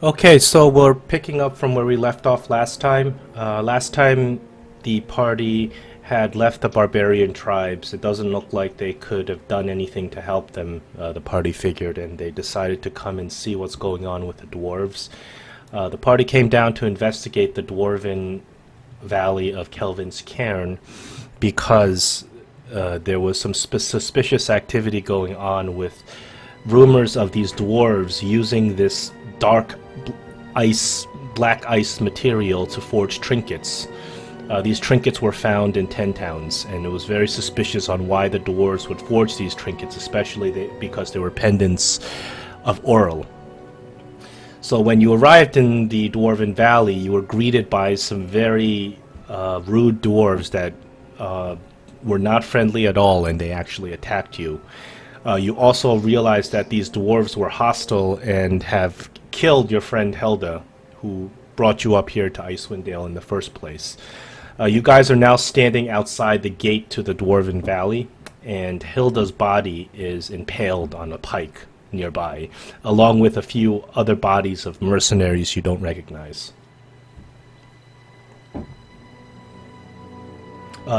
Okay, so we're picking up from where we left off last time. Last time, the party had left the barbarian tribes. It doesn't look like they could have done anything to help them, the party figured, and they decided to come and see what's going on with the dwarves. The party came down to investigate the dwarven valley of Kelvin's Cairn because there was some suspicious activity going on with rumors of these dwarves using this dark ice, black ice material to forge trinkets. These trinkets were found in 10 towns, and it was very suspicious on why the dwarves would forge these trinkets, especially because they were pendants of Oral. So when you arrived in the Dwarven Valley, you were greeted by some very rude dwarves that were not friendly at all, and they actually attacked you. You also realized that these dwarves were hostile and have killed your friend Helda, who brought you up here to Icewind Dale in the first place. You guys are now standing outside the gate to the Dwarven Valley, and Hilda's body is impaled on a pike nearby, along with a few other bodies of mercenaries you don't recognize.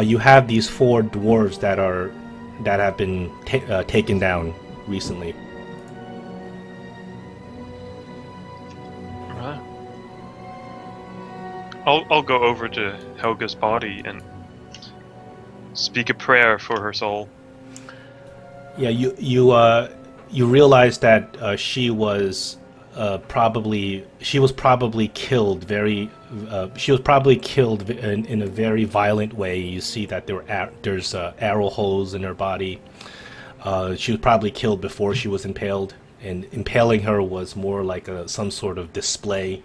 You have these four dwarves that have been taken down recently. Right. I'll go over to Helga's body and speak a prayer for her soul. Yeah, you realize that she was probably killed in a very violent way. You see that there's arrow holes in her body. She was probably killed before she was impaled, and impaling her was more like some sort of display.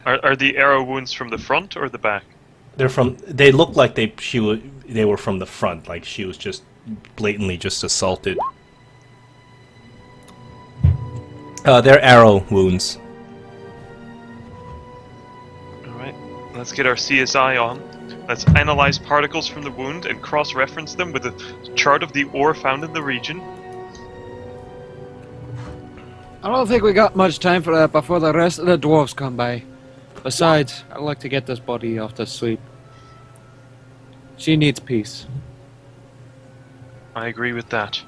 Are the arrow wounds from the front or the back? They look like they were from the front, like she was just blatantly just assaulted. They're arrow wounds. Alright, let's get our CSI on. Let's analyze particles from the wound and cross-reference them with a chart of the ore found in the region. I don't think we got much time for that before the rest of the dwarves come by. Besides, I'd like to get this body off to sleep. She needs peace. I agree with that.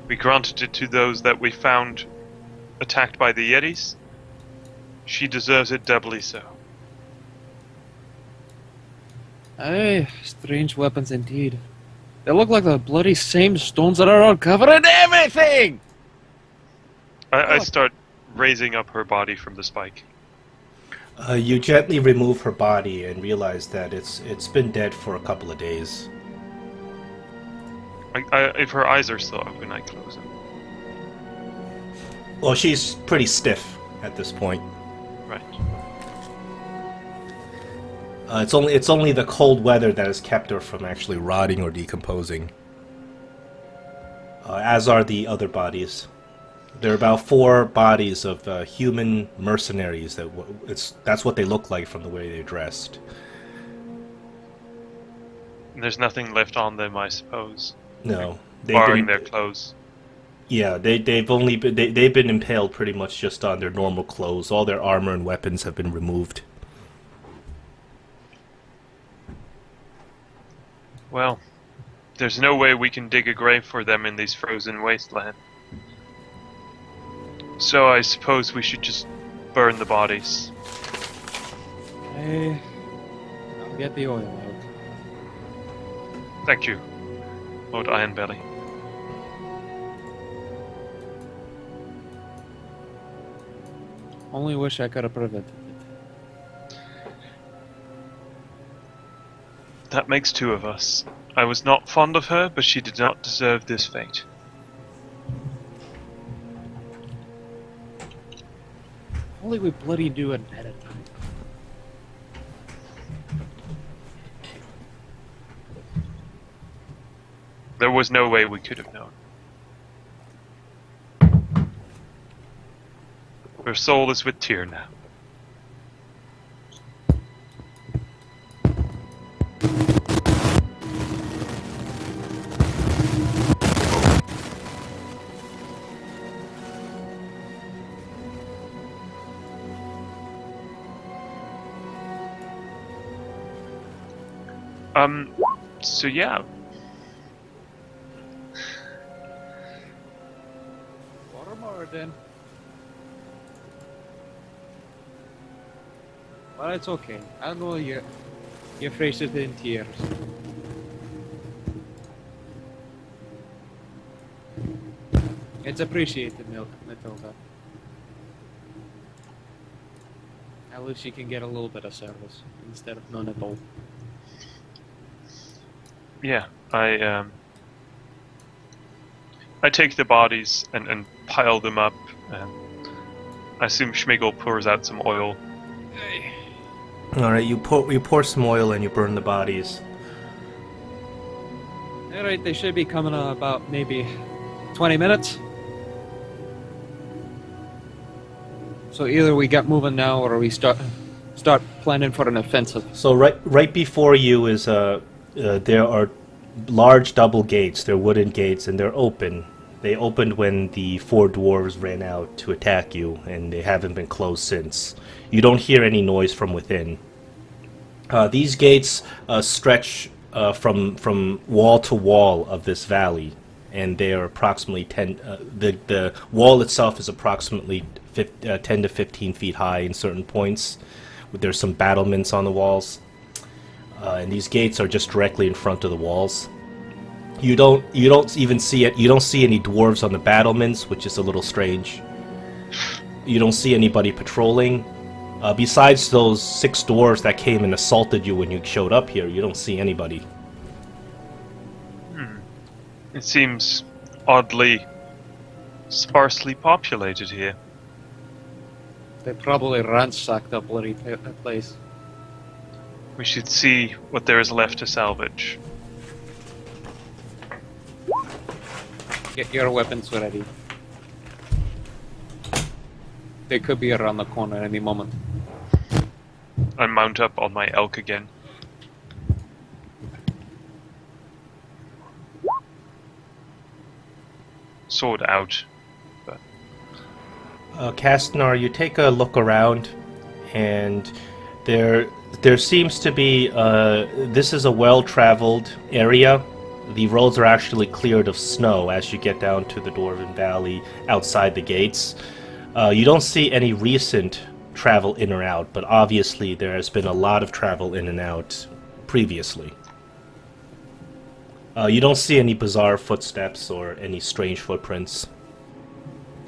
We granted it to those that we found attacked by the Yetis. She deserves it doubly so. Aye, strange weapons indeed. They look like the bloody same stones that are all covered in everything! I start raising up her body from the spike. You gently remove her body and realize that it's been dead for a couple of days. If her eyes are still open, I close them. Well, she's pretty stiff at this point. Right. It's only the cold weather that has kept her from actually rotting or decomposing. As are the other bodies. There are about 4 bodies of human mercenaries. That's what they look like from the way they're dressed. There's nothing left on them, I suppose. No, Barring their clothes. Yeah, they've been impaled pretty much just on their normal clothes. All their armor and weapons have been removed. Well, there's no way we can dig a grave for them in this frozen wasteland. So I suppose we should just burn the bodies. Hey, I'll get the oil out. Thank you, Lord Ironbelly. Only wish I could have prevented it. That makes 2 of us. I was not fond of her, but she did not deserve this fate. Only we bloody do it at a time. There was no way we could have known. Her soul is with Tyr now. So yeah. Water more then. Well, it's okay. I know your face is in tears. It's appreciated, Matilda. At least you can get a little bit of service instead of none at all. Yeah, I take the bodies and pile them up. I assume Schmigel pours out some oil. All right, you pour some oil and you burn the bodies. Alright, they should be coming in about maybe 20 minutes. So either we get moving now or we start planning for an offensive. So right before you is there are large double gates. They're wooden gates and they're open. They opened when the 4 dwarves ran out to attack you, and they haven't been closed since. You don't hear any noise from within. These gates stretch from wall to wall of this valley, and they are approximately 10. The wall itself is approximately 10 to 15 feet high in certain points. There's some battlements on the walls, and these gates are just directly in front of the walls. You don't even see it. You don't see any dwarves on the battlements, which is a little strange. You don't see anybody patrolling. Besides those 6 dwarves that came and assaulted you when you showed up here, you don't see anybody. It seems oddly sparsely populated here. They probably ransacked the bloody place. We should see what there is left to salvage. Get your weapons ready. They could be around the corner any moment. I mount up on my elk again. Sword out. But Castnar, you take a look around, and there seems to be this is a well-traveled area. The roads are actually cleared of snow as you get down to the Dwarven Valley outside the gates. You don't see any recent travel in or out, but obviously there has been a lot of travel in and out previously. You don't see any bizarre footsteps or any strange footprints.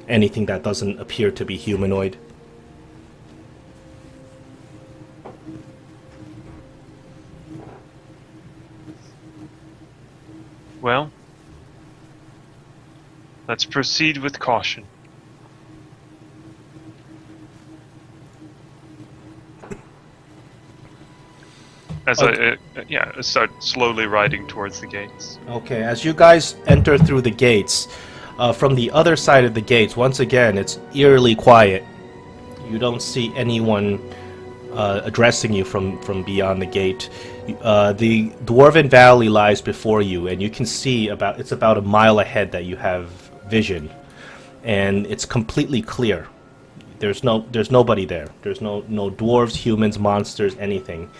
Anything that doesn't appear to be humanoid. well, let's proceed with caution. As I start slowly riding towards the gates. Okay, as you guys enter through the gates, from the other side of the gates, once again, it's eerily quiet. You don't see anyone addressing you from beyond the gate. The Dwarven Valley lies before you, and you can see it's about a mile ahead that you have vision, and it's completely clear. There's nobody there. There's no dwarves, humans, monsters, anything.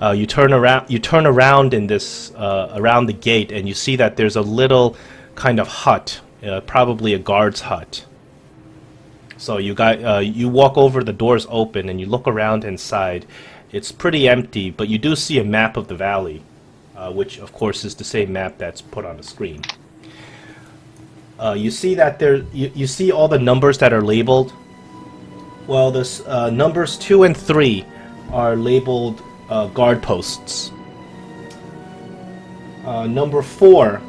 You turn around in this around the gate, and you see that there's a little kind of hut, probably a guard's hut. So you walk over, the door's open, and you look around inside. It's pretty empty, but you do see a map of the valley, which of course is the same map that's put on the screen. You see that you see all the numbers that are labeled. Well, this numbers 2 and 3 are labeled guard posts. Number 4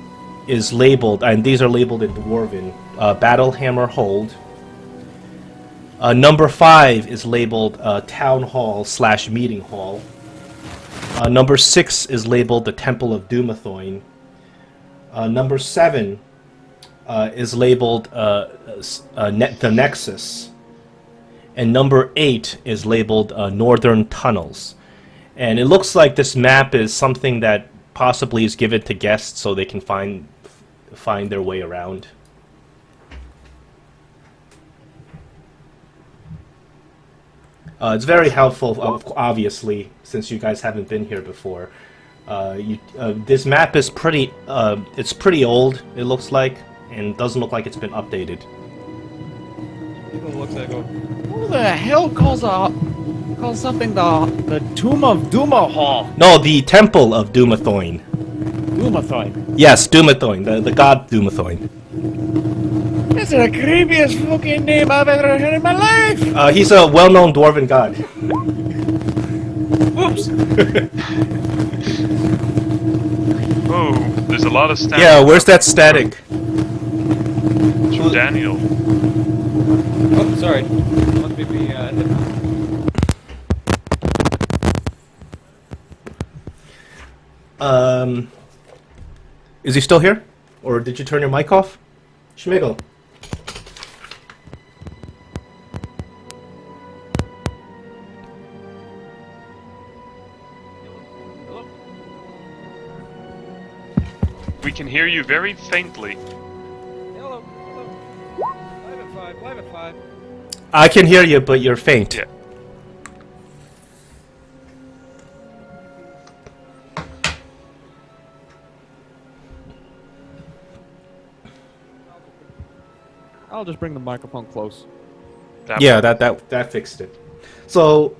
is labeled, and these are labeled in Dwarven, Battle Hammer Hold. Number 5 is labeled Town Hall / Meeting Hall. Number 6 is labeled the Temple of Dumathoin. Number 7 is labeled the Nexus. And number 8 is labeled Northern Tunnels. And it looks like this map is something that possibly is given to guests so they can find their way around. It's very helpful, obviously, since you guys haven't been here before. This map is pretty. It's pretty old. It looks like, and doesn't look like it's been updated. People look at it and go, who the hell calls something the Tomb of Duma Hall? No, the Temple of Dumathoin. Dumathoin. Yes, Dumathoin, the god Dumathoin. That's the creepiest fucking name I've ever heard in my life! He's a well-known dwarven god. Oops! Oh, there's a lot of static. Yeah, where's that static? It's from Daniel. Oh, sorry. Must be me, Is he still here? Or did you turn your mic off? Schmigel. We can hear you very faintly. Hello. Live at 5. I can hear you, but you're faint. Yeah. I'll just bring the microphone close. Yeah, that fixed it. So,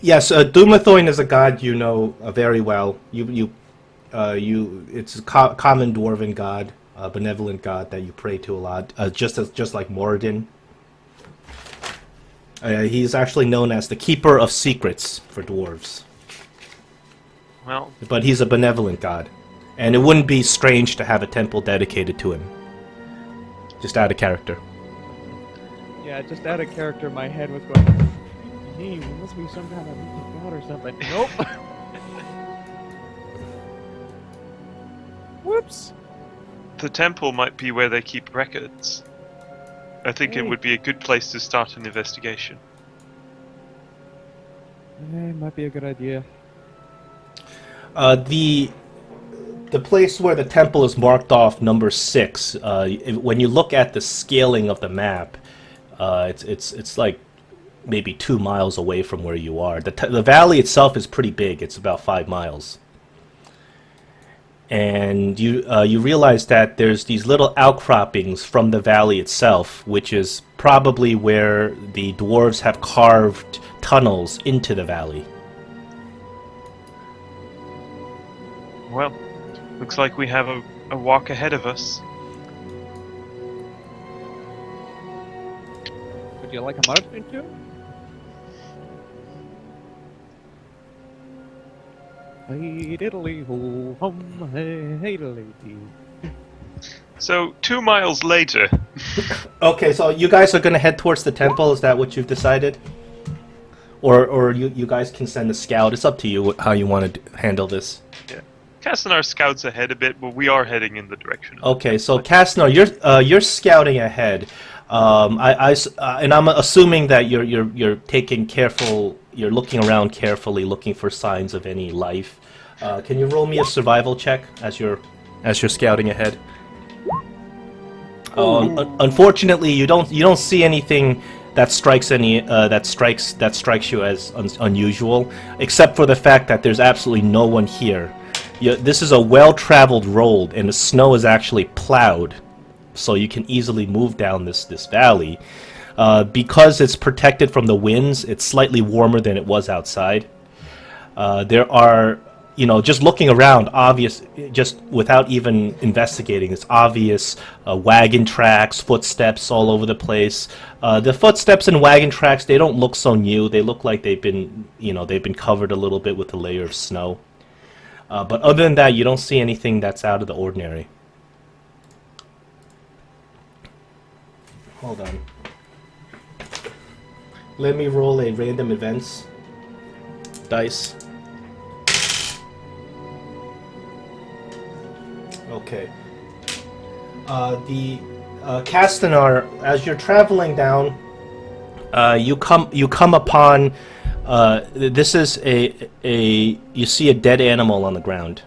yes, Dumathoin is a god you know very well. It's a common dwarven god, a benevolent god that you pray to a lot, just like Moradin. He's actually known as the Keeper of Secrets for dwarves. Well, But he's a benevolent god, and it wouldn't be strange to have a temple dedicated to him. Just out of character. Yeah, just out of character, my head was going, hey, there must be some kind of god or something. Nope. Whoops. the temple might be where they keep records. I think it would be a good place to start an investigation. Might be a good idea. The place where the temple is marked off number 6. When you look at the scaling of the map, it's like maybe 2 miles away from where you are. The valley itself is pretty big. It's about 5 miles. And you realize that there's these little outcroppings from the valley itself, which is probably where the dwarves have carved tunnels into the valley. Well, looks like we have a walk ahead of us. Would you like a marching too? Hey diddly ho hum, hey diddly dee. So, 2 miles later, Okay, so you guys are going to head towards the temple. Is that what you've decided? Or you guys can send a scout. It's up to you how you want to handle this. casting our scouts ahead a bit, but we are heading in the direction of Okay, so Casno, you're scouting ahead. And I'm assuming that you're taking careful. You're looking around carefully, looking for signs of any life. Can you roll me a survival check as you're scouting ahead? Unfortunately, you don't see anything that strikes you as unusual, except for the fact that there's absolutely no one here. This is a well-traveled road, and the snow is actually plowed, so you can easily move down this valley. Because it's protected from the winds, it's slightly warmer than it was outside. There are, just looking around, just without even investigating, it's obvious wagon tracks, footsteps all over the place. The footsteps and wagon tracks, they don't look so new. They look like they've been covered a little bit with a layer of snow. But other than that, you don't see anything that's out of the ordinary. Hold on. Let me roll a random events dice. Okay. The Castanar, as you're traveling down, you come upon. This is you see a dead animal on the ground.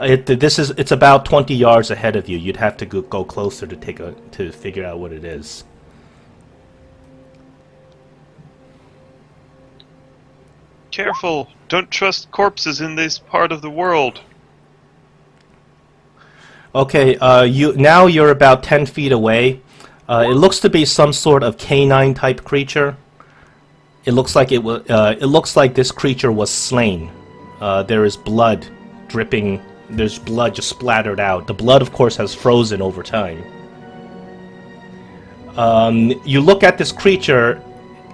It's about 20 yards ahead of you. You'd have to go closer to figure out what it is. Careful! Don't trust corpses in this part of the world. Okay, you're about 10 feet away. It looks to be some sort of canine type creature. It looks like it looks like this creature was slain. There is blood dripping. There's blood just splattered out. The blood, of course, has frozen over time. You look at this creature.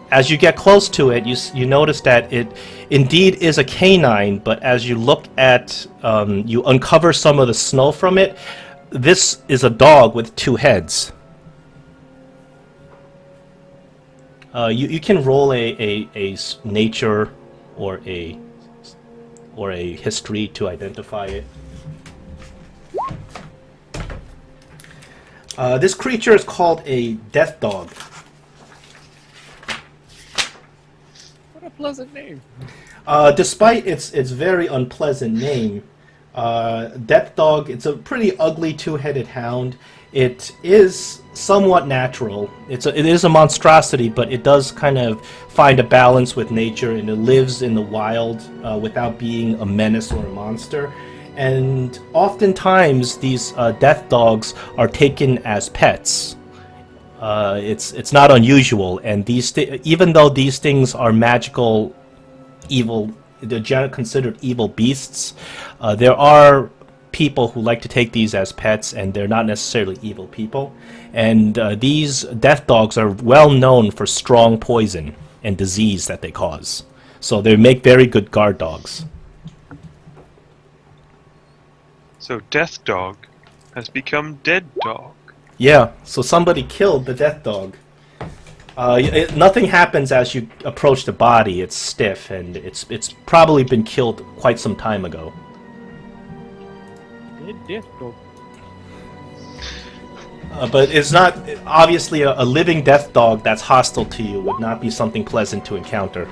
As you get close to it, you notice that it indeed is a canine, but as you look at, you uncover some of the snow from it, this is a dog with 2 heads. You can roll a nature or a history to identify it. This creature is called a death dog. Pleasant name. Despite its very unpleasant name, Death Dog, it's a pretty ugly 2-headed hound. It is somewhat natural. It is a monstrosity, but it does kind of find a balance with nature, and it lives in the wild without being a menace or a monster. And oftentimes, these death dogs are taken as pets. It's not unusual, and even though these things are magical, evil, they're considered evil beasts. There are people who like to take these as pets, and they're not necessarily evil people. And these death dogs are well known for strong poison and disease that they cause. So they make very good guard dogs. So Death Dog has become Dead Dog. Yeah, so somebody killed the death dog. Nothing happens as you approach the body. It's stiff, and it's probably been killed quite some time ago. Death dog. But it's not obviously a living death dog that's hostile to you would not be something pleasant to encounter.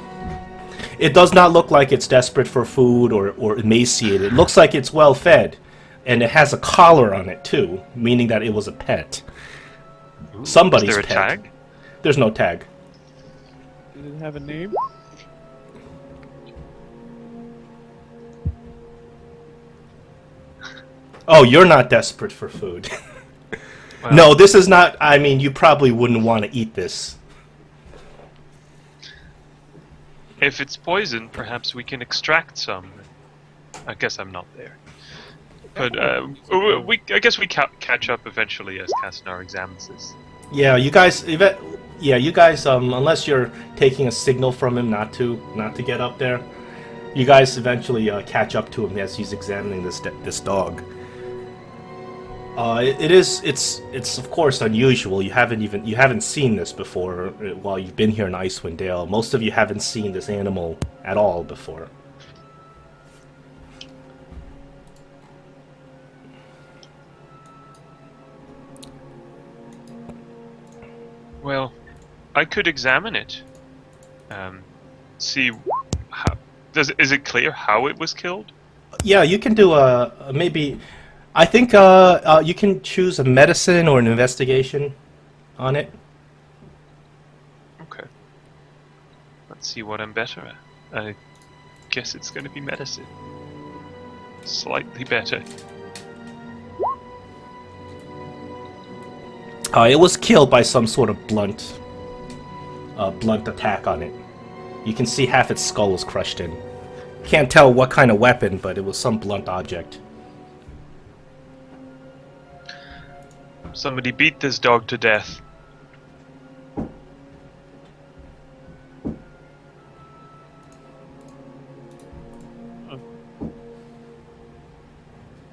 It does not look like it's desperate for food or emaciated. It looks like it's well fed. And it has a collar on it too, meaning that it was a pet. Ooh, Somebody's is there a pet. tag? There's no tag. Does it have a name? Oh, you're not desperate for food. Well, No, this is not. I mean, you probably wouldn't want to eat this. if it's poison, perhaps we can extract some. I guess I'm not there. But I guess we catch up eventually as Castanar examines this. Yeah, you guys. You guys. Unless you're taking a signal from him not to get up there, you guys eventually catch up to him as he's examining this dog. It's of course unusual. You haven't seen this before while you've been here in Icewind Dale. Most of you haven't seen this animal at all before. Well, I could examine it. See how is it clear how it was killed? Yeah, you can do maybe. I think you can choose a medicine or an investigation on it. Okay. Let's see what I'm better at. I guess it's going to be medicine. Slightly better. It was killed by some sort of blunt attack on it. You can see half its skull was crushed in. Can't tell what kind of weapon, but it was some blunt object. Somebody beat this dog to death.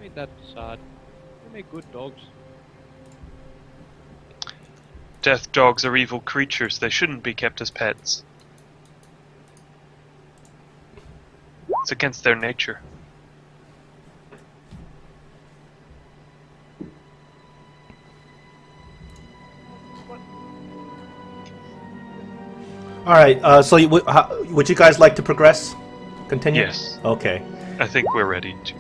Made that sad. They make good dogs. Death dogs are evil creatures. They shouldn't be kept as pets. It's against their nature. All right. So, would you guys like to progress? Continue. Yes. Okay. I think we're ready to.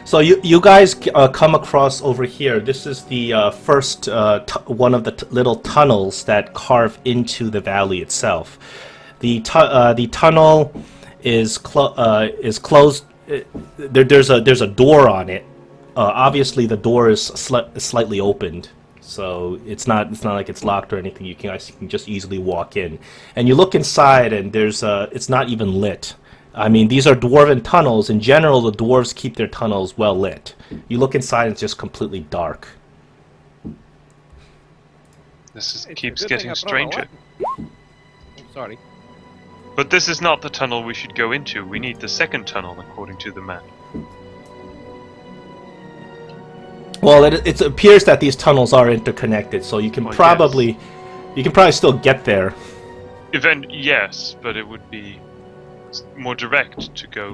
So you guys come across over here. This is the first one of the little tunnels that carve into the valley itself. The tunnel is closed. There's a door on it. Obviously, the door is slightly opened, so it's not like it's locked or anything. You guys can just easily walk in, and you look inside, and it's not even lit. I mean, these are dwarven tunnels. In general, the dwarves keep their tunnels well lit. You look inside, and it's just completely dark. Keeps getting stranger. Oh, sorry. But this is not the tunnel we should go into. We need the second tunnel, according to the map. Well, it appears that these tunnels are interconnected, so you can probably still get there. Yes, but it would be more direct to go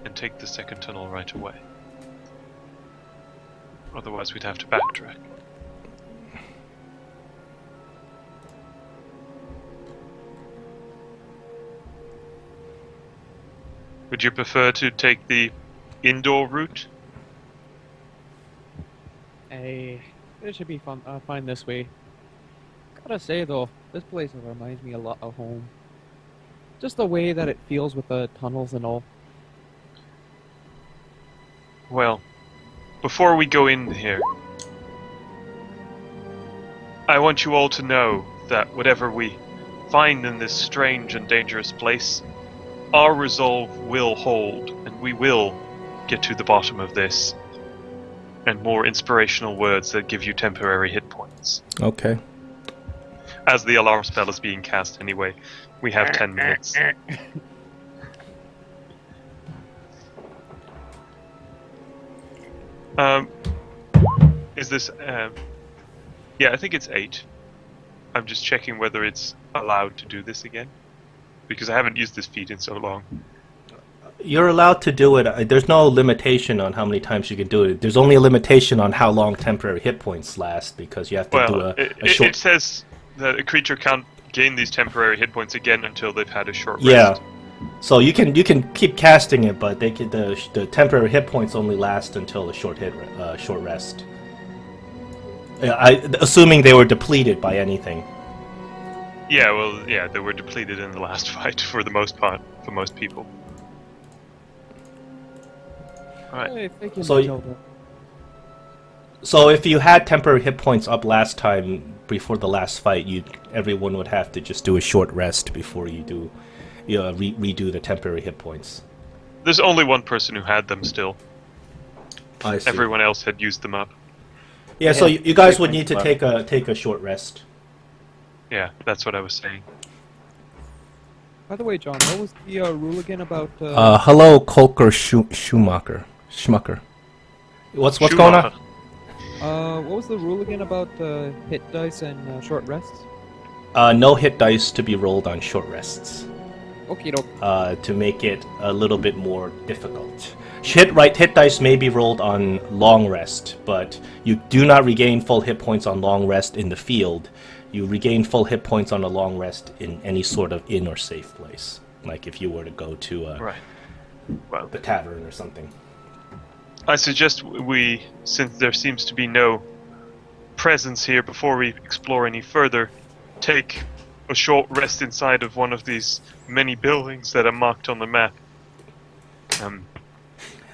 and take the second tunnel right away. Otherwise, we'd have to backtrack. Would you prefer to take the indoor route? It should be fine this way. Gotta say though, this place reminds me a lot of home. Just the way that it feels with the tunnels and all. Well, before we go in here, I want you all to know that whatever we find in this strange and dangerous place, our resolve will hold, and we will get to the bottom of this. And more inspirational words that give you temporary hit points. Okay. As the alarm spell is being cast anyway, we have 10 minutes. Is this... yeah, I think it's 8. I'm just checking whether it's allowed to do this again. Because I haven't used this feat in so long. You're allowed to do it. There's no limitation on how many times you can do it. There's only a limitation on how long temporary hit points last, because you have to do a short... It says that a creature can't gain these temporary hit points again until they've had a short rest. Yeah. So you can keep casting it, but the temporary hit points only last until a short rest. Assuming they were depleted by anything. Yeah, well, yeah, they were depleted in the last fight for the most part, for most people. Alright. Hey, thank you, So if you had temporary hit points up last time before the last fight, everyone would have to just do a short rest before you do redo the temporary hit points. There's only one person who had them still. I see. Everyone else had used them up. Yeah, so you guys would need to take a short rest. Yeah, that's what I was saying. By the way, John, what was the rule again about... Hello, Kolker Schmucker. What's going on? What was the rule again about hit dice and short rests? No hit dice to be rolled on short rests. Okay, doke. To make it a little bit more difficult. Hit dice may be rolled on long rest, but you do not regain full hit points on long rest in the field. You regain full hit points on a long rest in any sort of inn or safe place. Like if you were to go to the tavern or something. I suggest since there seems to be no presence here before we explore any further, take a short rest inside of one of these many buildings that are marked on the map.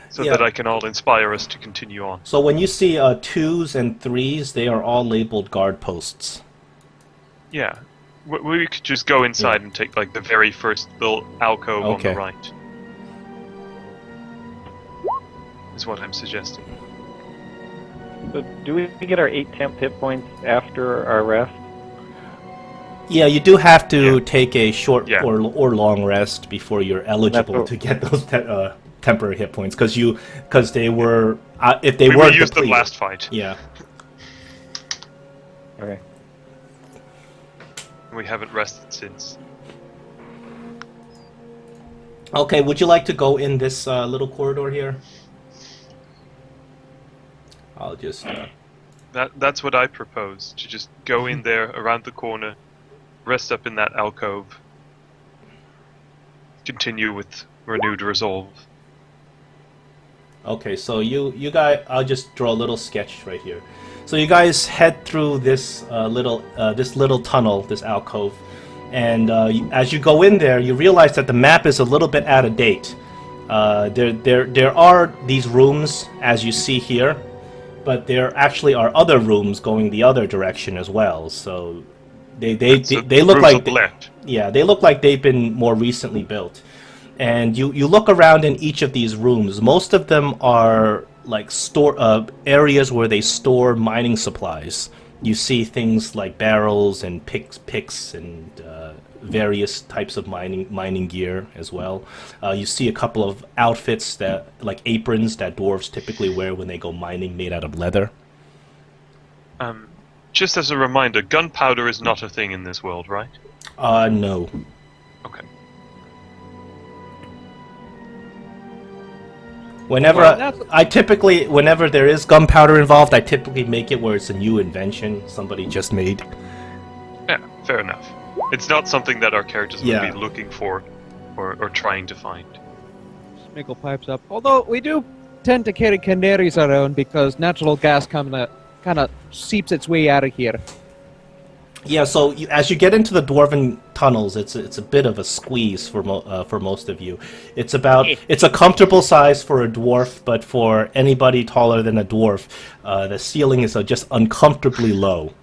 So that I can all inspire us to continue on. So when you see 2s and 3s, they are all labeled guard posts. Yeah. We could just go inside and take like the very first little alcove on the right. Is what I'm suggesting. So do we get our 8 temp hit points after our rest? Yeah, you do have to take a short or long rest before you're eligible to get those temporary hit points, because they were if they were used them last fight. Yeah. Okay. We haven't rested since. Okay, would you like to go in this little corridor here? I'll just... That's what I propose, to just go in there, around the corner, rest up in that alcove, continue with renewed resolve. Okay, so you guys, I'll just draw a little sketch right here. So you guys head through this little tunnel, this alcove, and as you go in there, you realize that the map is a little bit out of date. There are these rooms as you see here, but there actually are other rooms going the other direction as well. So they look like they look like they've been more recently built. And you look around in each of these rooms. Most of them are like areas where they store mining supplies. You see things like barrels and picks and various types of mining gear as well. You see a couple of outfits that like aprons that dwarves typically wear when they go mining, made out of leather. Just as a reminder, gunpowder is not a thing in this world, right? No. Okay. Whenever whenever there is gunpowder involved, I typically make it where it's a new invention somebody just made. Yeah, fair enough. It's not something that our characters would be looking for or trying to find. Smeagol pipes up. Although we do tend to carry canaries around because natural gas kind of seeps its way out of here. Yeah, so as you get into the dwarven tunnels, it's a bit of a squeeze for most of you. It's a comfortable size for a dwarf, but for anybody taller than a dwarf, the ceiling is just uncomfortably low.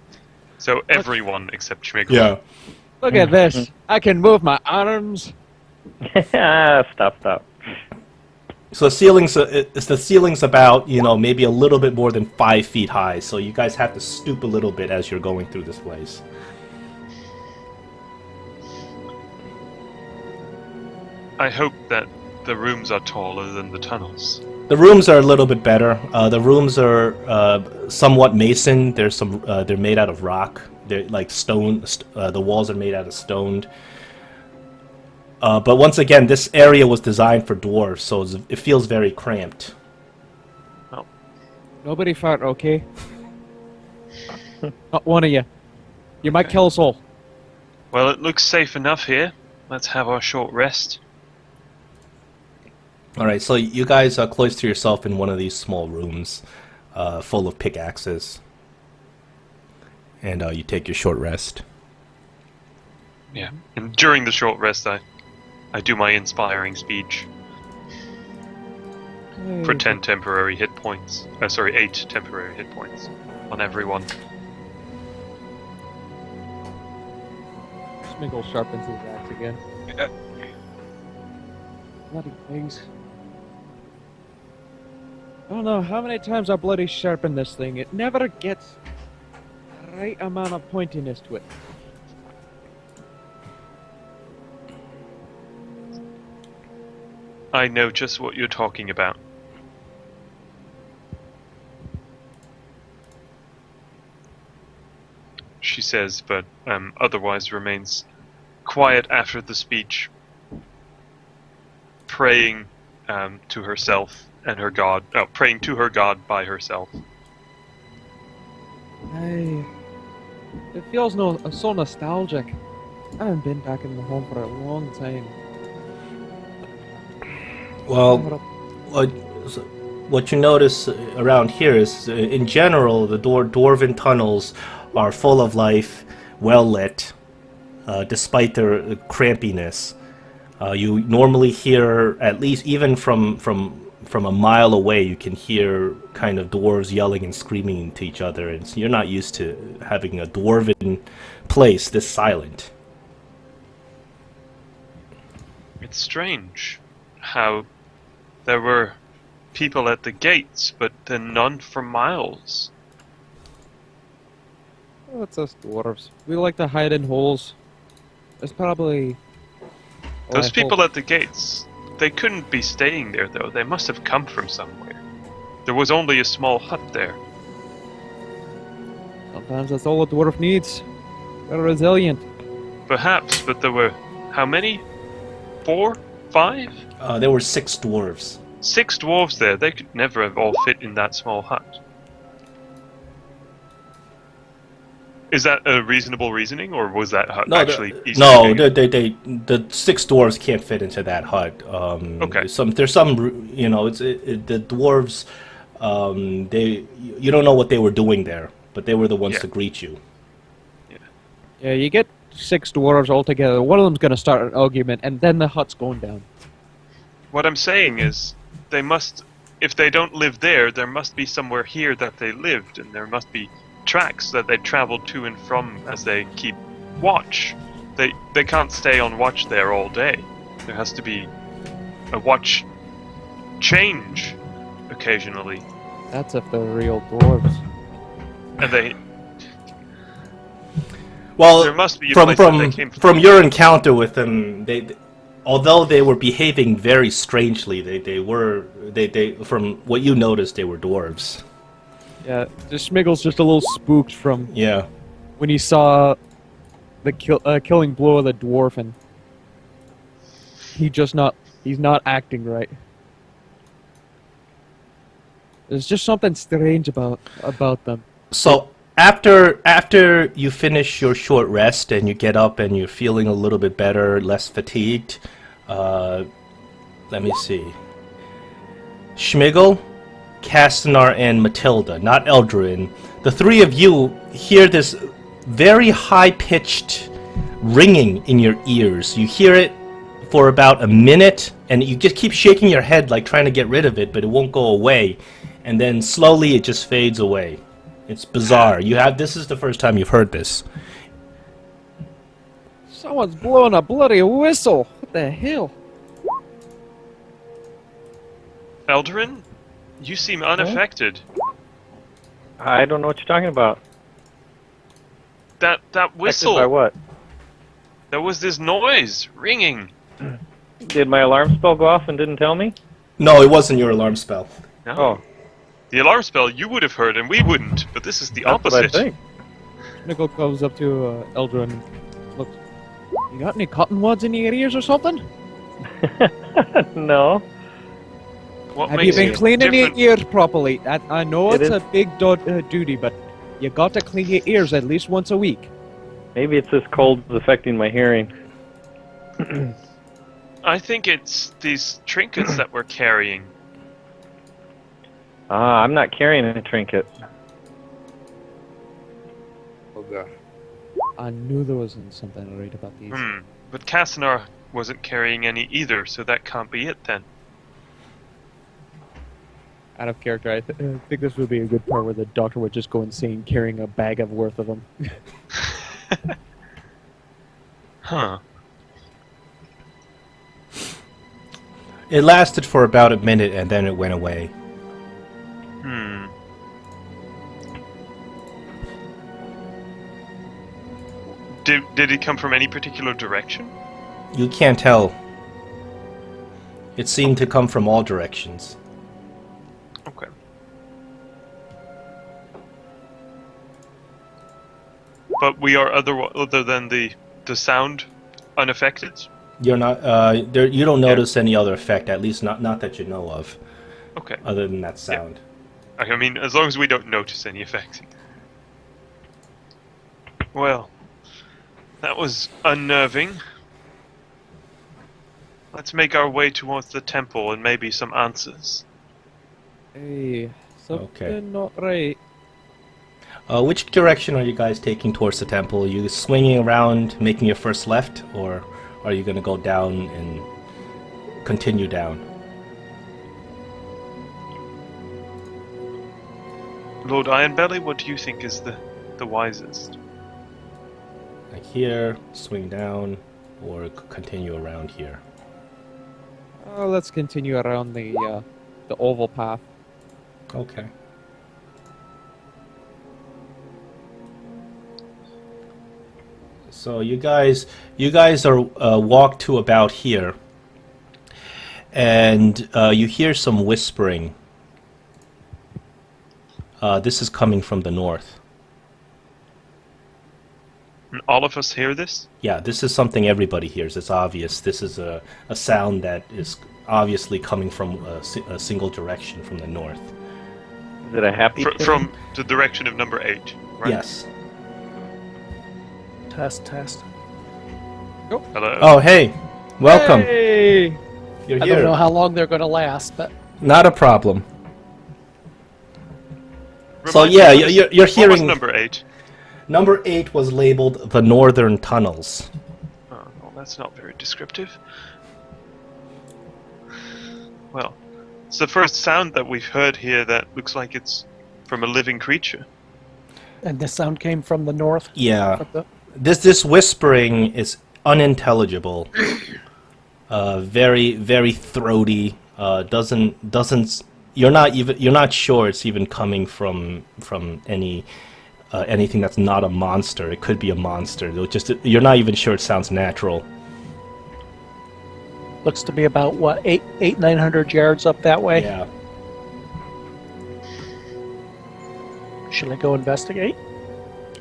So everyone except Schmigel. Yeah. Look at this. I can move my arms. Stop. So the ceiling's about, maybe a little bit more than 5 feet high, so you guys have to stoop a little bit as you're going through this place. I hope that the rooms are taller than the tunnels. The rooms are a little bit better. The rooms are somewhat mason. They're made out of rock. They're like stone. The walls are made out of stone. But once again, this area was designed for dwarves, so it feels very cramped. Oh. Nobody fart, okay? Not one of you. You might kill us all. Well, it looks safe enough here. Let's have our short rest. Alright, so you guys cloister yourself in one of these small rooms full of pickaxes. And you take your short rest. Yeah. And during the short rest, I do my inspiring speech. For 10 temporary hit points. 8 temporary hit points on everyone. Smeagol sharpens his axe again. Bloody things. I don't know how many times I bloody sharpen this thing. It never gets the right amount of pointiness to it. I know just what you're talking about. She says, but otherwise remains quiet after the speech, praying to herself and her god. Praying to her god by herself. It feels so nostalgic. I haven't been back in the home for a long time. Well, what you notice around here is, in general, the dwarven tunnels are full of life, well lit, despite their crampiness. You normally hear, at least even from a mile away, you can hear kind of dwarves yelling and screaming to each other, and so you're not used to having a dwarven place this silent. It's strange how there were people at the gates, but then none for miles. Oh, it's us dwarves. We like to hide in holes. There's probably... Those people at the gates, they couldn't be staying there, though. They must have come from somewhere. There was only a small hut there. Sometimes that's all a dwarf needs. They're resilient. Perhaps, but there were... how many? 4? 5? There were 6 dwarves. 6 dwarves there. They could never have all fit in that small hut. Is that a reasonable reasoning, or was that hut No, actually easy no, to dig? the 6 dwarves can't fit into that hut. Okay. There's some, the dwarves. You don't know what they were doing there, but they were the ones Yeah. to greet you. Yeah, you get 6 dwarves all together. One of them's going to start an argument, and then the hut's going down. What I'm saying is, they must. If they don't live there, there must be somewhere here that they lived, and there must be tracks that they traveled to and from as they keep watch. They can't stay on watch there all day. There has to be a watch change occasionally, That's if they're real dwarves. and they. Well, There must be a from place that they came from your encounter with them, although they were behaving very strangely, they from what you noticed, they were dwarves. Yeah, just Smiggle's just a little spooked from Yeah. when he saw the killing blow of the dwarf, and he's not acting right. There's just something strange about them. So after you finish your short rest and you get up and you're feeling a little bit better, less fatigued, let me see. Schmigel, Castanar, and Matilda, not Eldrin, the 3 of you hear this very high-pitched ringing in your ears. You hear it for about a minute, and you just keep shaking your head like trying to get rid of it, but it won't go away. And then slowly it just fades away. It's bizarre. This is the first time you've heard this. Someone's blowing a bloody whistle. What the hell? Eldarin, you seem unaffected. I don't know what you're talking about. That Affected whistle. by what? There was this noise ringing. Did my alarm spell go off and didn't tell me? No, it wasn't your alarm spell. No. Oh, The alarm spell you would have heard and we wouldn't, but this is the that's what I opposite. think. Smiggle comes up to Eldra and looks. You got any cottonwoods in your ears or something? No. What Have you makes been it cleaning your different? ears properly? I know It it's is- a big duty, but you got to clean your ears at least once a week. Maybe it's this cold affecting my hearing. I think it's these trinkets that we're carrying. I'm not carrying a trinket. I knew there was something right about these. But Castanar wasn't carrying any either, so that can't be it then. Out of character, I think this would be a good part where the doctor would just go insane carrying a bag of worth of them. Huh. It lasted for about a minute and then it went away. Did it come from any particular direction? You can't tell. It seemed to come from all directions. Okay. But we are other than the sound unaffected? You're not. You don't notice any other effect, at least not that you know of, Okay. other than that sound. I mean, as long as we don't notice any effect. Well, that was unnerving. Let's make our way towards the temple and maybe some answers. Hey, something Okay. not right. Which direction are you guys taking towards the temple? Are you swinging around, making your first left, or are you going to go down and continue down? Lord Ironbelly, what do you think is the wisest? Like here, swing down, or continue around here? Let's continue around the oval path. Okay. So you guys are walk to about here, and you hear some whispering. This is coming from the north. And all of us hear this? Yeah, this is something everybody hears. It's obvious. This is a sound that is obviously coming from a single direction from the north. Is it a happy tune? From the direction of number 8, right? Yes. Test, test. Hello. Oh, hey. Welcome. Hey! You're I here. don't know how long they're going to last, but Not a problem. So Remind me, yeah, what is- you're What was hearing... number 8? Number 8 was labeled the Northern Tunnels. Oh, well, that's not very descriptive. Well, it's the first sound that we've heard here that looks like it's from a living creature. and this sound came from the north. Yeah. From the, This whispering is unintelligible. Very very throaty. Doesn't you're not sure it's even coming from anything that's not a monster. It could be a monster. You're not even sure it sounds natural. looks to be about, what, 900 yards up that way? Yeah. Should I go investigate?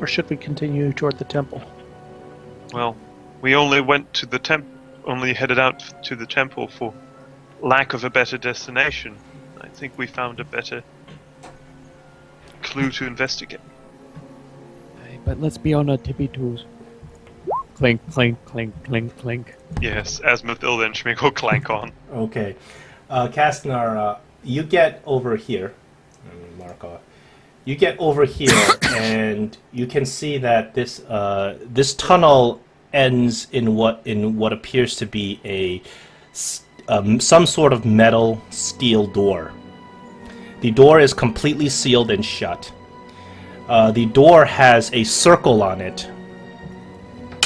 Or should we continue toward the temple? Well, we only headed out to the temple for lack of a better destination. I think we found a better clue to investigate. Hey, but let's be on our tippy toes. Clink, clink, clink, clink, clink. Yes, as Mathilda and Schmigel clank on. Okay. Kastnar, you get over here. Let me mark off. You get over here, and you can see that this tunnel ends in what appears to be some sort of metal steel door. The door is completely sealed and shut. The door has a circle on it,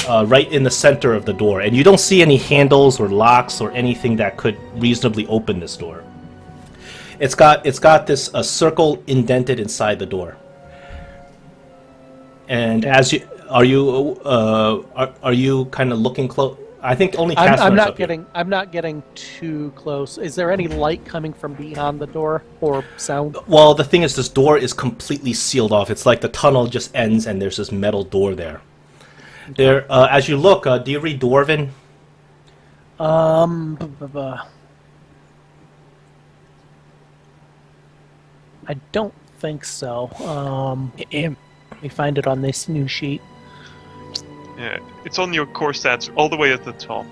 right in the center of the door, and you don't see any handles or locks or anything that could reasonably open this door. It's got this circle indented inside the door. And as you are you kind of looking close? I think only Casper's I'm not up here. getting. I'm not getting too close. Is there any light coming from beyond the door or sound? Well, the thing is, this door is completely sealed off. It's like the tunnel just ends, and there's this metal door there. There, as you look, do you read dwarven? I don't think so. Let me find it on this new sheet. Yeah, it's on your core stats all the way at the top,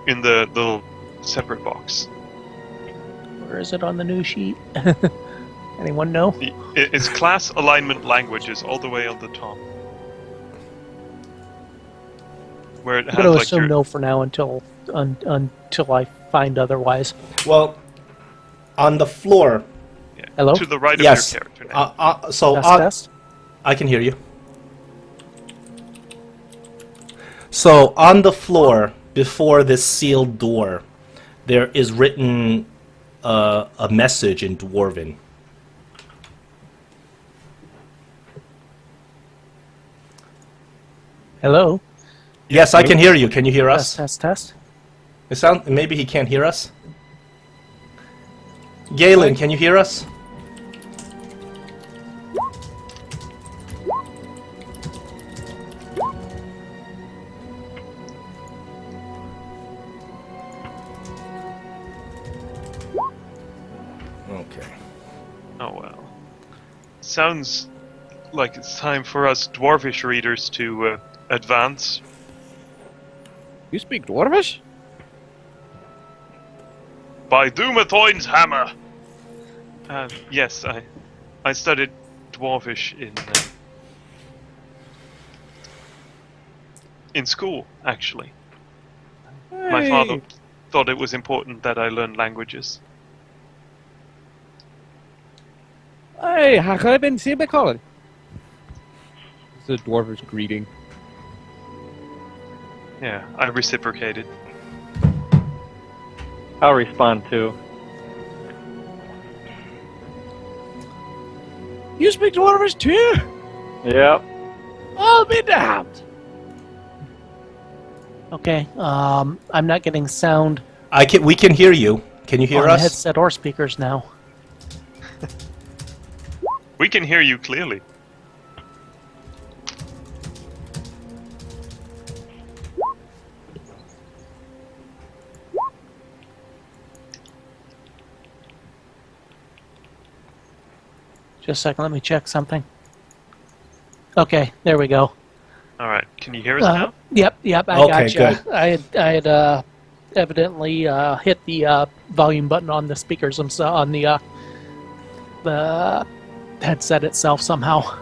in the little separate box. Where is it on the new sheet? Anyone know? It's class alignment languages all the way on the top. Where it I'm has going to like assume your no for now until I find otherwise. Well, on the floor. Hello? to the right Yes. of your character name. Test. I can hear you. So on the floor before this sealed door, there is written a message in dwarven. Hello? Yes, I can hear you. Can you hear us? Test. It sound maybe he can't hear us. Galen, can you hear us? Okay. Oh well. Sounds like it's time for us dwarvish readers to advance. You speak Dwarvish? By Dumathoin's hammer! Yes, I studied dwarvish in school, actually. My father thought it was important that I learn languages. Hey, Hakan Sibekol. It's a Dwarvish greeting. Yeah, I reciprocated. I'll respond too. You speak Dwarvish too? Yep. I'll be damned. Okay. I'm not getting sound We can hear you. Can you hear on us? headset or speakers now. We can hear you clearly. Just a second, let me check something. Okay, there we go. Alright, Can you hear us now? Yep, I Okay, gotcha. good. I had evidently hit the volume button on the speakers themselves, on the headset itself somehow.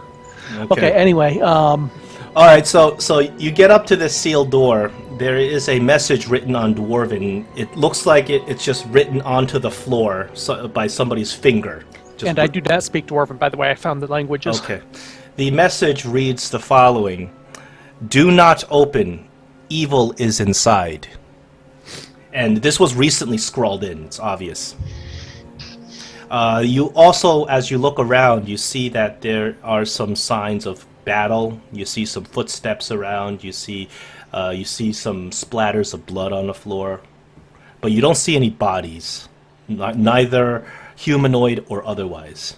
Okay, anyway, All right, so you get up to this sealed door. There is a message written on dwarven. It looks like it's just written onto the floor by somebody's finger. and I do not speak Dwarven, by the way. I found the languages. Okay. The message reads the following: "Do not open. Evil is inside." And this was recently scrawled in. It's obvious. You also, as you look around, you see that there are some signs of battle. You see some footsteps around. You see some splatters of blood on the floor, but you don't see any bodies, neither humanoid or otherwise.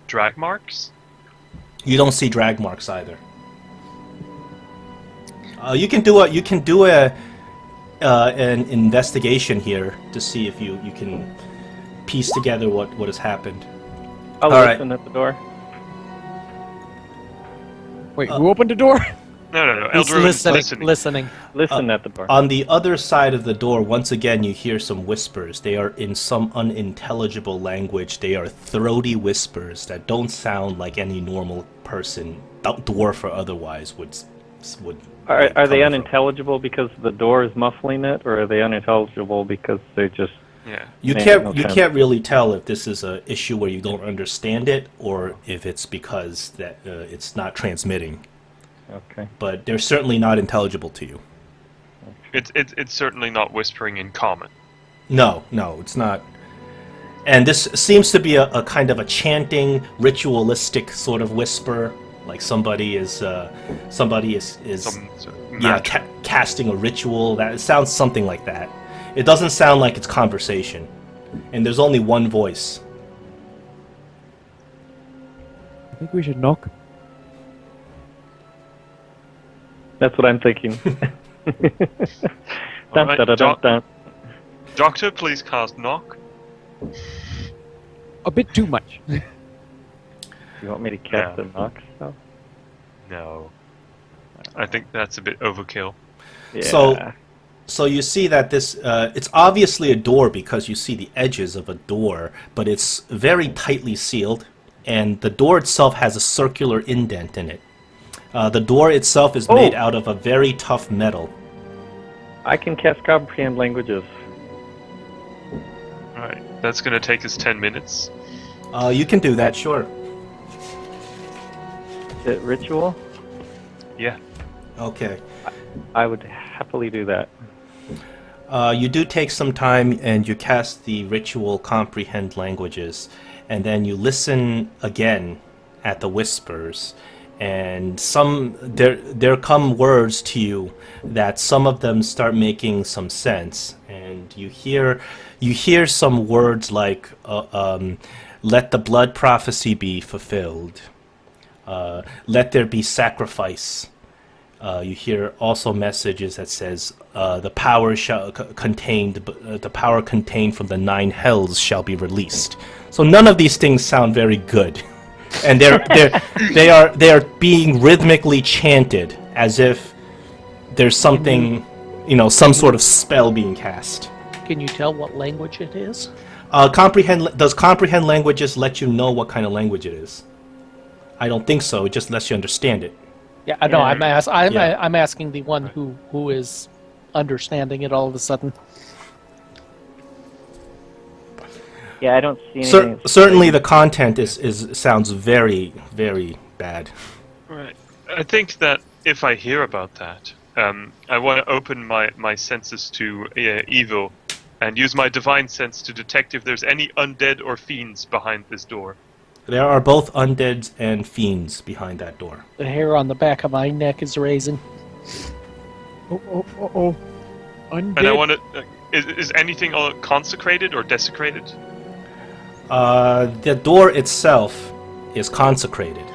Drag marks? You don't see drag marks either. You can do an investigation here to see if you can piece together what has happened. I'll All listen at the door. Wait, who opened the door? No. He's Eldruin's listening. Listen at the door. On the other side of the door, once again, you hear some whispers. They are in some unintelligible language. They are throaty whispers that don't sound like any normal person, dwarf or otherwise, would. Are they come from. unintelligible because the door is muffling it, or are they unintelligible because they just... Yeah. You can't really tell if this is an issue where you don't understand it, or if it's because that it's not transmitting. Okay. But they're certainly not intelligible to you. It's certainly not whispering in common. No, it's not. And this seems to be a kind of a chanting, ritualistic sort of whisper, like somebody is Some sort of magic. casting a ritual. That it sounds something like that. It doesn't sound like it's conversation, and there's only one voice. I think we should knock. That's what I'm thinking. Dun, Alright, dun, dun, dun, dun. Doctor, please cast knock. A bit too much. You want me to cast Yeah. a knock spell? No. I think that's a bit overkill. Yeah. So you see that this, it's obviously a door because you see the edges of a door, but it's very tightly sealed, and the door itself has a circular indent in it. The door itself is made out of a very tough metal. I can cast comprehend languages. Alright, that's gonna take us 10 minutes. You can do that, sure. Is it ritual? Yeah. Okay. I would happily do that. You do take some time and you cast the ritual comprehend languages, and then you listen again at the whispers, and there come words to you that some of them start making some sense, and you hear some words like let the blood prophecy be fulfilled, let there be sacrifice. You hear also messages that says the power contained from the 9 hells shall be released. So none of these things sound very good, and they are being rhythmically chanted as if there's something, some sort of spell being cast. Can you tell what language it is? Does comprehend languages let you know what kind of language it is? I don't think so. It just lets you understand it. Yeah, I know. Yeah. I'm asking the one who is understanding it all of a sudden. Yeah, I don't see anything. Certainly, the content sounds very, very bad. Right. I think that if I hear about that, I want to open my senses to evil and use my divine sense to detect if there's any undead or fiends behind this door. There are both undeads and fiends behind that door. The hair on the back of my neck is raising. Oh. Undead. And I want to... is anything consecrated or desecrated? The door itself is consecrated.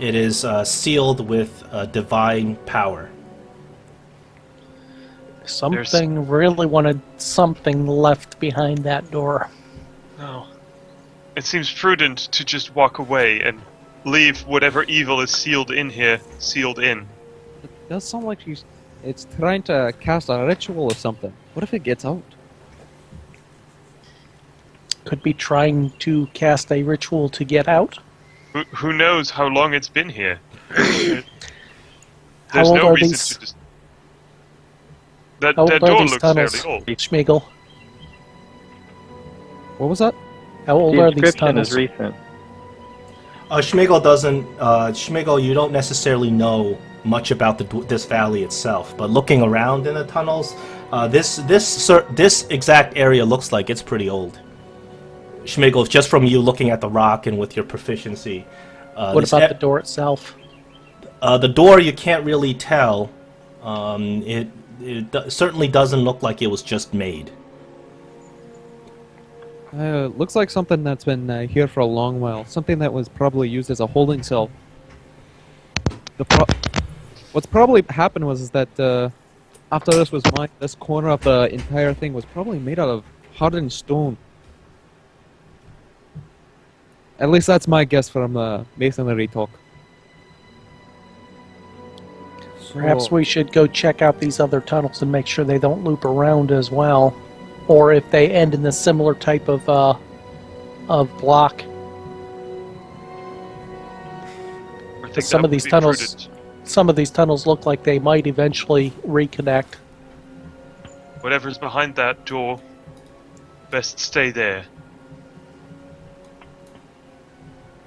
It is sealed with divine power. Something really wanted something left behind that door. No. It seems prudent to just walk away and leave whatever evil is sealed in here, sealed in. It does sound like it's trying to cast a ritual or something. What if it gets out? Could be trying to cast a ritual to get out. Who knows how long it's been here? How There's old no are reason these? to just... That How old are door these looks tunnels, fairly old. Schmeagle? What was that? How old The are these inscription tunnels? is recent. Schmigel doesn't. Schmigel, you don't necessarily know much about this valley itself, but looking around in the tunnels, this exact area looks like it's pretty old. Schmigel, just from you looking at the rock and with your proficiency. What about the door itself? The door you can't really tell. It certainly doesn't look like it was just made. Looks like something that's been here for a long while. Something that was probably used as a holding cell. What's probably happened was that after this was mined, this corner of the entire thing was probably made out of hardened stone. At least that's my guess from masonry talk. Perhaps So- we should go check out these other tunnels and make sure they don't loop around as well, or if they end in a similar type of block. I think Some that of would these be tunnels- prudent. Some of these tunnels look like they might eventually reconnect. Whatever's behind that door, best stay there.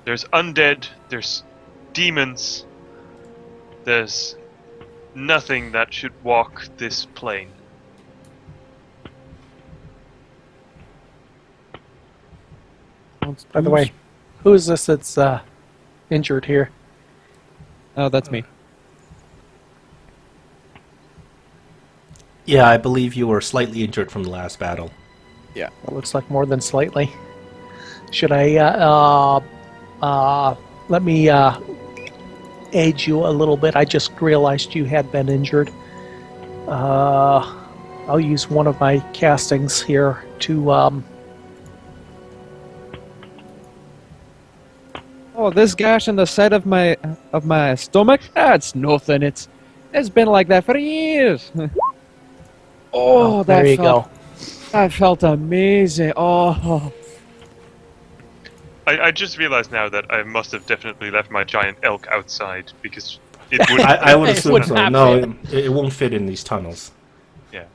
There's undead, there's demons, there's nothing that should walk this plane. By the way, who is this that's injured here? Oh, that's me. Yeah, I believe you were slightly injured from the last battle. It looks like more than slightly. Should I let me aid you a little bit? I just realized you had been injured. I'll use one of my castings here to Oh, this gash in the side of my stomach? That's nothing. It's been like that for years. Oh, that there you felt, go. That felt amazing. Oh, I just realized now that I must have definitely left my giant elk outside because it would. I would It assume wouldn't so. have No, it won't fit in these tunnels. Yeah.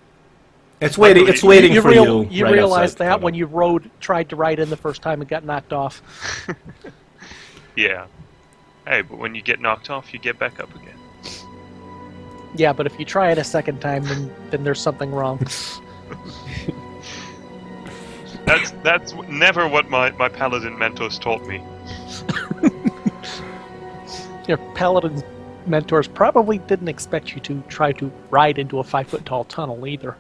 It's waiting. It's waiting for you. You right realized outside the that tunnel. when you tried to ride in the first time and got knocked off. Yeah. Hey, but when you get knocked off, you get back up again. Yeah, but if you try it a second time, then there's something wrong. That's never what my paladin mentors taught me. Your paladin mentors probably didn't expect you to try to ride into a 5-foot-tall tunnel either.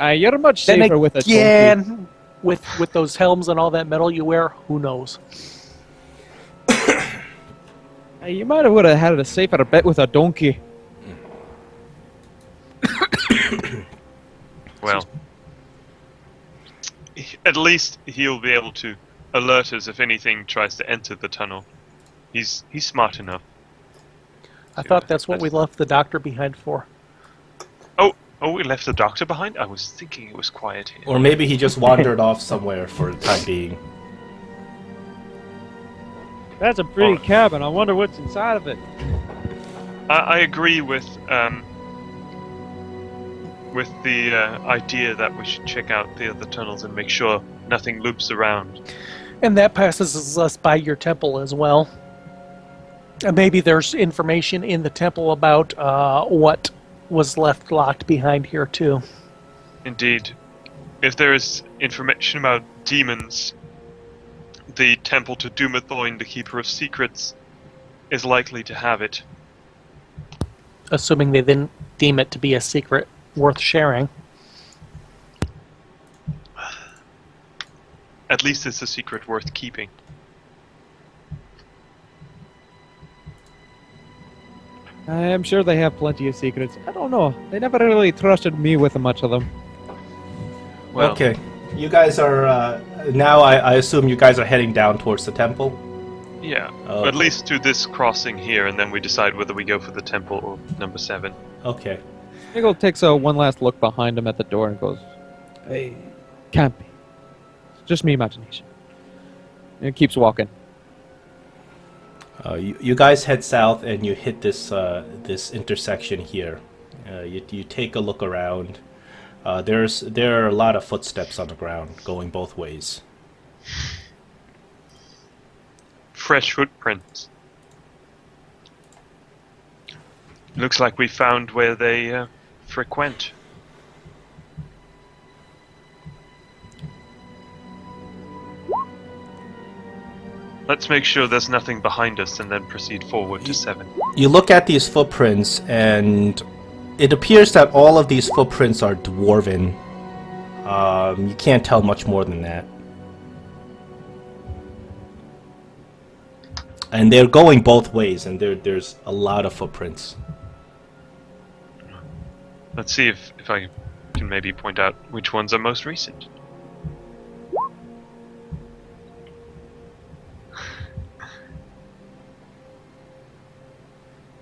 you're much Then safer with a donkey. again, with those helms and all that metal you wear, who knows? You might have would have had a safer bet with a donkey. Well, at least he'll be able to alert us if anything tries to enter the tunnel. He's smart enough. I thought that's what we left the doctor behind for. Oh, we left the doctor behind? I was thinking it was quiet here. Or maybe he just wandered off somewhere for the time being. That's a pretty cabin. I wonder what's inside of it. I agree with the idea that we should check out the other tunnels and make sure nothing loops around. And that passes us by your temple as well. And maybe there's information in the temple about what was left locked behind here too. Indeed. If there is information about demons, the temple to Dumathoin, the Keeper of Secrets, is likely to have it. Assuming they didn't deem it to be a secret worth sharing. At least it's a secret worth keeping. I'm sure they have plenty of secrets. I don't know. They never really trusted me with much of them. Well, Okay, you guys are now. I assume you guys are heading down towards the temple. Yeah, Oh, at least to this crossing here, and then we decide whether we go for the temple or number 7. Okay. Schmigel takes a one last look behind him at the door and goes, "Hey, can't be. It's just me imagination." And keeps walking. You guys head south and you hit this this intersection here. You take a look around. There are a lot of footsteps on the ground going both ways. Fresh footprints. Looks like we found where they frequent. Let's make sure there's nothing behind us and then proceed forward to 7. You look at these footprints and it appears that all of these footprints are dwarven. You can't tell much more than that. And they're going both ways, and there's a lot of footprints. Let's see if I can maybe point out which ones are most recent.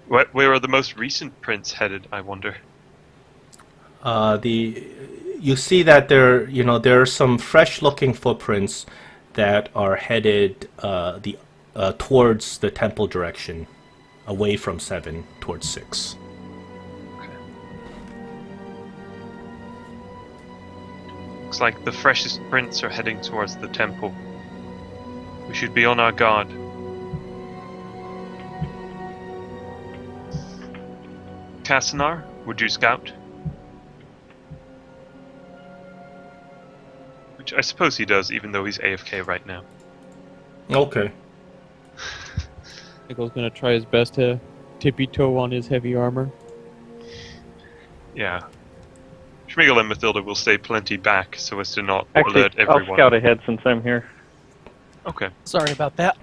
Where are the most recent prints headed, I wonder? You see that there are some fresh-looking footprints that are headed towards the temple direction, away from 7 towards 6. Okay. Looks like the freshest prints are heading towards the temple. We should be on our guard. Cassinar, would you scout? Which I suppose he does, even though he's AFK right now. Okay. Schmigel's gonna try his best to tippy toe on his heavy armor. Yeah. Schmiegel and Mathilda will stay plenty back so as to not Actually, alert everyone. I'll scout ahead since I'm here. Okay. Sorry about that.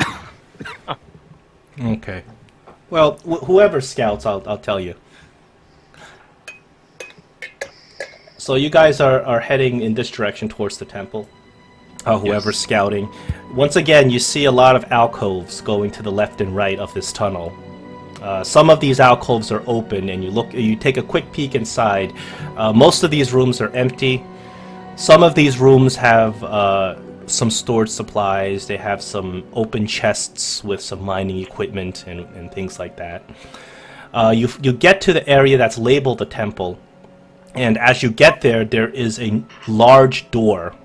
Okay. Well, whoever scouts, I'll tell you. So you guys are heading in this direction towards the temple. Whoever's scouting. Once again, you see a lot of alcoves going to the left and right of this tunnel. Some of these alcoves are open, and you take a quick peek inside. Most of these rooms are empty. Some of these rooms have some stored supplies. They have some open chests with some mining equipment and things like that. You get to the area that's labeled the temple, and as you get there, there is a large door.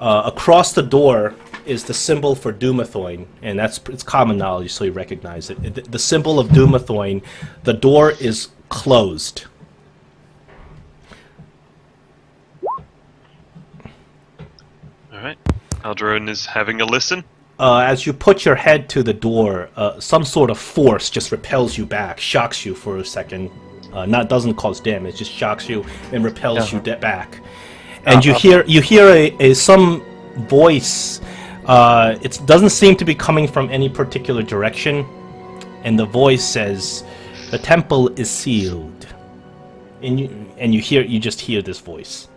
Across the door is the symbol for Dumathoin, and it's common knowledge, so you recognize it. The symbol of Dumathoin, the door is closed. Alright. Alderaan is having a listen. As you put your head to the door, some sort of force just repels you back, shocks you for a second. Doesn't cause damage, just shocks you and repels you back. And you hear some voice. It doesn't seem to be coming from any particular direction, and the voice says, "The temple is sealed." And you just hear this voice.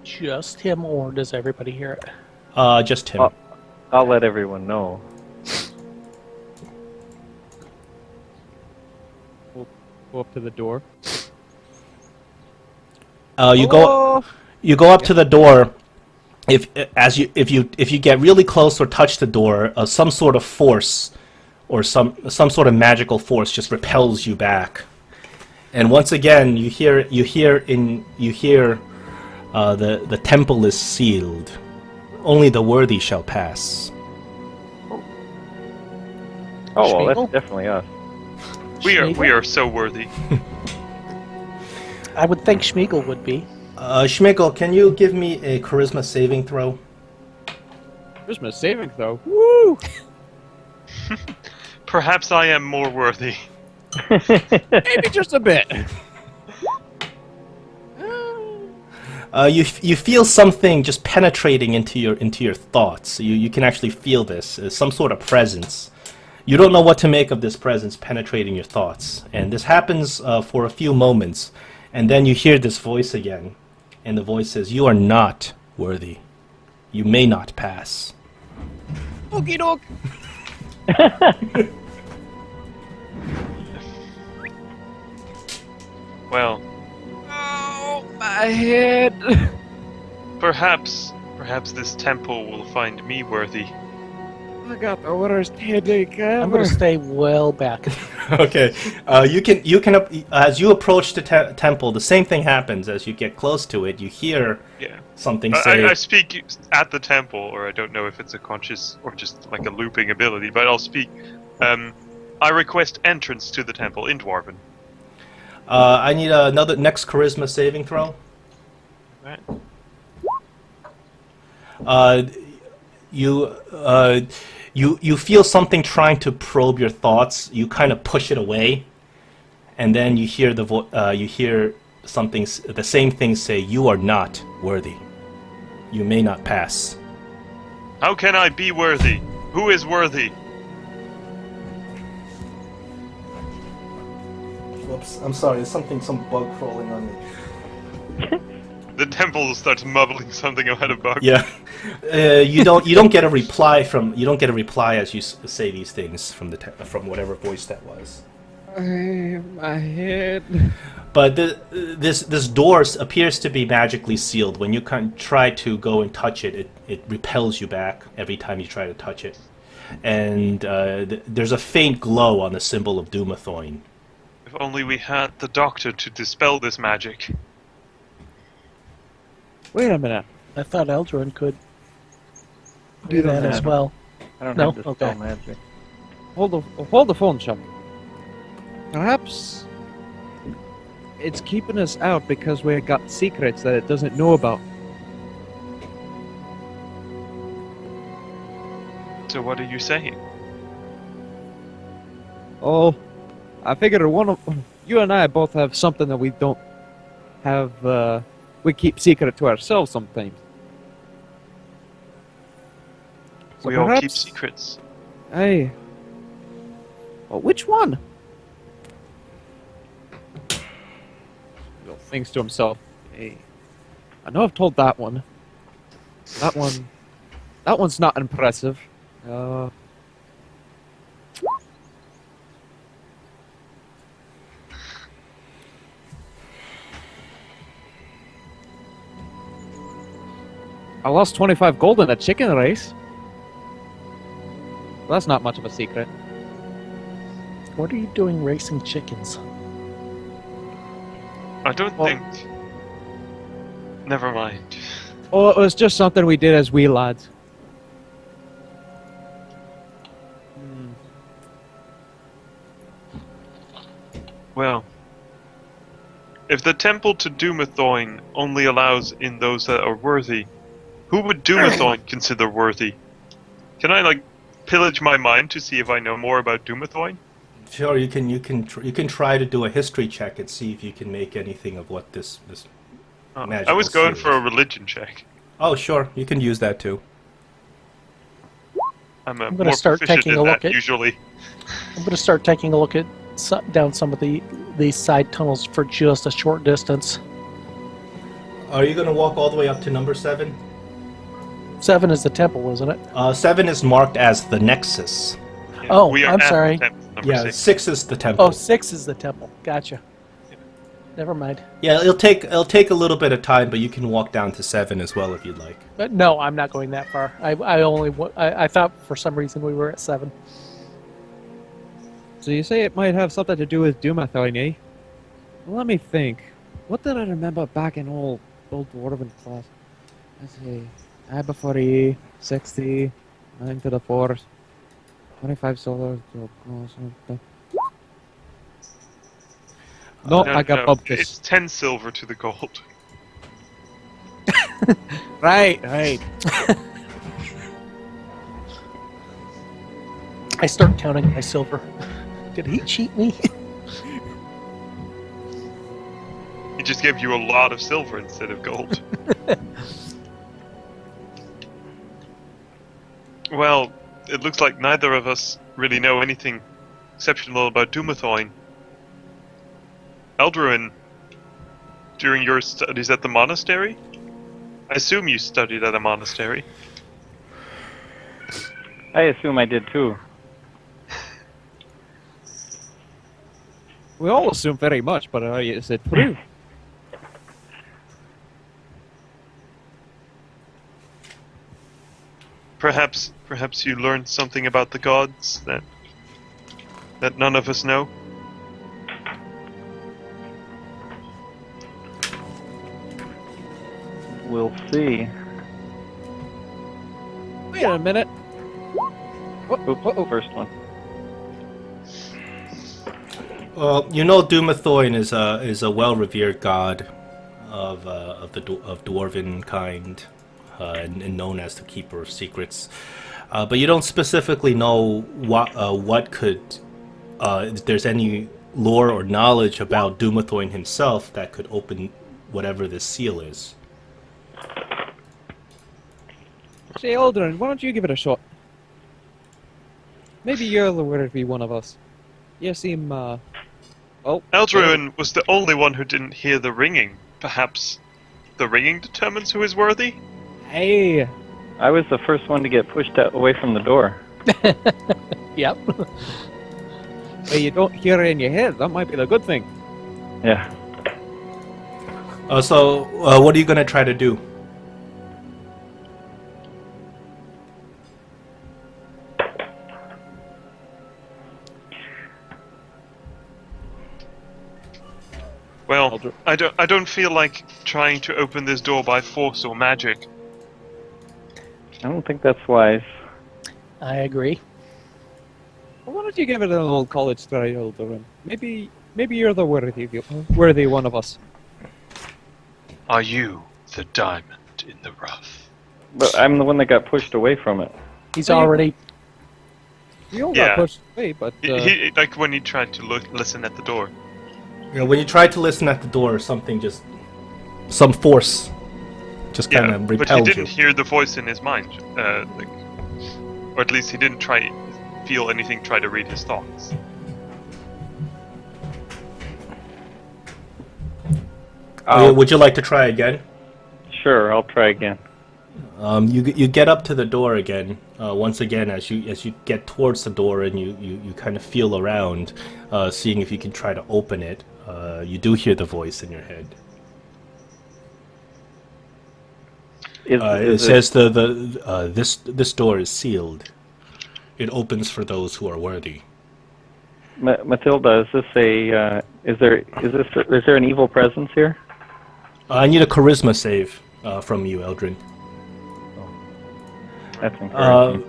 Just him, or does everybody hear it? Just him. I'll let everyone know. We'll go up to the door. You go up to the door. If you get really close or touch the door, some sort of force or some sort of magical force just repels you back. And once again, you hear the temple is sealed. Only the worthy shall pass. Oh, well, Schmiegel? that's definitely us. We are so worthy. I would think Schmiegel would be. Schmiegel, can you give me a charisma saving throw? Christmas saving throw. Woo! Perhaps I am more worthy. Maybe just a bit. You feel something just penetrating into your thoughts. You can actually feel this, some sort of presence. You don't know what to make of this presence penetrating your thoughts, and this happens for a few moments, and then you hear this voice again, and the voice says, "You are not worthy." You may not pass. Okie doke. Well, Oh, my head. perhaps this temple will find me worthy. I got the worst headache ever. I'm going to stay well back. Okay. You can as you approach the temple, the same thing happens. As you get close to it, you hear Yeah. something say. I speak at the temple, or I don't know if it's a conscious or just like a looping ability, but I'll speak. I request entrance to the temple in Dwarven. I need another next charisma saving throw. Right. You feel something trying to probe your thoughts. You kind of push it away, and then you hear you hear something, the same thing say, "You are not worthy. You may not pass." How can I be worthy? Who is worthy? Whoops! I'm sorry. There's some bug crawling on me. The temple starts mumbling something about a bug. Yeah, you don't get a reply as you say these things from from whatever voice that was. My head. But this door appears to be magically sealed. When you try to go and touch it, it repels you back every time you try to touch it. And there's a faint glow on the symbol of Doomathoin. If only we had the doctor to dispel this magic. Wait a minute. I thought Eldrin could We do don't that as have- well. I don't No? have the Okay. spell magic. Hold the phone, Chuck. Perhaps it's keeping us out because we got secrets that it doesn't know about. So what are you saying? Oh, I figured you and I both have something that we don't have. We keep secret to ourselves sometimes. So We all keep perhaps- secrets. Hey. Well, which one? Bill thinks to himself, hey, I know I've told that one. That one's not impressive. I lost 25 gold in a chicken race. Well, that's not much of a secret. What are you doing racing chickens? I don't Well- think... Never mind. Oh, it was just something we did as wee lads. Well, if the temple to Doomathoin only allows in those that are worthy, who would Doomathoin consider worthy? Can I, like, pillage my mind to see if I know more about Doomathoin? Sure, you can try to do a history check and see if you can make anything of what this. I Magical was going series. for a religion check. Oh, sure, you can use that too. I'm gonna more start proficient taking in a look that at- usually. I'm going to start taking a look at down some of these side tunnels for just a short distance. Are you going to walk all the way up to number 7? 7 is the temple, isn't it? 7 is marked as the Nexus. Yeah, Oh, we are I'm at sorry. temple number Yeah, 6. 6 is the temple. Oh, 6 is the temple. Gotcha. Never mind. Yeah, it'll take a little bit of time, but you can walk down to 7 as well if you'd like. But no, I'm not going that far. I thought for some reason we were at 7. So you say it might have something to do with Doomathoin, eh? Well, let me think. What did I remember back in old dwarven class? Let's see. I before E, 60, 9 to the 4th, 25 solar. No, I got bumped It's this. 10 silver to the gold. Right. I start counting my silver. Did he cheat me? He just gave you a lot of silver instead of gold. Well, it looks like neither of us really know anything exceptional about Doomathoin. Eldruin, during your studies at the monastery, I assume you studied at a monastery. I assume I did too. We all assume very much, but is it true? Perhaps you learned something about the gods that none of us know. We'll see. Wait a minute. Oops, first one. Well, you know, Dumathoin is a well-revered god of dwarven kind, and known as the keeper of secrets. But you don't specifically know what could, if there's any lore or knowledge about Dumathoin himself that could open whatever this seal is. Say, Aldrin, why don't you give it a shot? Maybe you're the worthy one of us. You seem, Oh. Eldruin was the only one who didn't hear the ringing. Perhaps the ringing determines who is worthy? Hey! I was the first one to get pushed away from the door. Yep. Hey, you don't hear it in your head. That might be the good thing. Yeah. So, what are you going to try to do? Well, I don't feel like trying to open this door by force or magic. I don't think that's wise. I agree. Well, why don't you give it an old college try, Aldrin? Maybe you're the worthy one of us. Are you the diamond in the rough? But I'm the one that got pushed away from it. He's Well, you- already. We all Yeah. got pushed away, but He, like when he tried to listen at the door. You know, when you try to listen at the door, some force just kind of But he repelled didn't you. hear the voice in his mind. Or at least he didn't feel anything try to read his thoughts. Would you like to try again? Sure, I'll try again. You get up to the door again. Once again, as you get towards the door and you kind of feel around, seeing if you can try to open it. You do hear the voice in your head. It says this door is sealed. It opens for those who are worthy. Matilda, is this is there an evil presence here? I need a charisma save from you, Eldrin. That's encouraging.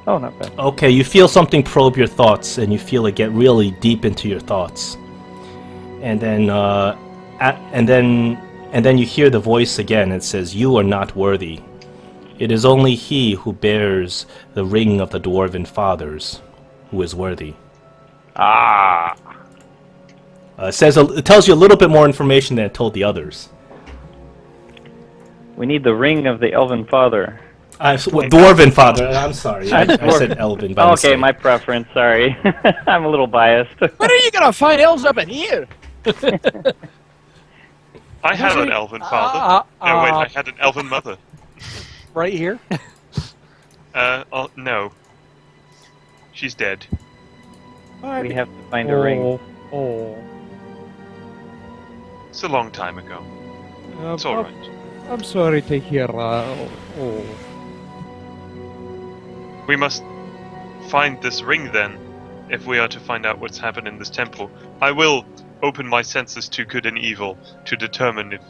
Oh, not bad. Okay, you feel something probe your thoughts, and you feel it get really deep into your thoughts, and then you hear the voice again. It says, "You are not worthy. It is only he who bears the ring of the dwarven fathers who is worthy." Ah! It tells you a little bit more information than it told the others. We need the ring of the elven father. Dwarven father. I'm sorry, I said elven by Okay, mistake. my preference, sorry. I'm a little biased. Where are you gonna find elves up in here? I had an elven father. No, wait, I had an elven mother. Right here. No. She's dead. We have to find a ring. Oh. It's a long time ago. It's alright. I'm sorry to hear. We must find this ring then, if we are to find out what's happened in this temple. I will open my senses to good and evil to determine if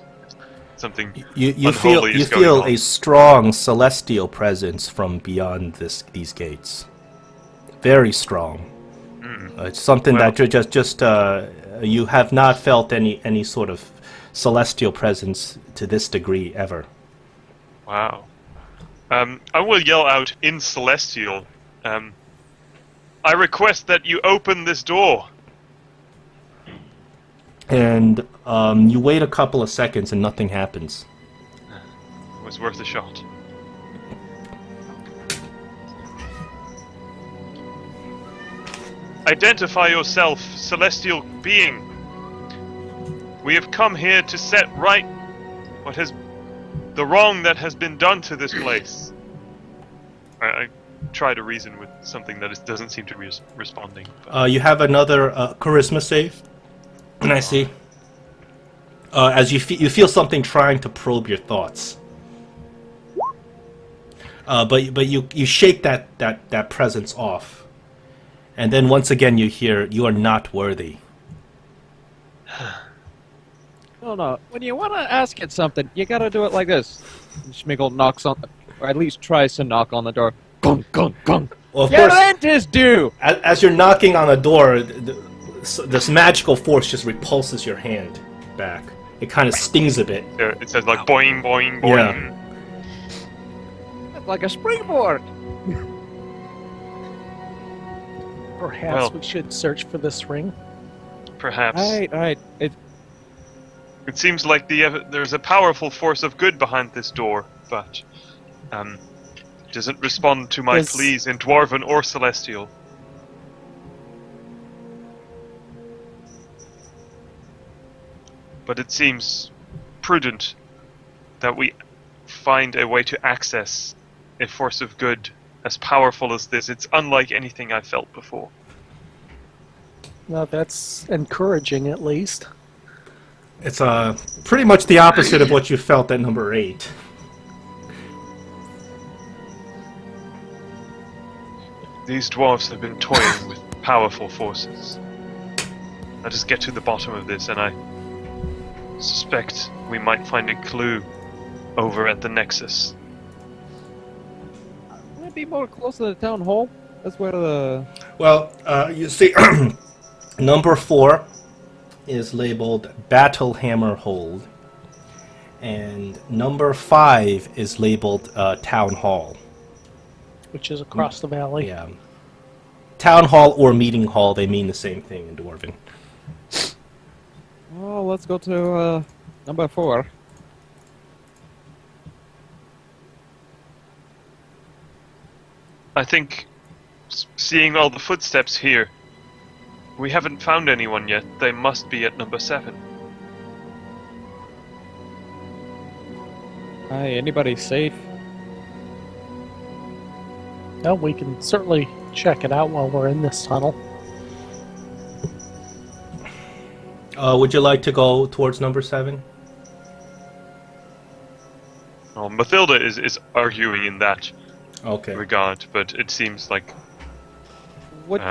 something You unholy is going feel on. a strong celestial presence from beyond these gates. Very strong. It's something Well- that you have not felt any sort of celestial presence to this degree ever. Wow. I will yell out in Celestial. I request that you open this door. And you wait a couple of seconds and nothing happens. It was worth a shot. Identify yourself, celestial being. We have come here to set right what has the wrong that has been done to this place. I try to reason with something that doesn't seem to be responding. But... You have another charisma save, and I see. As you feel something trying to probe your thoughts. But you shake that presence off, and then once again you hear, "You are not worthy." No. When you want to ask it something, you gotta do it like this. And Schmigel knocks on, or at least tries to knock on the door. Gong, gong, gong. Well, of Your course, rent is due! as you're knocking on the door, this magical force just repulses your hand back. It kind of stings a bit. It says like boing, boing, boing. It's like a springboard! Perhaps Well. we should search for this ring. Perhaps. Right. It seems like there's a powerful force of good behind this door, but it doesn't respond to my Is- pleas in Dwarven or Celestial. But it seems prudent that we find a way to access a force of good as powerful as this. It's unlike anything I've felt before. Well, that's encouraging, at least. It's pretty much the opposite of what you felt at number 8. These dwarves have been toying with powerful forces. Let us get to the bottom of this, and I suspect we might find a clue over at the Nexus. Would it be more close to the town hall? That's where the... Well, you see, number 4 is labeled Battle Hammer Hold, and number 5 is labeled Town Hall. Which is across the valley. Yeah. Town Hall or Meeting Hall, they mean the same thing in Dwarven. Well, let's go to number 4. I think, seeing all the footsteps here, we haven't found anyone yet. They must be at number 7. Hi, anybody safe? Well, we can certainly check it out while we're in this tunnel. Would you like to go towards number 7? Well, Mathilda is arguing in that Okay. regard, but it seems like What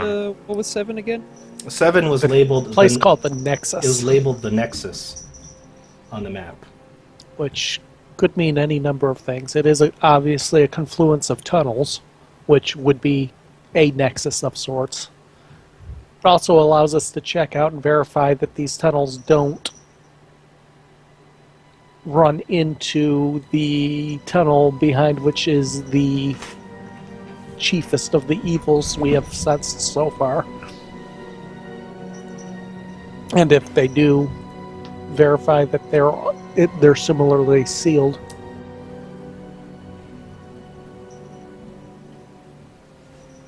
was 7 again? 7 was labeled... A place the- called the It was Nexus, labeled the Nexus on the map. which could mean any number of things. It is obviously a confluence of tunnels, which would be a nexus of sorts. It also allows us to check out and verify that these tunnels don't run into the tunnel behind which is the chiefest of the evils we have sensed so far. And if they do, verify that they're similarly sealed.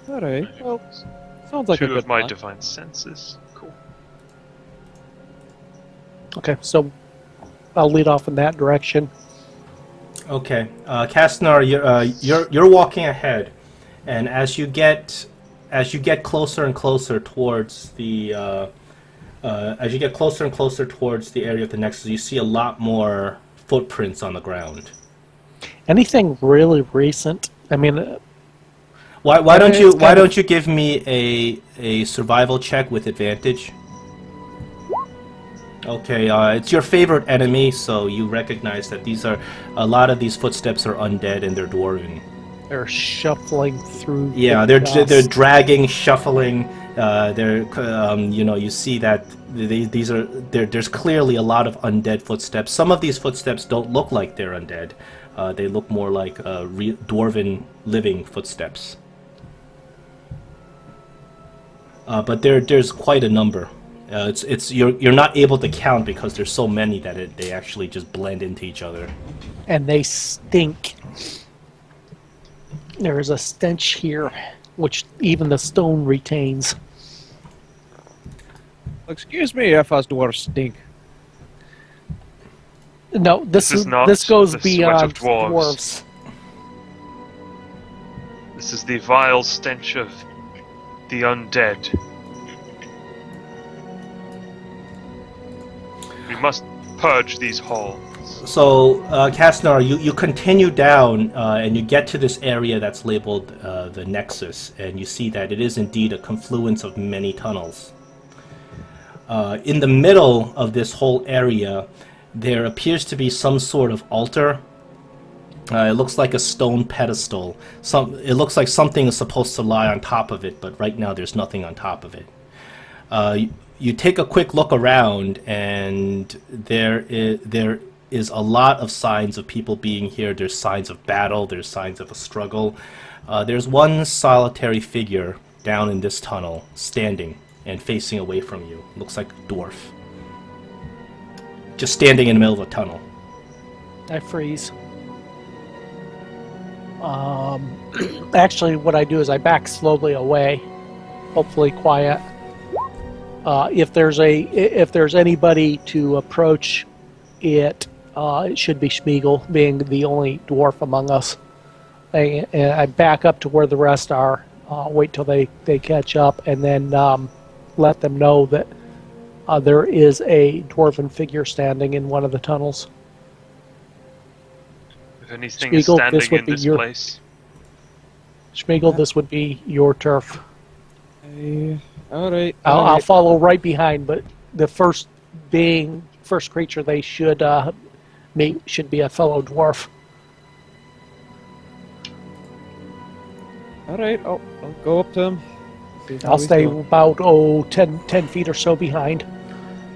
Alright, well, sounds like a two good of my plan. divine senses. Cool. Okay, so I'll lead off in that direction. Okay, Kastnar, you're walking ahead, and as you get closer and closer towards the area of the Nexus, you see a lot more footprints on the ground. Anything really recent? I mean, Why don't it's you kind of- give me a survival check with advantage? Okay, it's your favorite enemy, so you recognize that a lot of these footsteps are undead and they're dwarven. they're shuffling through. Yeah, the they're dust. dragging, shuffling. You see that there's clearly a lot of undead footsteps. Some of these footsteps don't look like they're undead. They look more like dwarven living footsteps. But there's quite a number. You're not able to count because there's so many that they actually just blend into each other. And they stink. There is a stench here, which even the stone retains. Excuse me if us dwarves stink. No, This is not this goes the sweat beyond of dwarves. dwarves. This is the vile stench of the undead. We must purge these halls. So, Casnar, you continue down and you get to this area that's labeled the Nexus, and you see that it is indeed a confluence of many tunnels. In the middle of this whole area, there appears to be some sort of altar. It looks like a stone pedestal. It looks like something is supposed to lie on top of it, but right now there's nothing on top of it. You take a quick look around, and there is a lot of signs of people being here. There's signs of battle. There's signs of a struggle. There's one solitary figure down in this tunnel, standing and facing away from you. Looks like a dwarf. Just standing in the middle of a tunnel. I freeze. Actually, what I do is I back slowly away, hopefully quiet. If there's anybody to approach it, it should be Schmiegel, being the only dwarf among us. I back up to where the rest are, wait till they catch up, and then let them know that there is a dwarven figure standing in one of the tunnels. If anything Spiegel, is standing this would in be this your- place, Schmiegel, this would be your turf. Alright. I'll follow right behind, but the first creature they should meet should be a fellow dwarf. Alright, I'll go up to him. See how I'll he's stay doing. about 10 feet or so behind.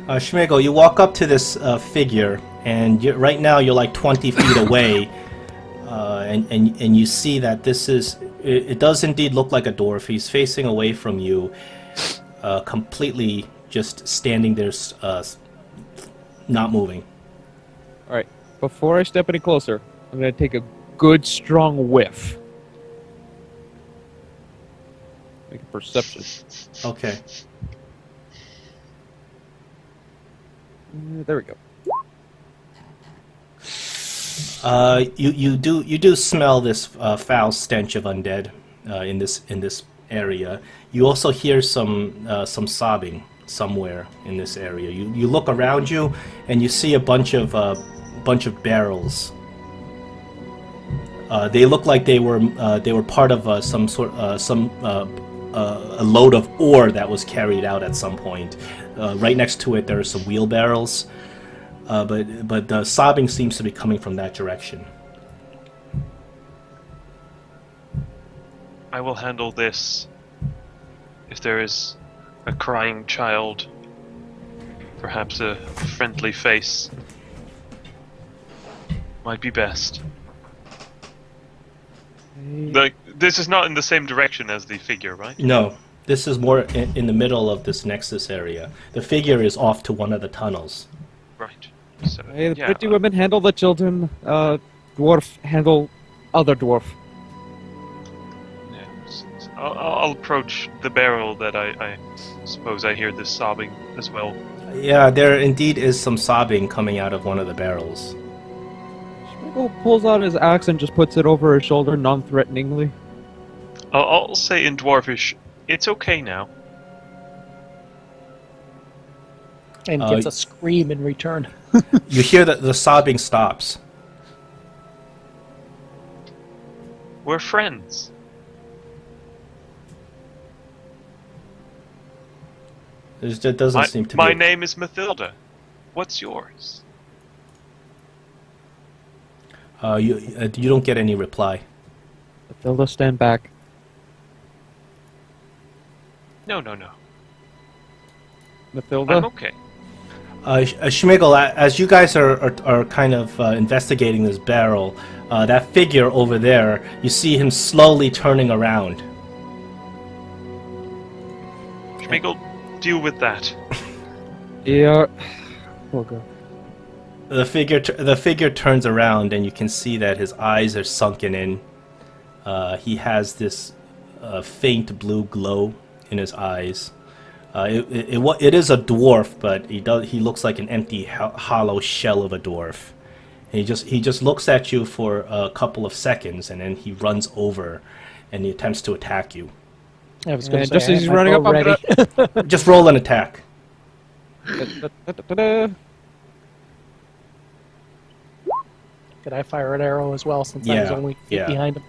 Schmegel, you walk up to this figure, and right now you're like 20 feet away, and you see that this is... It does indeed look like a dwarf. He's facing away from you, completely just standing there, not moving. Alright, before I step any closer, I'm going to take a good strong whiff. Make a perception. Okay. There we go. You do smell this foul stench of undead in this area. You also hear some sobbing somewhere in this area. You look around you and you see a bunch of barrels. They look like they were part of a load of ore that was carried out at some point. Right next to it, there are some wheelbarrows. But the sobbing seems to be coming from that direction. I will handle this. If there is a crying child, perhaps a friendly face might be best. Like, this is not in the same direction as the figure, right? No, this is more in the middle of this Nexus area. The figure is off to one of the tunnels. Right. So, Hey, the yeah, pretty women handle the children, dwarf handle other dwarf. I'll approach the barrel that I suppose I hear this sobbing as well. Yeah, there indeed is some sobbing coming out of one of the barrels. Schmigel pulls out his axe and just puts it over his shoulder non-threateningly. I'll say in Dwarvish, it's okay now. And gets a scream in return. You hear that the sobbing stops. We're friends. There doesn't seem to be. My name is Mathilda. What's yours? You don't get any reply. Mathilda, stand back. No. Mathilda? I'm okay. Schmigel, as you guys are kind of investigating this barrel, that figure over there, you see him slowly turning around. Schmigel, deal with that. Yeah. Oh god. The figure turns around, and you can see that his eyes are sunken in. He has this faint blue glow in his eyes. It is a dwarf, but he looks like an empty, hollow shell of a dwarf. And he just looks at you for a couple of seconds, and then he runs over, and he attempts to attack you. I was going to Just say, as he's I had my running bow up, I'm ready. Just roll an attack. Da-da-da-da-da. Could I fire an arrow as well, since I was Yeah, only feet yeah. behind him?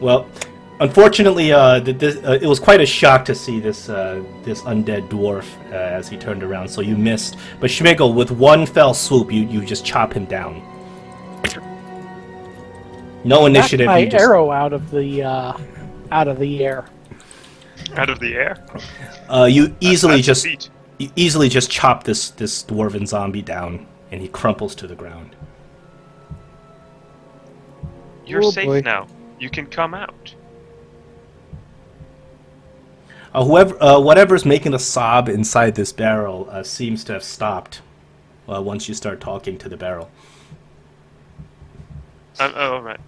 Well, unfortunately, it was quite a shock to see this undead dwarf as he turned around. So you missed, but Schmigel, with one fell swoop, you just chop him down. No initiative. Back my You just, arrow out of the air. Out of the air. you easily At just feet. you easily just chop this dwarven zombie down, and he crumples to the ground. You're Oh, safe boy. now. You can come out. Whatever's making a sob inside this barrel seems to have stopped once you start talking to the barrel. All right.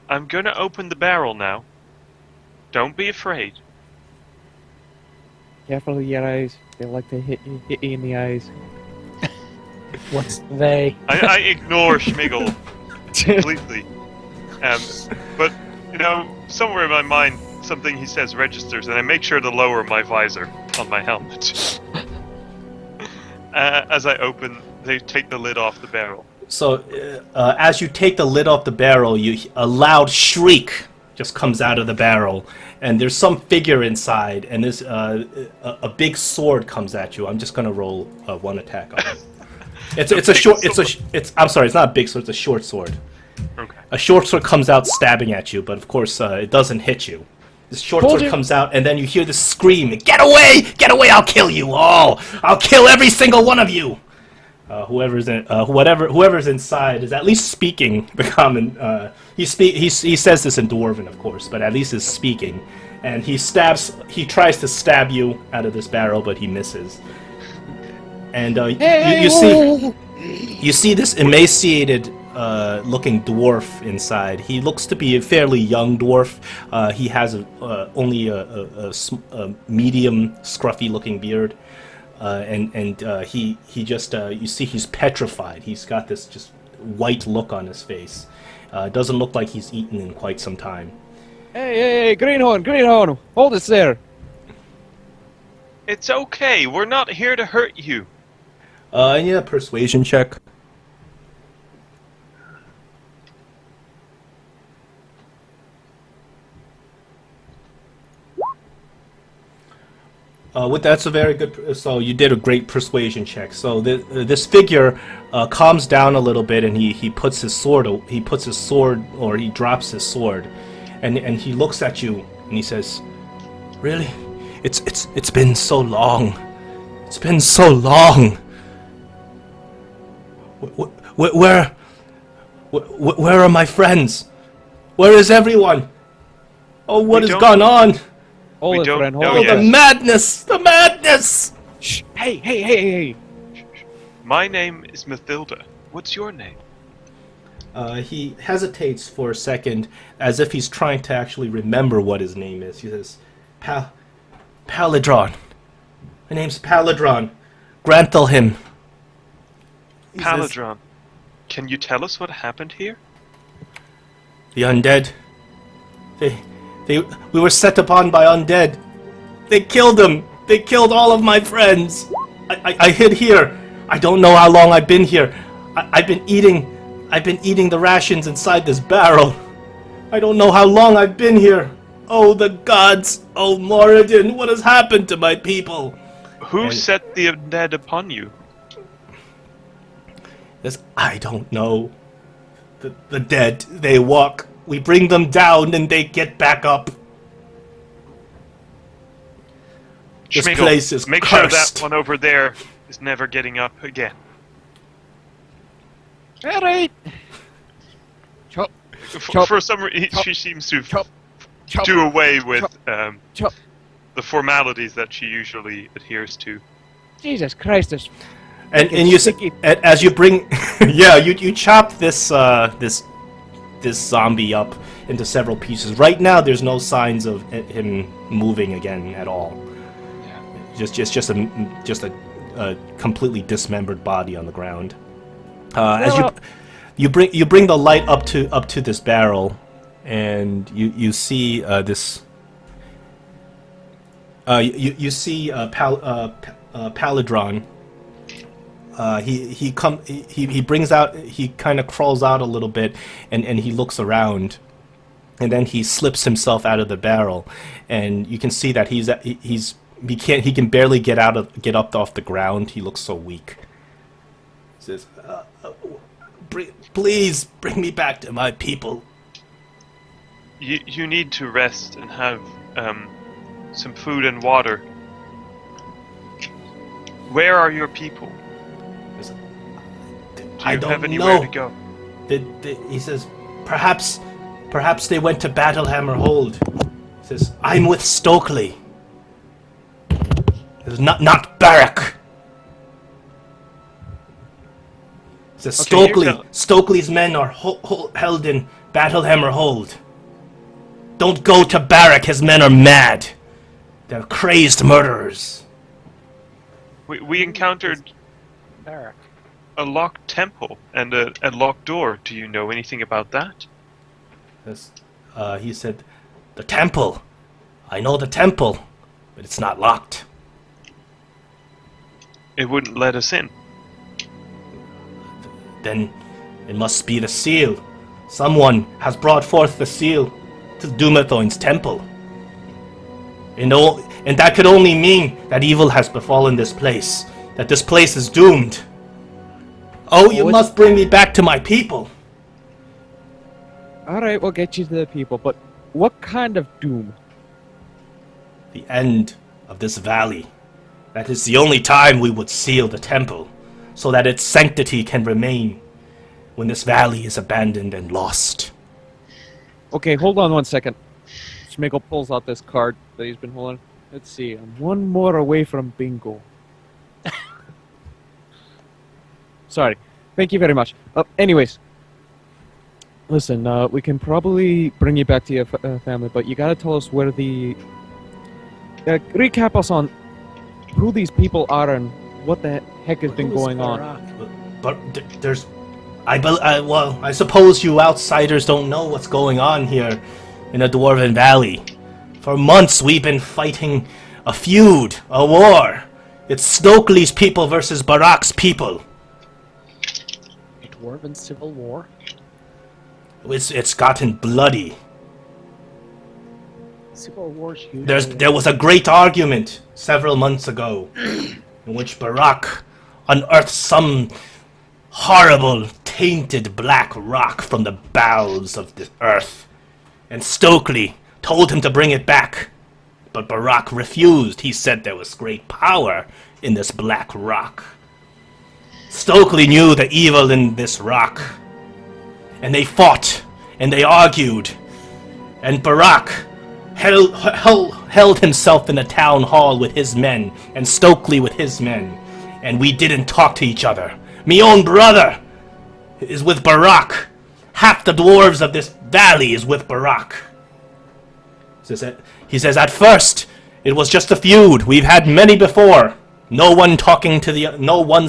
I'm gonna open the barrel now. Don't be afraid. Careful with your eyes. They like to hit you in the eyes. What's they? I ignore Schmigel completely. But somewhere in my mind, something he says registers, and I make sure to lower my visor on my helmet. As I they take the lid off the barrel. So, as you take the lid off the barrel, a loud shriek just comes out of the barrel, and there's some figure inside, and there's a big sword comes at you. I'm just gonna roll one attack on it. I'm sorry, it's not a big sword. It's a short sword. Okay. A short sword comes out stabbing at you, but of course it doesn't hit you. This short sword comes out, and then you hear this scream: "Get away! Get away! I'll kill you all! I'll kill every single one of you!" Whoever's inside is at least speaking the common. He says this in dwarven, of course, but at least is speaking. And he tries to stab you out of this barrel, but he misses. And you see this emaciated looking dwarf inside. He looks to be a fairly young dwarf. He has only a medium scruffy looking beard. He just you see he's petrified. He's got this just white look on his face. Doesn't look like he's eaten in quite some time. Hey, Greenhorn, hold it there. It's okay. We're not here to hurt you. Yeah, persuasion check. That's a very good. So you did a great persuasion check. So this figure calms down a little bit, and he puts his sword. He drops his sword, and he looks at you and he says, "Really, it's been so long. It's been so long. Where are my friends? Where is everyone? Oh, what has gone on? Hold it, don't friend, know hold yet. it. The madness! The madness!" Shh. Hey. My name is Mathilda. What's your name? He hesitates for a second, as if he's trying to actually remember what his name is. He says, Palidron. My name's Palidron. Granthilhim. He says, Palidron. Can you tell us what happened here? "The undead. We were set upon by undead. They killed them. They killed all of my friends. I hid here. I don't know how long I've been here. I've been eating the rations inside this barrel. I don't know how long I've been here. Oh, the gods. Oh, Moradin, what has happened to my people?" Who set the undead upon you? I don't know. The dead, they walk. We bring them down and they get back up. This Schmigel, place is make cursed. sure that one over there is never getting up again. All right. Chop. For some reason, she seems to Chop. do away with Chop. the formalities that she usually adheres to. Jesus Christ, this. And It's you sticky. as you bring, you chop this zombie up into several pieces. Right now, there's no signs of him moving again at all. Just a completely dismembered body on the ground. As you bring the light up to this barrel, and you see this. You see Palidron. He brings out. He kind of crawls out a little bit, and he looks around, and then he slips himself out of the barrel, and you can see that he can barely get up off the ground. He looks so weak. He says, "Please bring me back to my people." You need to rest and have some food and water. Where are your people? I Do you have don't anywhere know. to go? He says, perhaps they went to Battlehammer Hold. He says, I'm with Stokely. He says, not Barrack. He says, Okay, Stokely's men are held in Battlehammer Hold. Don't go to Barrack, his men are mad. They're crazed murderers. We encountered Barrack. a locked temple and a locked door. Do you know anything about that? He said, the temple. I know the temple, but it's not locked. It wouldn't let us in. Then it must be the seal. Someone has brought forth the seal to Dumathoin's temple. And that could only mean that evil has befallen this place. That this place is doomed. Oh, you must bring me back to my people. Alright, we'll get you to the people, but what kind of doom? The end of this valley. That is the only time we would seal the temple, so that its sanctity can remain when this valley is abandoned and lost. Okay, hold on 1 second. Schmigel pulls out this card that he's been holding. Let's see, I'm one more away from bingo. Sorry. Thank you very much. Anyways. Listen, we can probably bring you back to your family, but you gotta tell us where the... recap us on who these people are and what the heck has been going on. But there's... I suppose you outsiders don't know what's going on here in the Dwarven Valley. For months we've been fighting a feud, a war. It's Stokely's people versus Barak's people. The Dwarven Civil War? It's gotten bloody. Civil War's huge. There was a great argument several months ago in which Barak unearthed some horrible, tainted black rock from the bowels of the earth. And Stokely told him to bring it back. But Barak refused. He said there was great power in this black rock. Stokely knew the evil in this rock. And they fought, and they argued. And Barak held himself in the town hall with his men, and Stokely with his men. And we didn't talk to each other. Me own brother is with Barak. Half the dwarves of this valley is with Barak. He says, at first, it was just a feud. We've had many before. No one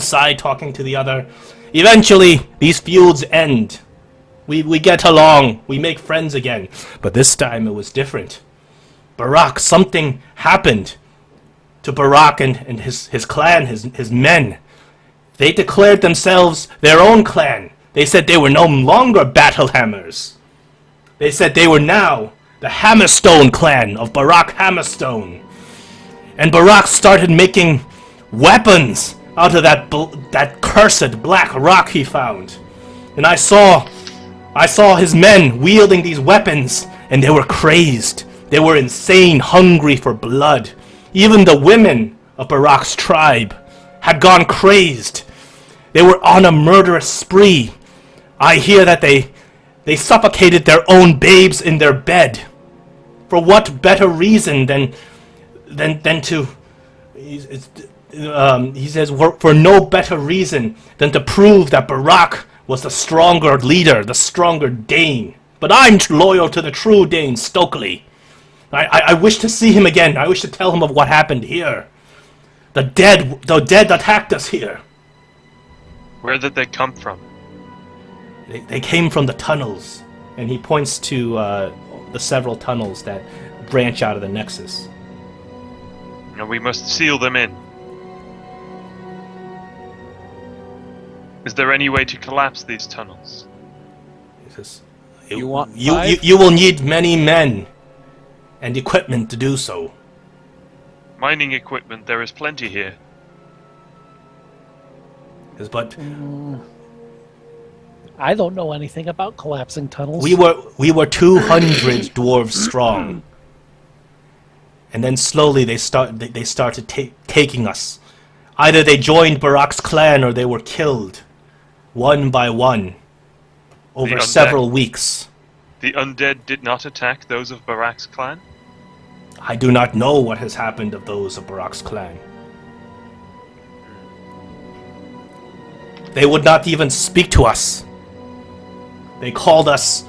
side talking to the other. Eventually, these feuds end. We get along. We make friends again. But this time it was different. Barak, something happened to Barak and his clan, his men. They declared themselves their own clan. They said they were no longer Battlehammers. They said they were now the Hammerstone clan of Barak Hammerstone. And Barak started making weapons out of that cursed black rock he found. And I saw his men wielding these weapons, and they were crazed. They were insane, hungry for blood. Even the women of Barak's tribe had gone crazed. They were on a murderous spree. I hear that they suffocated their own babes in their bed. For what better reason than to... he says, for no better reason than to prove that Barak was the stronger leader, the stronger Dane. But I'm loyal to the true Dane, Stokely. I wish to see him again. I wish to tell him of what happened here. The dead attacked us here. Where did they come from? They came from the tunnels. And he points to the several tunnels that branch out of the Nexus. And we must seal them in. Is there any way to collapse these tunnels? He says, You want you, five? you will need many men and equipment to do so. Mining equipment, there is plenty here. Yes, but I don't know anything about collapsing tunnels. we were 200 dwarves strong, and then slowly they started taking us. Either they joined Barak's clan or they were killed, one by one, over undead. several weeks. The undead did not attack those of Barak's clan? I do not know what has happened of those of Barak's clan. They would not even speak to us. They called us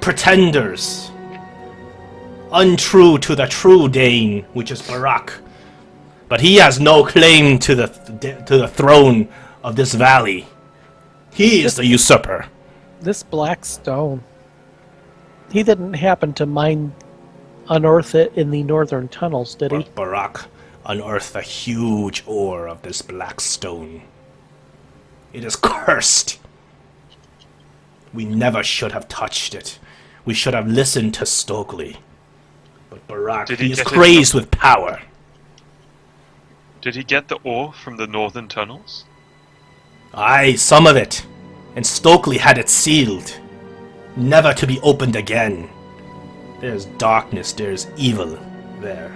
pretenders, untrue to the true Dane, which is Barak. But he has no claim to the throne of this valley. He is the usurper. This black stone. He didn't happen to unearth it in the northern tunnels, did he? But Barak unearthed the huge ore of this black stone. It is cursed. We never should have touched it. We should have listened to Stokely. But Barak, Did he he is get it crazed from- with power. Did he get the ore from the northern tunnels? Aye, some of it. And Stokely had it sealed. Never to be opened again. There's darkness, there's evil there.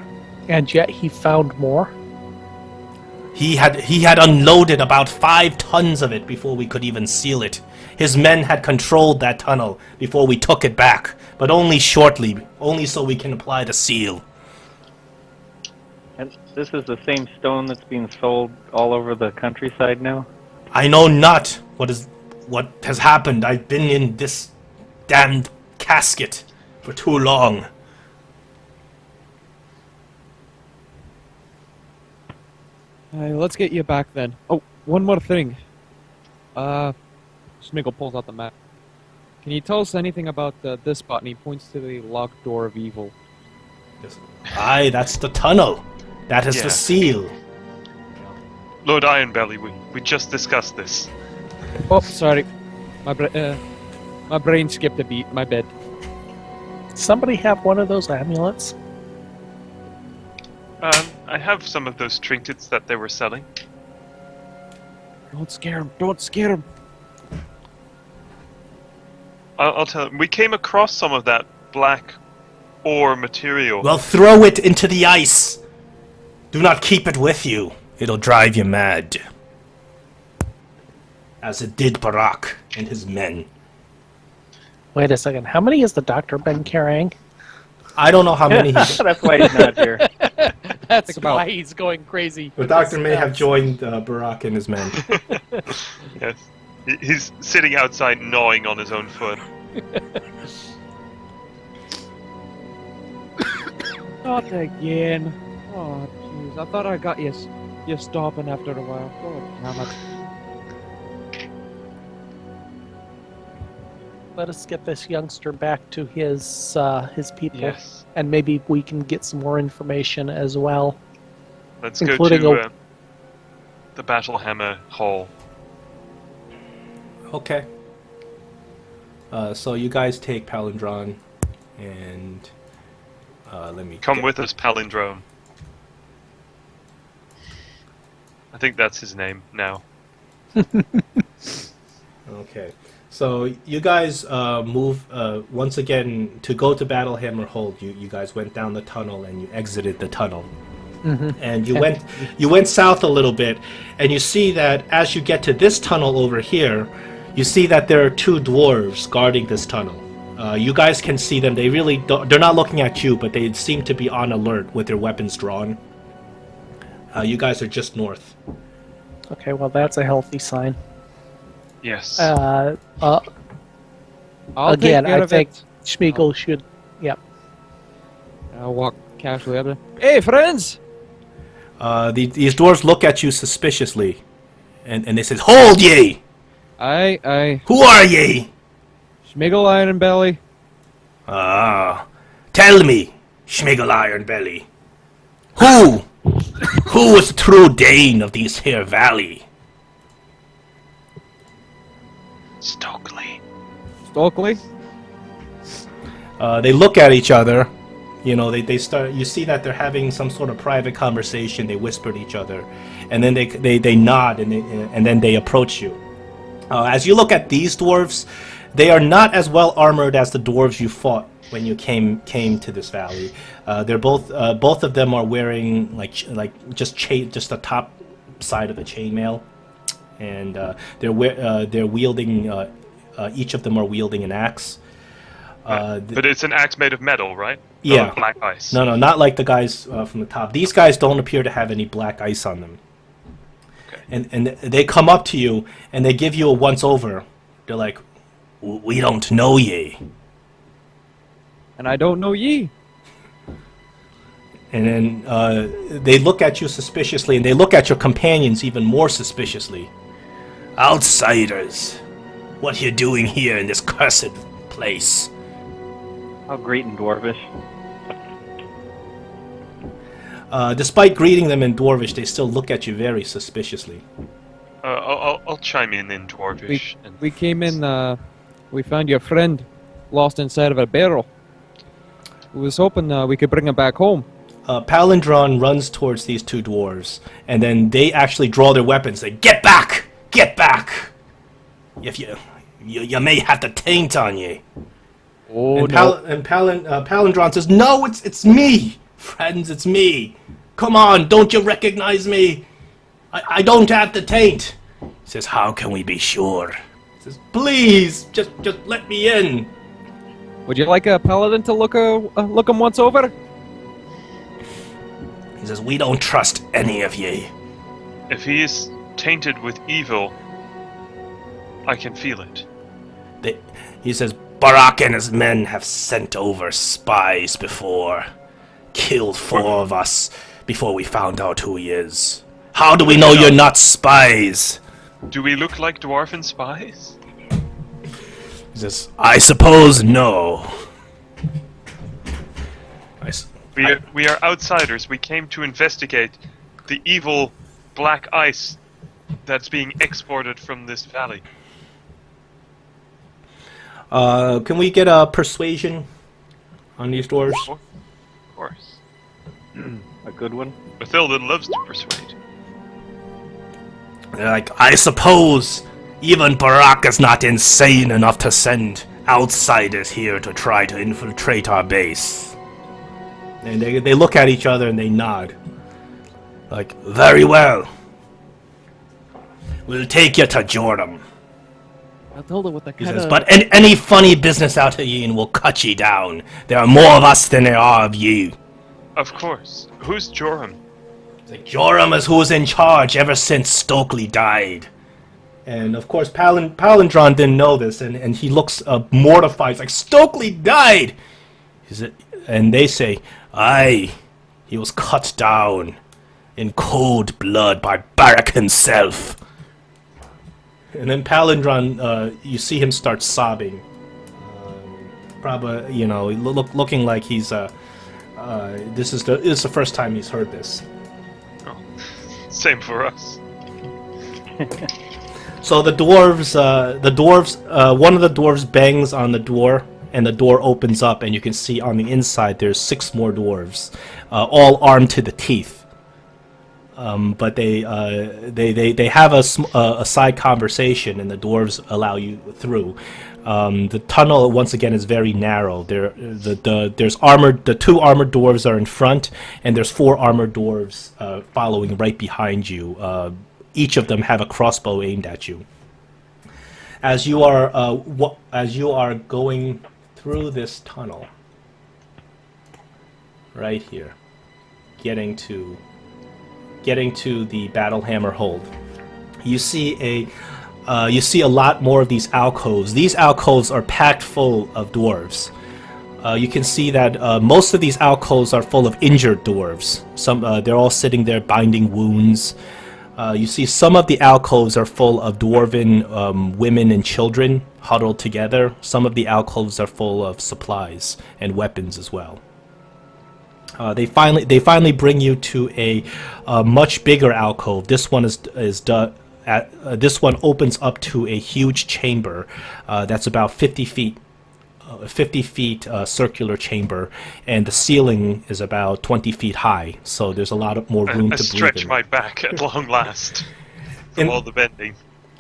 And yet he found more. He had unloaded about 5 tons of it before we could even seal it. His men had controlled that tunnel before we took it back, but only shortly, only so we can apply the seal. And this is the same stone that's being sold all over the countryside now? I know not what has happened. I've been in this damned casket for too long. Let's get you back then. Oh, one more thing. Smiggle pulls out the map. Can you tell us anything about this spot? And he points to the locked door of evil. Yes. Aye, that's the tunnel. That is Yeah. the seal. Lord Ironbelly, we just discussed this. Oh, sorry. My brain skipped a beat. My bad. Somebody have one of those amulets? I have some of those trinkets that they were selling. Don't scare him. Don't scare him. I'll tell him. We came across some of that black ore material. Well, throw it into the ice. Do not keep it with you. It'll drive you mad. As it did Barak and his men. Wait a second. How many has the doctor been carrying? I don't know how many he's... That's why he's not here. That's about- why he's going crazy. The with doctor his may have stats. joined Barak and his men. Yes. He's sitting outside gnawing on his own foot. Not again. Oh, jeez. I thought I got you stopping after a while. God damn it. Let us get this youngster back to his people, Yes. and maybe we can get some more information as well. Let's go Including to the Battlehammer Hall. Okay. So you guys take Palindron, and let me Come get- with us, Palindrome. I think that's his name now. Okay. So you guys move once again to go to Battlehammer Hold. You guys went down the tunnel and you exited the tunnel. And you went south a little bit, and you see that as you get to this tunnel over here, you see that there are 2 dwarves guarding this tunnel. You guys can see them. They really they're not looking at you, but they seem to be on alert with their weapons drawn. You guys are just north. Okay, well that's a healthy sign. Yes. I'll Again, take care I of think it. Schmiegel should. Yep. I'll walk casually up there. Hey, friends! These dwarves look at you suspiciously, and they say, "Hold ye! Aye. Who are ye? Schmigel Iron Belly. Ah, tell me, Schmigel Ironbelly. Who is the true Dane of these here valley? Stokely. Stokely. They look at each other. You know, they start. You see that they're having some sort of private conversation. They whisper to each other, and then they nod and then they approach you. As you look at these dwarves, they are not as well armored as the dwarves you fought when you came to this valley. They're both of them are wearing just the top side of a chainmail, and they're wielding. Each of them are wielding an axe. But it's an axe made of metal, right? Yeah. Not black ice. No, not like the guys from the top. These guys don't appear to have any black ice on them. Okay. And they come up to you and they give you a once over. They're like, "We don't know ye." And I don't know ye. And then they look at you suspiciously, and they look at your companions even more suspiciously. "Outsiders, what you doing here in this cursed place?" How great in Dwarvish. Despite greeting them in Dwarvish, they still look at you very suspiciously. I'll chime in Dwarvish. We came in, we found your friend lost inside of a barrel. We was hoping we could bring him back home. Palindron runs towards these two dwarves, and then they actually draw their weapons. They get back! Get back! If you may have the taint on you. Oh, And, no. Palindron says, "No, it's me, friends, it's me. Come on, don't you recognize me? I don't have the taint." He says, "How can we be sure?" He says, "Please, just let me in." Would you like a paladin to look him once over? He says, "We don't trust any of ye." If he is tainted with evil, I can feel it. He says, "Barak and his men have sent over spies before. Killed 4 of us before we found out who he is. How do we know you're not spies?" Do we look like dwarven spies? He says, "I suppose no." We are outsiders. We came to investigate the evil black ice that's being exported from this valley. Can we get a persuasion on these dwarves? Of course. A good one. Mathilda loves to persuade. They're like, "I suppose even Barak is not insane enough to send outsiders here to try to infiltrate our base." And they look at each other and they nod. Like, "Very well. We'll take you to Jordan." I told her with the He kind says, of... "But any funny business out of ye and we'll cut ye down. There are more of us than there are of you." Of course. Who's Joram? Like, "Joram is who's in charge ever since Stokely died." And of course, Palindron didn't know this, and he looks mortified. He's like, "Stokely died!" And they say, "Aye, he was cut down in cold blood by Barak himself." And then Palindron, you see him start sobbing. Probably, looking like he's, this is the first time he's heard this. Oh, same for us. So the dwarves, one of the dwarves bangs on the door, and the door opens up, and you can see on the inside there's 6 more dwarves, all armed to the teeth. But they have a side conversation, and the dwarves allow you through. The tunnel once again is very narrow. There's armored. The 2 armored dwarves are in front, and there's 4 armored dwarves following right behind you. Each of them have a crossbow aimed at you. As you are going through this tunnel, right here, getting to the Battlehammer Hold, you see a lot more of these alcoves. These alcoves are packed full of dwarves. You can see that most of these alcoves are full of injured dwarves. They're all sitting there binding wounds. You see some of the alcoves are full of dwarven women and children huddled together. Some of the alcoves are full of supplies and weapons as well. They finally bring you to a much bigger alcove. This one this one opens up to a huge chamber that's about 50 feet. 50 feet circular chamber, and the ceiling is about 20 feet high, so there's a lot more room to breathe. I stretch my back at long last from all the bending.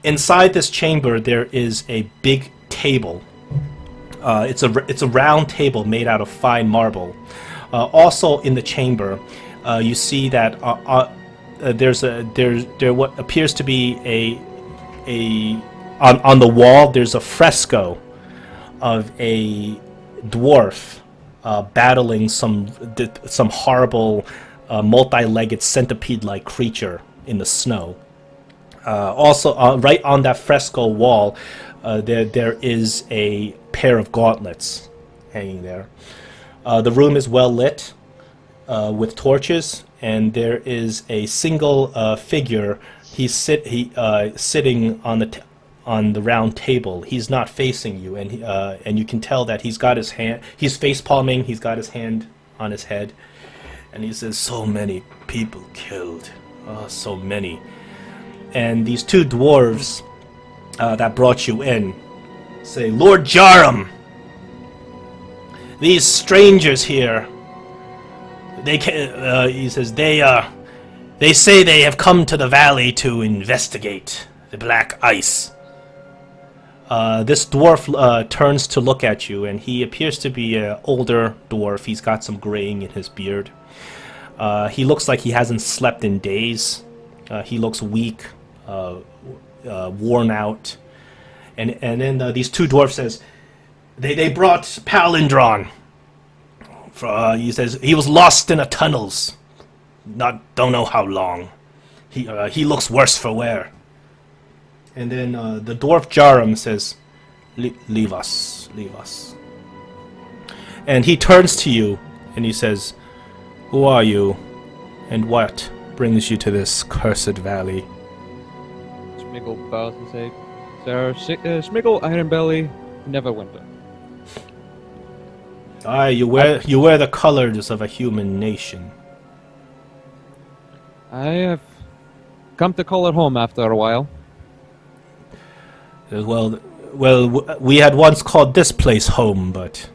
Inside this chamber, there is a big table. It's a round table made out of fine marble. Also in the chamber, you see that there's what appears to be on the wall. There's a fresco of a dwarf battling some horrible multi-legged centipede-like creature in the snow. Also, right on that fresco wall, there is a pair of gauntlets hanging there. The room is well lit with torches, and there is a single figure. He's sitting on the round table. He's not facing you, and you can tell that he's got his hand. He's face palming. He's got his hand on his head, and he says, "So many people killed, so many." And these two dwarves that brought you in say, "Lord Jarum, these strangers here. He says they say they have come to the valley to investigate the black ice." This dwarf turns to look at you, and he appears to be an older dwarf. He's got some graying in his beard. He looks like he hasn't slept in days. He looks weak, worn out. And then these two dwarfs says, they brought Palindron. He says he was lost in the tunnels. Don't know how long. He looks worse for wear. And then the dwarf Jarum says, leave us. And he turns to you and he says, "Who are you, and what brings you to this cursed valley?" Smiggle bows and say, "Sir, Smiggle Ironbelly, Neverwinter." Aye, you wear the colors of a human nation. I have come to call it home after a while. Well, we had once called this place home, but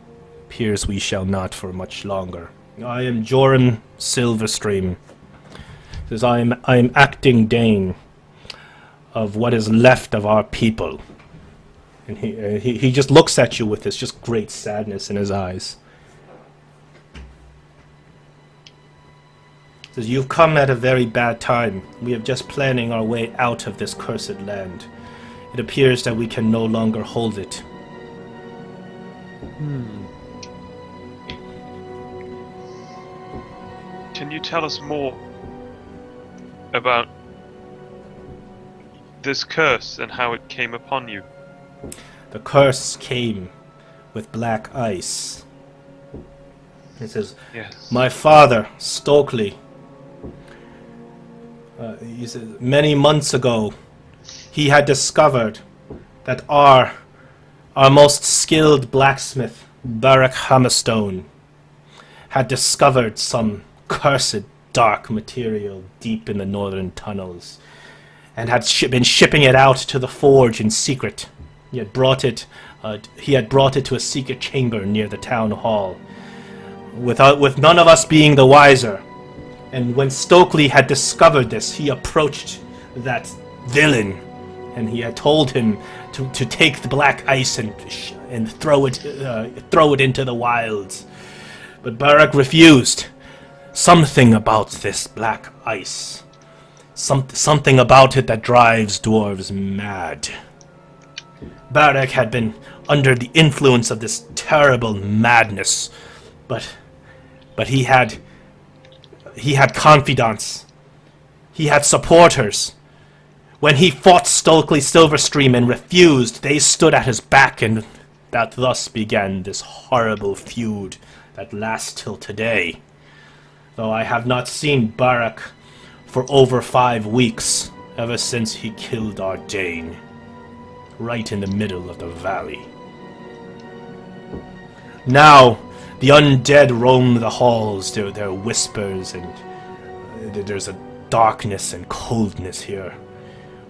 appears we shall not for much longer. I am Joram Silverstream. Says I am acting Dane of what is left of our people. And he just looks at you with this just great sadness in his eyes. Says, "You've come at a very bad time. We are just planning our way out of this cursed land. It appears that we can no longer hold it." Can you tell us more about this curse and how it came upon you? The curse came with black ice. It says, Yes. "My father, Stokely, he says, many months ago, he had discovered that our most skilled blacksmith, Barak Hammerstone, had discovered some cursed dark material deep in the northern tunnels, and had been shipping it out to the forge in secret. He had brought it to a secret chamber near the town hall, with none of us being the wiser. And when Stokely had discovered this, he approached that villain, and he had told him to take the black ice and throw it into the wilds. But Barak refused. Something about this black ice, something about it that drives dwarves mad. Barak had been under the influence of this terrible madness, but he had confidants. He had supporters. When he fought Stokely Silverstream and refused, they stood at his back, and that thus began this horrible feud that lasts till today. Though I have not seen Barak for over 5 weeks, ever since he killed our Dane, right in the middle of the valley. Now, the undead roam the halls, there are whispers, and there's a darkness and coldness here.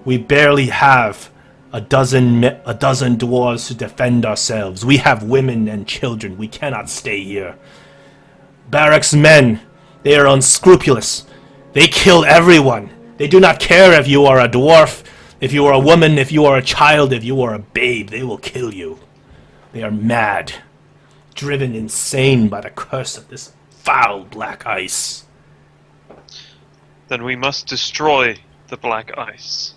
We barely have a dozen dwarves to defend ourselves. We have women and children. We cannot stay here. Barrack's men, they are unscrupulous. They kill everyone. They do not care if you are a dwarf, if you are a woman, if you are a child, if you are a babe. They will kill you. They are mad, driven insane by the curse of this foul black ice. Then we must destroy the black ice.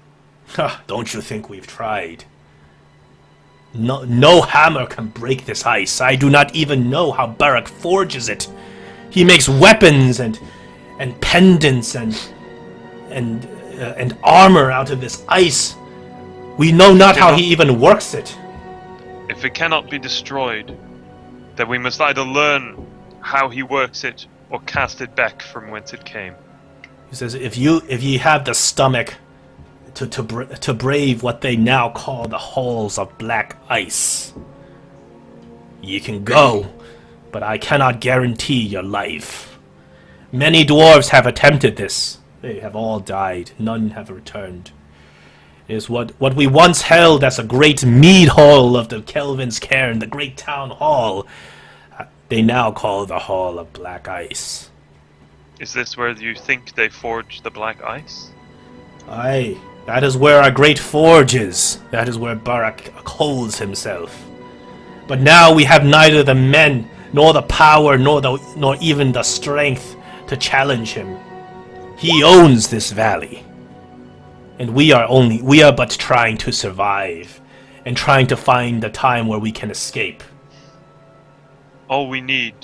Don't you think we've tried? No hammer can break this ice. I do not even know how Barak forges it. He makes weapons and pendants and armor out of this ice. We know not how he even works it. If it cannot be destroyed, then we must either learn how he works it or cast it back from whence it came. He says, if ye have the stomach to brave what they now call the halls of black ice, ye can go, but I cannot guarantee your life. Many dwarves have attempted this. They have all died. None have returned. It is what we once held as a great mead hall of the Kelvin's Cairn, the great town hall, they now call the Hall of Black Ice. Is this where you think they forged the black ice? Aye, that is where our great forge is. That is where Barak holds himself. But now we have neither the men, nor the power, nor even the strength to challenge him. He owns this valley. And we are but trying to survive, and trying to find a time where we can escape. All we need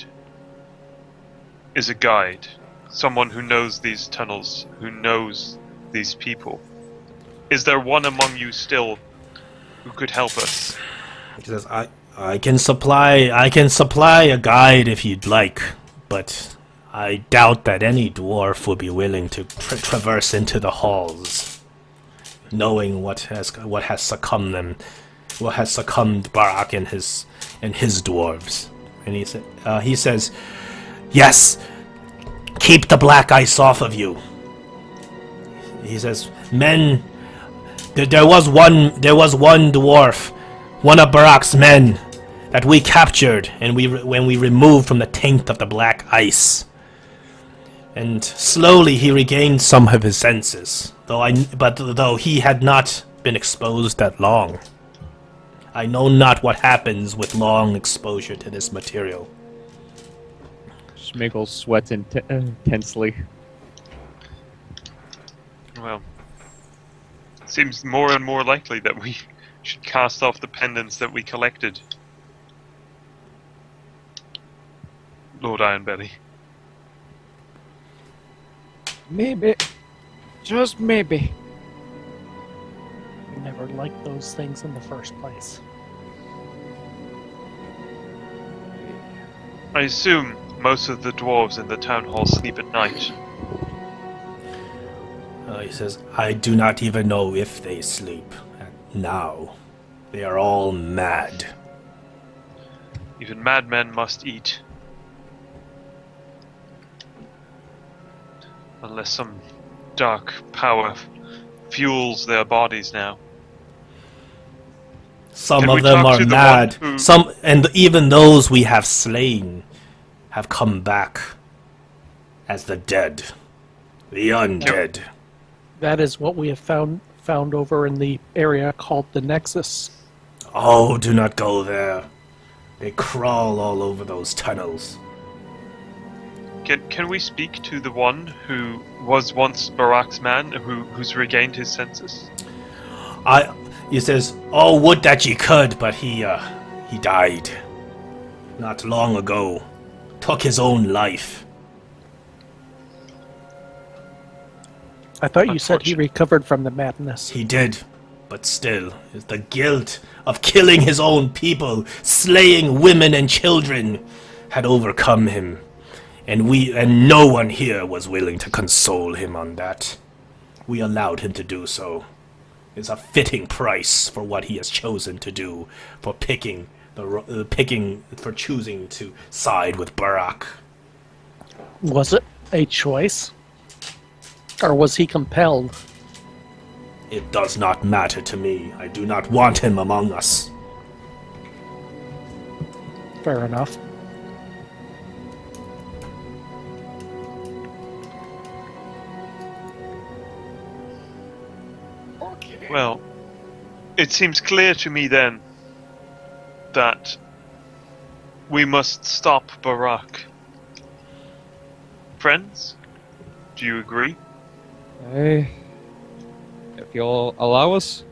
is a guide. Someone who knows these tunnels, who knows these people. Is there one among you still who could help us? He says, I can supply a guide if you'd like, but I doubt that any dwarf would be willing to traverse into the halls, knowing what has succumbed Barak and his dwarves. And he says, yes, keep the black ice off of you. He says, men, there was one dwarf, one of Barak's men, that we captured and when we removed from the taint of the black ice. And slowly he regained some of his senses, though he had not been exposed that long. I know not what happens with long exposure to this material. Schmigel sweats intensely. Well, it seems more and more likely that we should cast off the pendants that we collected. Lord Ironbelly. Maybe. Just maybe. We never liked those things in the first place. I assume most of the dwarves in the town hall sleep at night. He says, I do not even know if they sleep now. They are all mad. Even madmen must eat. Unless some dark power fuels their bodies now. Some Can of we them talk are to the mad. one who- Some, and even those we have slain have come back as the dead. The undead. That is what we have found over in the area called the Nexus. Oh, do not go there. They crawl all over those tunnels. Can we speak to the one who was once Barak's man, who's regained his senses? He says, oh, would that ye could, but he died. Not long ago. Took his own life. I thought you said he recovered from the madness. He did, but still, the guilt of killing his own people, slaying women and children, had overcome him. and no one here was willing to console him on that. We allowed him to do so. It's a fitting price for what he has chosen to do, for for choosing to side with Barak. Was it a choice? Or was he compelled? It does not matter to me. I do not want him among us. Fair enough. Well, it seems clear to me then that we must stop Barak. Friends, do you agree? If you'll allow us,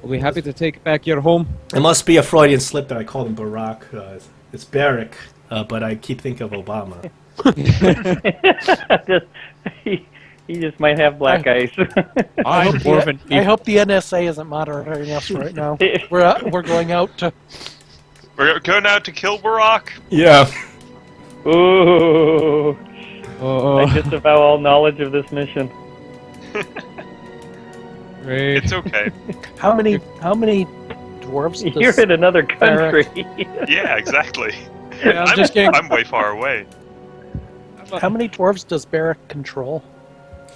we'll be happy to take back your home. It must be a Freudian slip that I called him Barak. It's Barak, but I keep thinking of Obama. He just might have black eyes. I hope the NSA isn't monitoring us right now. We're going out to... We're going out to kill Barak? Yeah. Ooh. I disavow all knowledge of this mission. Great. It's okay. How many dwarves does You're in another country. Yeah, exactly. Yeah, I'm just kidding. I'm way far away. How many dwarves does Barak control?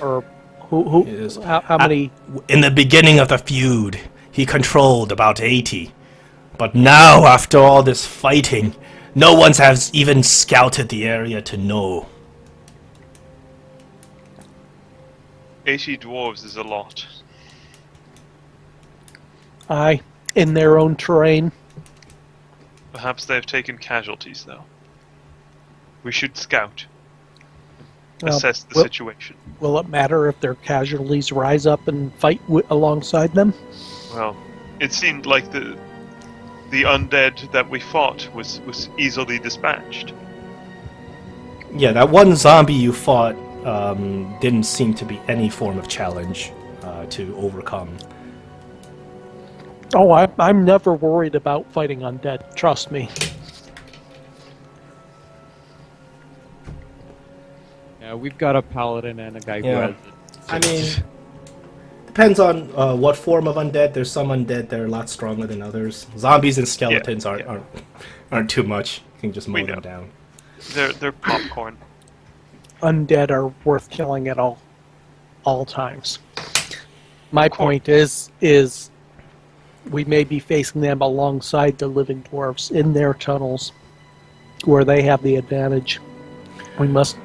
Or who Yes. how many? In the beginning of the feud, he controlled about 80. But now, after all this fighting, no one has even scouted the area to know. 80 dwarves is a lot. Aye, in their own terrain. Perhaps they've taken casualties, though. We should scout. Well, Assess the situation. Will it matter if their casualties rise up and fight alongside them? Well, it seemed like the undead that we fought was easily dispatched. Yeah, that one zombie you fought didn't seem to be any form of challenge to overcome. Oh, I'm never worried about fighting undead. Trust me. Yeah, we've got a paladin and a guy who Yeah. has it. I mean, depends on what form of undead. There's some undead that are a lot stronger than others. Zombies and skeletons aren't too much. You can just mow them down. They're popcorn. Undead are worth killing at all times. My point is we may be facing them alongside the living dwarves in their tunnels, where they have the advantage. We must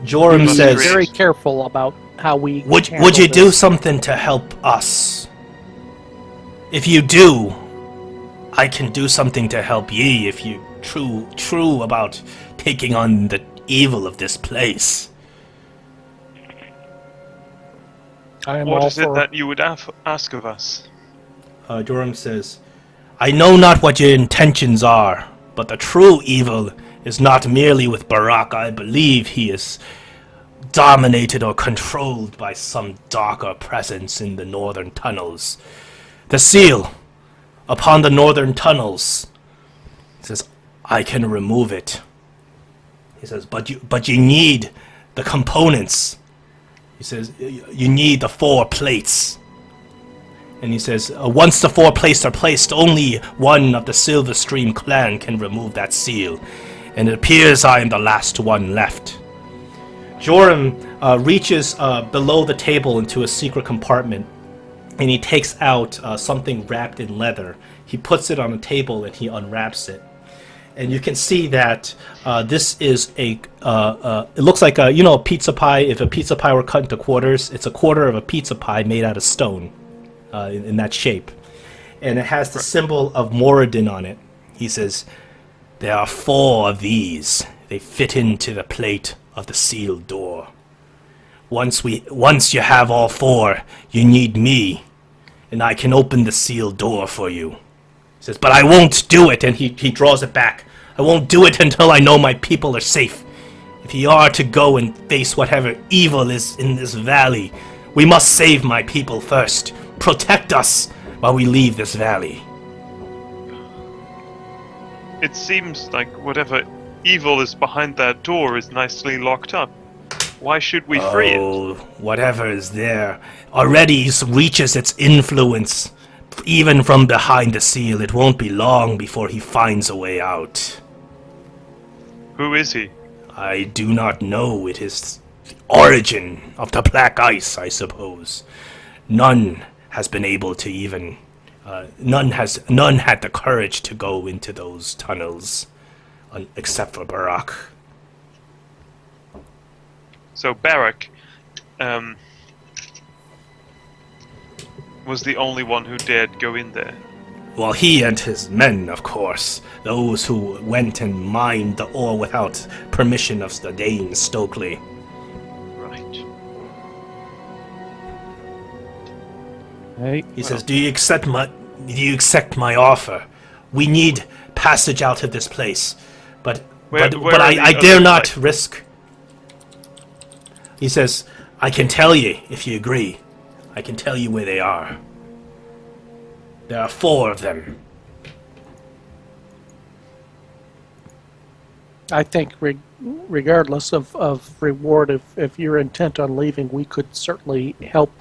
Joram be says, very careful about how we. Would handle you do this. something to help us? If you do, I can do something to help ye. If you true about taking on the evil of this place. I am What all is it for that you would ask of us? Joram says, I know not what your intentions are, but the true evil is not merely with Barak. I believe he is dominated or controlled by some darker presence in the northern tunnels. The seal upon the northern tunnels, he says, I can remove it. He says, but you need the components. He says, you need the 4 plates. And he says, once the 4 plates are placed, only one of the Silverstream clan can remove that seal. And it appears I am the last one left. Joram reaches below the table into a secret compartment, and he takes out something wrapped in leather. He puts it on a table and he unwraps it. And you can see that this is it looks like a pizza pie. If a pizza pie were cut into quarters, it's a quarter of a pizza pie made out of stone in that shape. And it has the symbol of Moradin on it. He says, there are 4 of these. They fit into the plate of the sealed door. Once you have all 4, you need me, and I can open the sealed door for you. He says, but I won't do it, and he draws it back. I won't do it until I know my people are safe. If ye are to go and face whatever evil is in this valley, we must save my people first. Protect us while we leave this valley. It seems like whatever evil is behind that door is nicely locked up. Why should we free it? Oh, whatever is there already reaches its influence. Even from behind the seal, it won't be long before he finds a way out. Who is he? I do not know. It is the origin of the black ice, I suppose. None has been able to even... none had the courage to go into those tunnels, except for Barak. So Barak was the only one who dared go in there. Well, he and his men, of course. Those who went and mined the ore without permission of the Dane Stokely. Right. Hey, He says, do you accept my offer? We need passage out of this place. But Where but are I the dare other not side? risk. He says, I can tell you if you agree. I can tell you where they are. There are 4 of them. I think regardless of reward, if you're intent on leaving, we could certainly help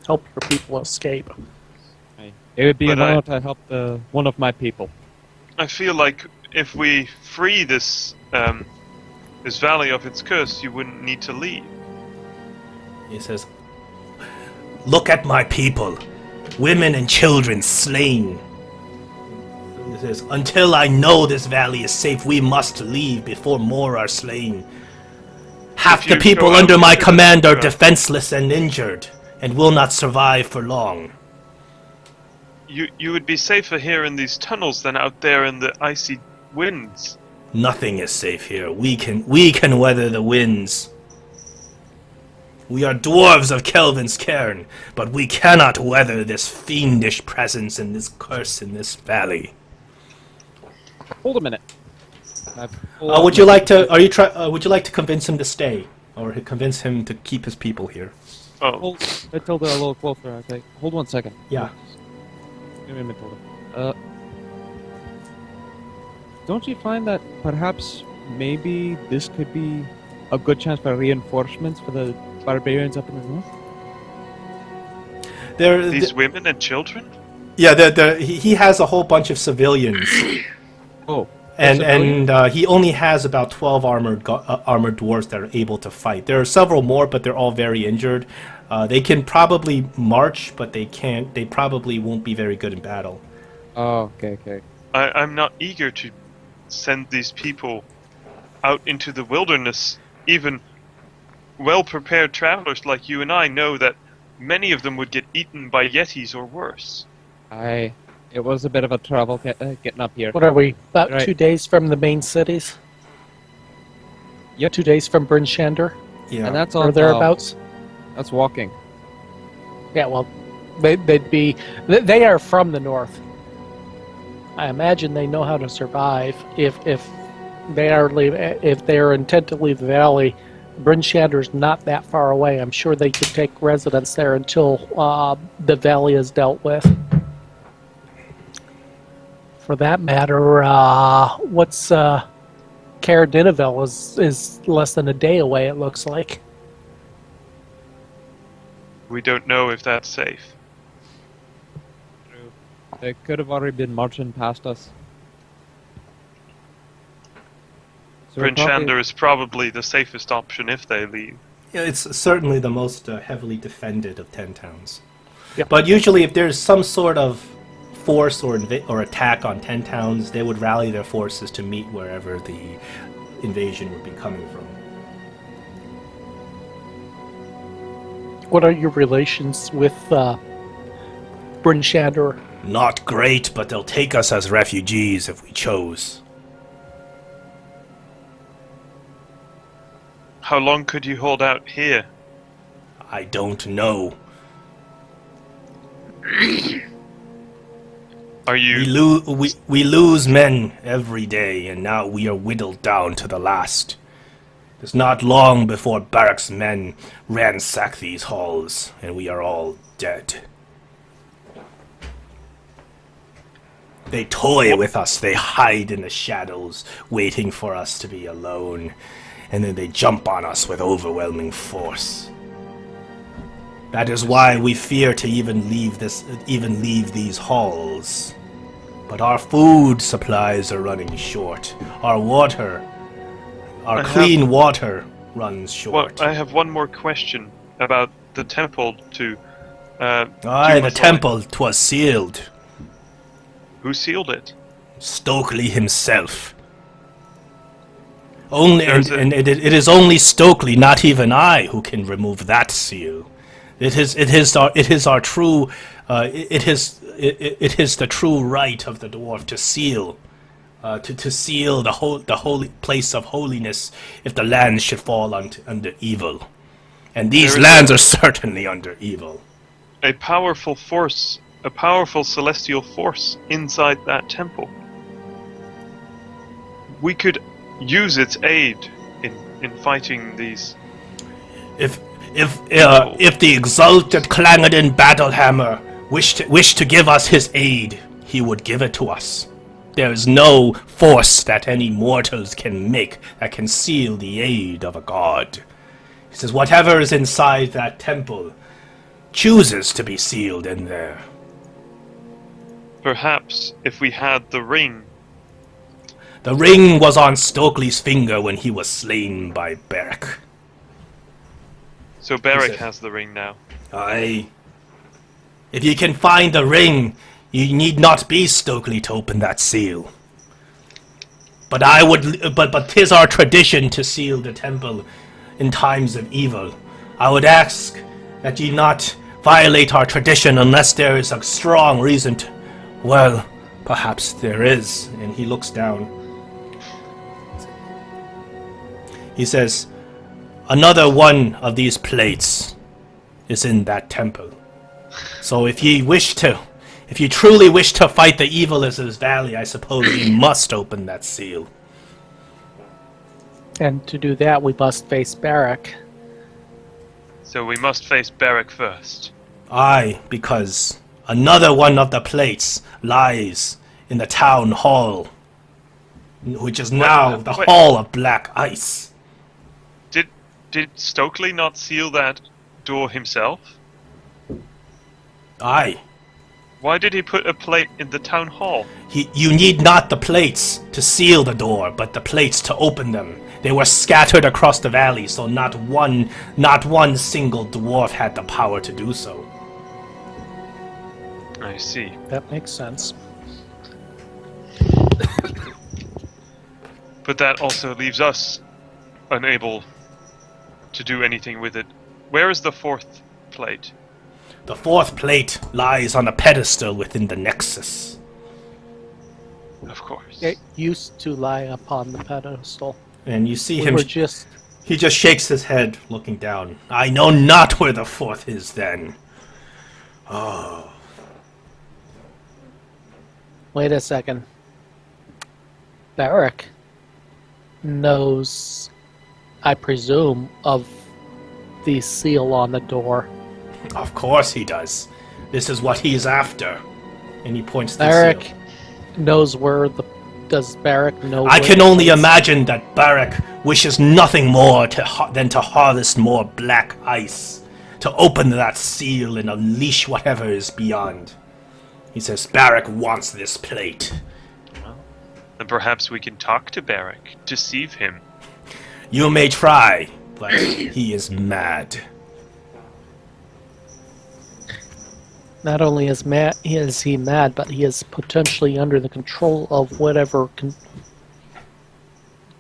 your people escape. it would be But an honor to help one of my people. I feel like if we free this this valley of its curse, you wouldn't need to leave. He says, look at my people. Women and children slain. He says, until I know this valley is safe, we must leave before more are slain. Half If the you people go out under my into the- command are Yeah. defenseless and injured, and will not survive for long. You would be safer here in these tunnels than out there in the icy winds. Nothing is safe here. We can weather the winds. We are dwarves of Kelvin's cairn, but we cannot weather this fiendish presence and this curse in this valley. Hold a minute. Would you like to? Would you like to convince him to stay, or convince him to keep his people here? Oh, Hold Matilda a little closer. Okay, hold 1 second. Yeah. Give me Matilda. Don't you find that perhaps maybe this could be a good chance for reinforcements for the barbarians up in the north? these women and children? He has a whole bunch of civilians, Oh, and he only has about 12 armored dwarves that are able to fight. There are several more, but they're all very injured. They can probably march, but they can't. They probably won't be very good in battle. oh, okay. I'm not eager to send these people out into the wilderness. Even well-prepared travelers like you and I know that many of them would get eaten by yetis or worse. It was a bit of a trouble getting up here. What are we, about Right. 2 days from the main cities? Yep. 2 days from Bryn Shander, Yeah. And that's all. or thereabouts? That's walking. Yeah, well, they'd be... They are from the north. I imagine they know how to survive. If they are intent to leave the valley, Bryn Shander's not that far away. I'm sure they could take residence there until the valley is dealt with. For that matter, what's Caer Dinevel is less than a day away, it looks like. We don't know if that's safe. They could have already been marching past us. So we're Bryn probably- Shander is probably the safest option if they leave. Yeah, it's certainly the most heavily defended of 10 towns. Yep. But usually, if there's some sort of force or attack on 10 towns, they would rally their forces to meet wherever the invasion would be coming from. What are your relations with Bryn Shander? Not great, but they'll take us as refugees if we chose. How long could you hold out here? I don't know. Are you... We lose men every day, and now we are whittled down to the last. It's not long before Barak's men ransack these halls, and we are all dead. They toy with us, they hide in the shadows, waiting for us to be alone, and then they jump on us with overwhelming force. That is why we fear to even leave these halls. But our food supplies are running short. Our clean water runs short. Well, I have one more question about the temple to... Aye, the temple, 'twas sealed. Who sealed it? Stokely himself. Only, There's and it is only Stokely, not even I, who can remove that seal. It is the true right of the dwarf to seal, to seal the holy place of holiness if the lands should fall under evil, and these lands are certainly under evil. A powerful force, a powerful celestial force inside that temple. We could use its aid in fighting these. If the exalted Clangadin Battlehammer wished to give us his aid, he would give it to us. There is no force that any mortals can make that can seal the aid of a god. He says whatever is inside that temple chooses to be sealed in there. Perhaps if we had the ring. The ring was on Stokely's finger when he was slain by Beric. So Beric has the ring now. Aye. If you can find the ring, you need not be Stokely to open that seal. But but 'tis our tradition to seal the temple in times of evil. I would ask that ye not violate our tradition unless there is a strong reason to. Well, perhaps there is. And he looks down. He says, another one of these plates is in that temple. So if you truly wish to fight the evil of this valley, I suppose you must open that seal. And to do that, we must face Beric. So we must face Beric first. Aye, because another one of the plates lies in the town hall, which is now the Hall of Black Ice. Did Stokely not seal that door himself? Aye. Why did he put a plate in the town hall? You need not the plates to seal the door, but the plates to open them. They were scattered across the valley, so not one single dwarf had the power to do so. I see. That makes sense. But that also leaves us unable to do anything with it. Where is the fourth plate? The fourth plate lies on a pedestal within the Nexus. Of course. It used to lie upon the pedestal. And you see We him. were just... He just shakes his head, looking down. I know not where the fourth is then. Oh. Wait a second. Beric knows, I presume, of the seal on the door. Of course he does. This is what he's after. And he points to the Beric seal. knows where the... Does Beric know I where can the only place- imagine that Beric wishes nothing more than to harvest more black ice, to open that seal and unleash whatever is beyond. He says Beric wants this plate. Then perhaps we can talk to Beric, deceive him. You may try, but he is mad. Not only is he mad, but he is potentially under the control of whatever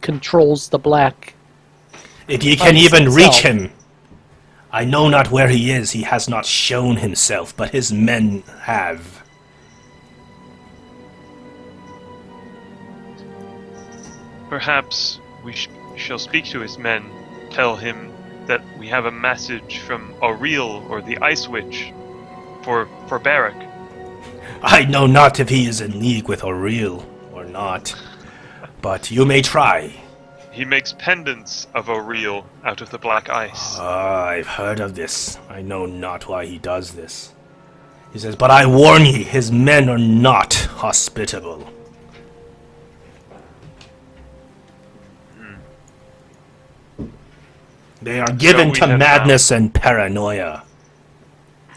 controls the black. If ye can Ice even reach itself. him, I know not where he is. He has not shown himself, but his men have. Perhaps we shall speak to his men, tell him that we have a message from Auril or the Ice Witch for Beric. I know not if he is in league with Auril or not, but you may try. He makes pendants of Auril out of the black ice. I've heard of this. I know not why he does this. He says, "But I warn ye, his men are not hospitable. They are given we to have madness and paranoia,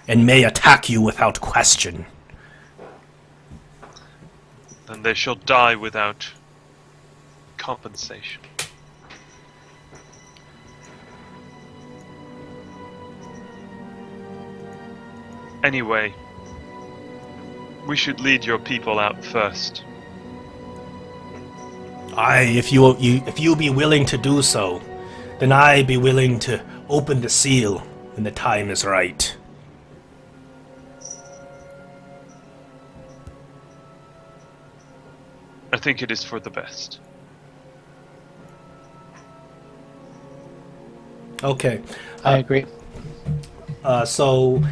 and may attack you without question." Then they shall die without compensation. Anyway, we should lead your people out first. Aye, if you be willing to do so, then I be willing to open the seal when the time is right. I think it is for the best. Okay. I agree. So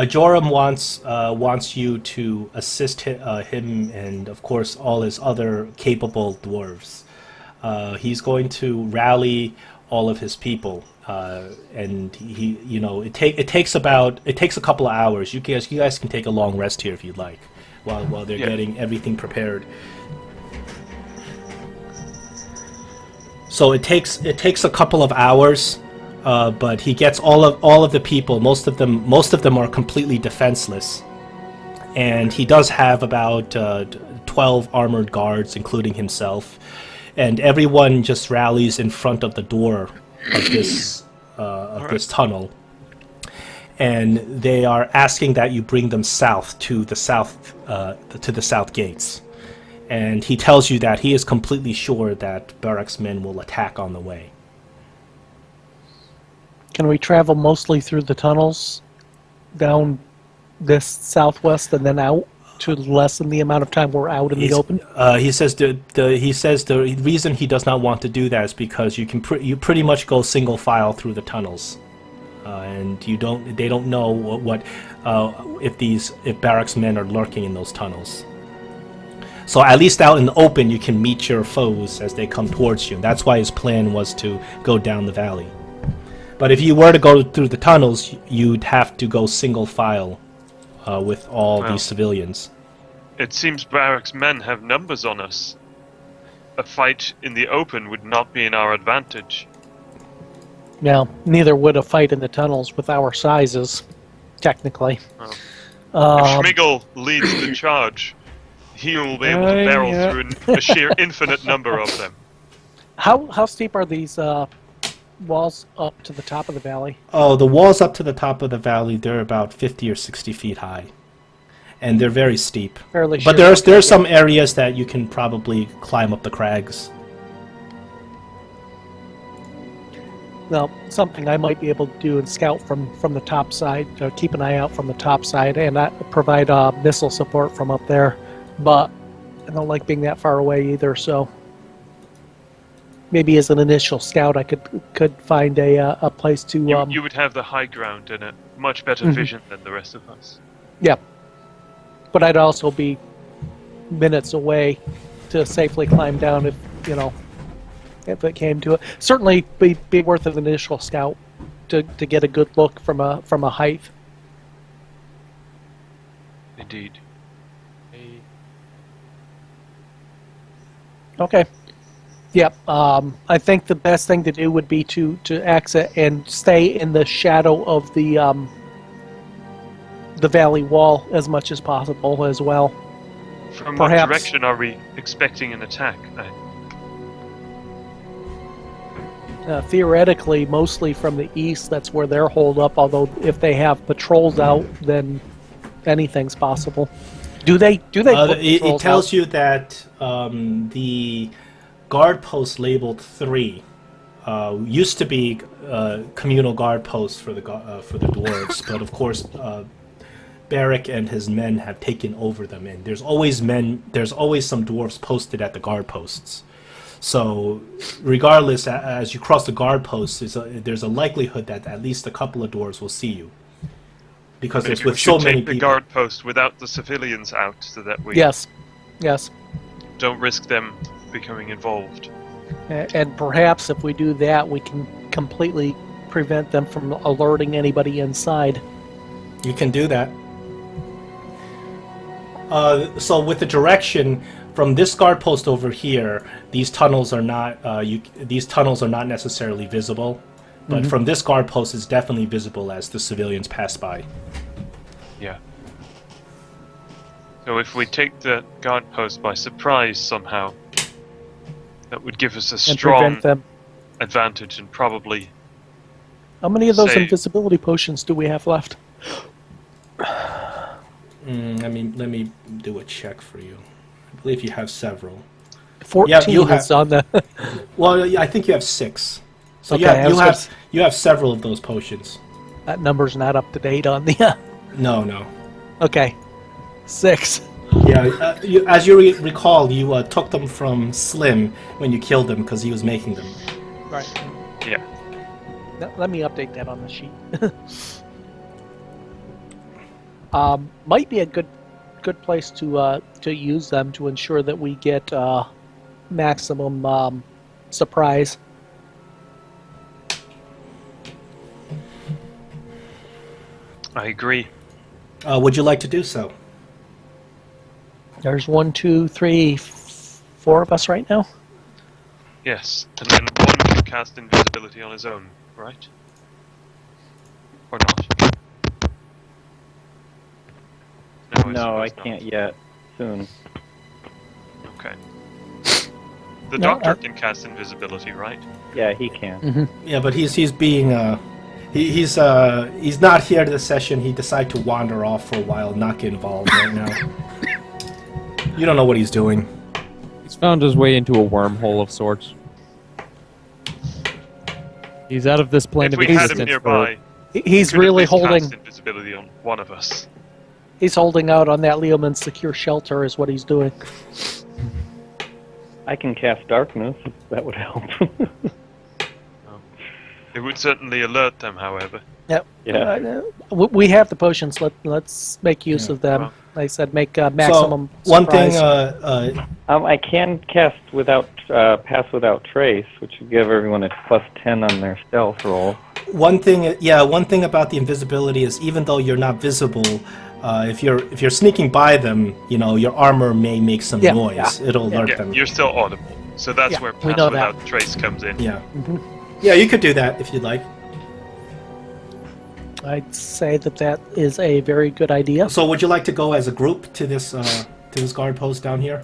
Joram wants you to assist him and, of course, all his other capable dwarves. He's going to rally all of his people, and it takes a couple of hours. You guys can take a long rest here if you'd like, while they're getting everything prepared. So it takes a couple of hours. But he gets all of the people. Most of them are completely defenseless, and he does have about 12 armored guards, including himself, and everyone just rallies in front of the door of this this tunnel, and they are asking that you bring them south to the south gates. And he tells you that he is completely sure that Barak's men will attack on the way. Can we travel mostly through the tunnels down this southwest and then out to lessen the amount of time we're out in the open? He says the reason he does not want to do that is because you pretty much go single file through the tunnels, and they don't know if Barak's men are lurking in those tunnels. So at least out in the open, you can meet your foes as they come towards you. That's why his plan was to go down the valley. But if you were to go through the tunnels, you'd have to go single file with all these civilians. It seems Barak's men have numbers on us. A fight in the open would not be in our advantage. Now, neither would a fight in the tunnels with our sizes, technically. If Schmigel leads the charge, he will be able to barrel through a sheer infinite number of them. How steep are these walls up to the top of the valley? Oh, the walls up to the top of the valley, they're about 50 or 60 feet high. And they're very steep. Fairly but sure. there's some areas that you can probably climb up the crags. Now, something I might be able to do and scout from the top side, keep an eye out from the top side, and provide missile support from up there. But I don't like being that far away either, so maybe as an initial scout I could find a place to... You would have the high ground and a much better vision than the rest of us. Yeah. But I'd also be minutes away to safely climb down if it came to it. Certainly be worth an initial scout to get a good look from a height. Indeed. Okay. Yep. I think the best thing to do would be to exit and stay in the shadow of the valley wall as much as possible as well. From what direction are we expecting an attack? Theoretically, mostly from the east. That's where they're holed up. Although if they have patrols out, then anything's possible. Do they? It tells you that the guard post labeled 3 used to be communal guard posts for the dwarves, but of course Barak and his men have taken over them, and there's always some dwarves posted at the guard posts. So regardless, as you cross the guard posts, there's a likelihood that at least a couple of dwarves will see you. Because Maybe there's with so many take the people. guard post without the civilians out, so that we Yes. don't risk them becoming involved. And perhaps if we do that, we can completely prevent them from alerting anybody inside. You can do that. So with the direction from this guard post over here, these tunnels are not these tunnels are not necessarily visible, but from this guard post, it's definitely visible as the civilians pass by. Yeah. So if we take the guard post by surprise somehow, that would give us a And strong prevent them. advantage and probably... How many of those Save. invisibility potions do we have left? Let me do a check for you. I believe you have several. 14 you is on the... Well, yeah, I think you have 6. So Okay, I was you have several of those potions. That number's not up to date on the... No. Okay. 6. Yeah, as you recall, you took them from Slim when you killed him because he was making them. Right. Yeah. Let me update that on the sheet. Might be a good place to use them to ensure that we get maximum surprise. I agree. Would you like to do so? There's 1, 2, 3, 4 of us right now. Yes. And then one can cast invisibility on his own, right? Or not? No, I suppose not. can't yet. Soon. Okay. The No, doctor can cast invisibility, right? Yeah, he can. Yeah, but he's being he's not here to the session. He decided to wander off for a while, not get involved right now. You don't know what he's doing. He's found his way into a wormhole of sorts. He's out of this plane If of we had existence. him nearby, He's could at really least holding. cast invisibility on one of us. He's holding out on that Leoman secure shelter, is what he's doing. I can cast darkness. If that would help. It would certainly alert them, however. Yep. Yeah. We have the potions. Let's make use of them. well. Like I said, make maximum So one thing, surprise. I can cast without pass without trace, which would give everyone a +10 on their stealth roll. one thing about the invisibility is even though you're not visible, if you're sneaking by them, your armor may make some Yeah, noise. It'll alert Yeah, them. you're still audible. So that's Yeah, where we Pass know Without Trace comes in. Yeah. Yeah, you could do that if you'd like. I'd say that is a very good idea. So would you like to go as a group to this guard post down here?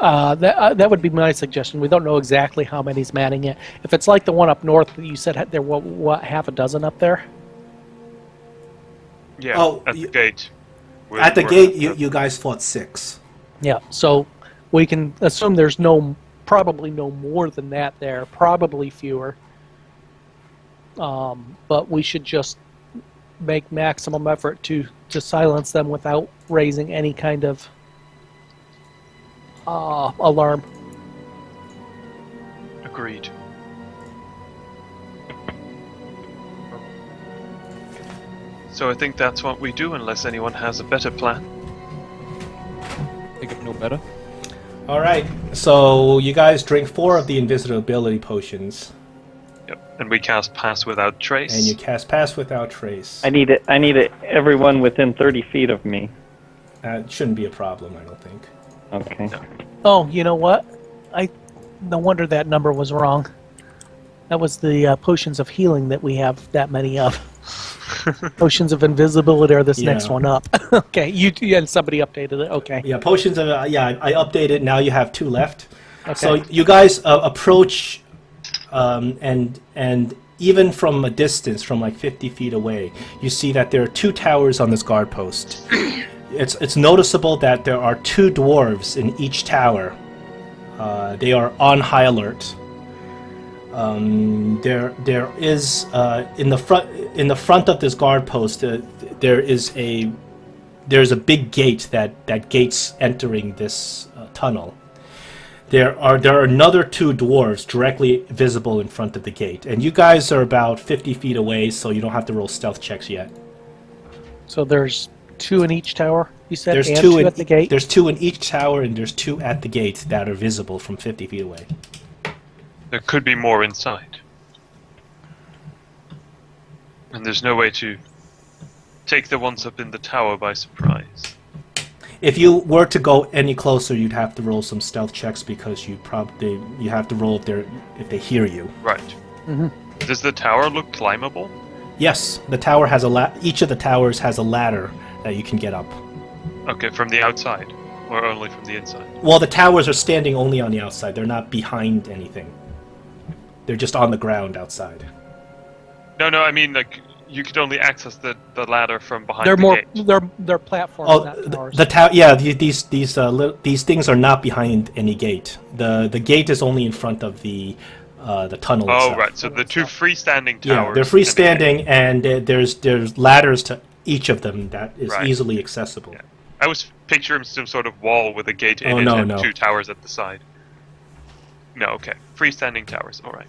That would be my suggestion. We don't know exactly how many's manning it. If it's like the one up north, you said there were what, half a dozen up there? Yeah, Oh, at the gate. At the gate, you guys fought 6. Yeah, so we can assume there's probably no more than that there, probably fewer. But we should just make maximum effort to silence them without raising any kind of alarm. Agreed. So I think that's what we do, unless anyone has a better plan. Think of no better. All right. So you guys drink 4 of the invisibility potions, Yep. And we cast Pass Without Trace. and you cast Pass Without Trace. I need everyone within 30 feet of me. That shouldn't be a problem, I don't think. Okay. No. Oh, you know what? No wonder that number was wrong. That was the potions of healing that we have that many of. Potions of invisibility are this next Yeah. one up. Okay, you and somebody updated it. Okay. Yeah, potions of I updated. Now you have 2 left. Okay. So you guys approach, and even from a distance, from like 50 feet away, you see that there are 2 towers on this guard post. It's noticeable that there are 2 dwarves in each tower. They are on high alert. There is in the front of this guard post there's a big gate that gates entering this tunnel. There are another 2 dwarves directly visible in front of the gate, and you guys are about 50 feet away, so you don't have to roll stealth checks yet. So there's 2 in each tower, you said, There's and 2 2 at the gate? There's 2 in each tower, and there's 2 at the gate that are visible from 50 feet away. There could be more inside. And there's no way to take the ones up in the tower by surprise. If you were to go any closer, you'd have to roll some stealth checks because you have to roll if they hear you. Right. Mm-hmm. Does the tower look climbable? Yes, the tower has each of the towers has a ladder that you can get up. Okay, from the outside, or only from the inside? Well, the towers are standing only on the outside. They're not behind anything. They're just on the ground outside. No, I mean, like, you could only access the ladder from behind They're the more gate. they're platforms, Oh, not towers. these things are not behind any gate. The gate is only in front of the tunnel Oh, itself. right, so the two freestanding towers. Yeah, they're freestanding, and there's ladders to each of them that is Right. easily accessible. Yeah. I was picturing some sort of wall with a gate in Oh, it no, and no. two towers at the side. No, okay. Freestanding towers, alright.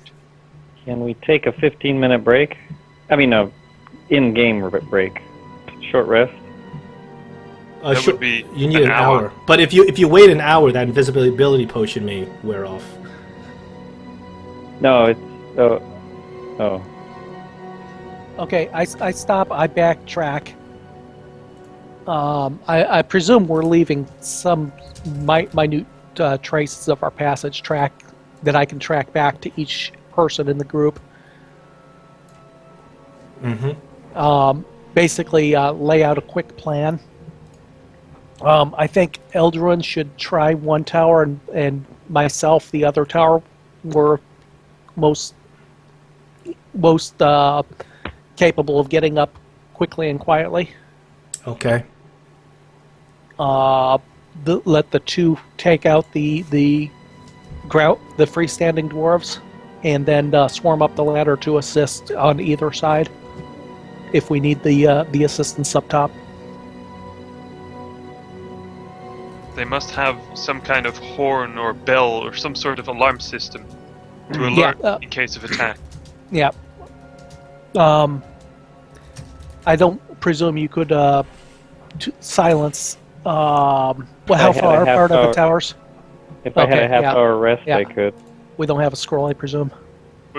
Can we take a 15-minute break? I mean, a in-game break. Short rest. That would be you need an an hour. hour. But if you wait an hour, that invisibility potion may wear off. No, it's... Oh. Okay, I stop. I backtrack. I presume we're leaving some minute traces of our passage track that I can track back to each person in the group. Mm-hmm. Basically, lay out a quick plan. I think Eldrin should try one tower, and myself the other tower. We're most capable of getting up quickly and quietly. Okay. Let the two take out the freestanding dwarves, and then swarm up the ladder to assist on either side if we need the assistance up top. They must have some kind of horn or bell or some sort of alarm system to alert in case of attack. Yeah. I don't presume you could silence. How far apart are the towers? If I had Okay, a half-hour rest, yeah. I could. We don't have a scroll, I presume.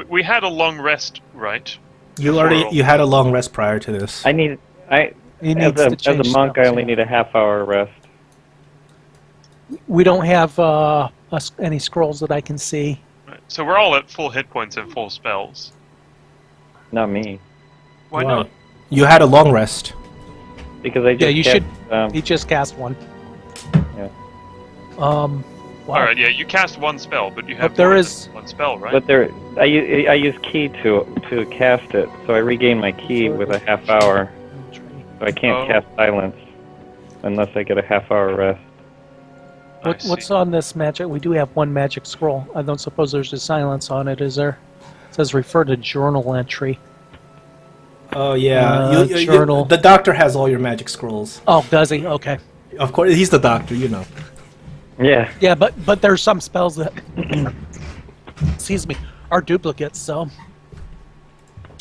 We had a long rest, right? You had a long rest prior to this. He needs to as a change monk, I spells, only yeah. need a half-hour rest. We don't have any scrolls that I can see. Right. So we're all at full hit points and full spells. Not me, Why not? You had a long rest. because I just you kept, should. He just cast one. Yeah. Wow. Alright, yeah, you cast one spell, but you have But there more is- than one spell, right? But I use key to cast it, so I regain my key with a half hour. So I can't cast silence unless I get a half-hour rest. What's on this magic? We do have one magic scroll. I don't suppose there's a silence on it, is there? It says refer to journal entry. Oh yeah, journal. The doctor has all your magic scrolls. Oh, does he? Okay. Of course, he's the doctor. You know. Yeah. Yeah, but there's some spells that, excuse me, are duplicates. So,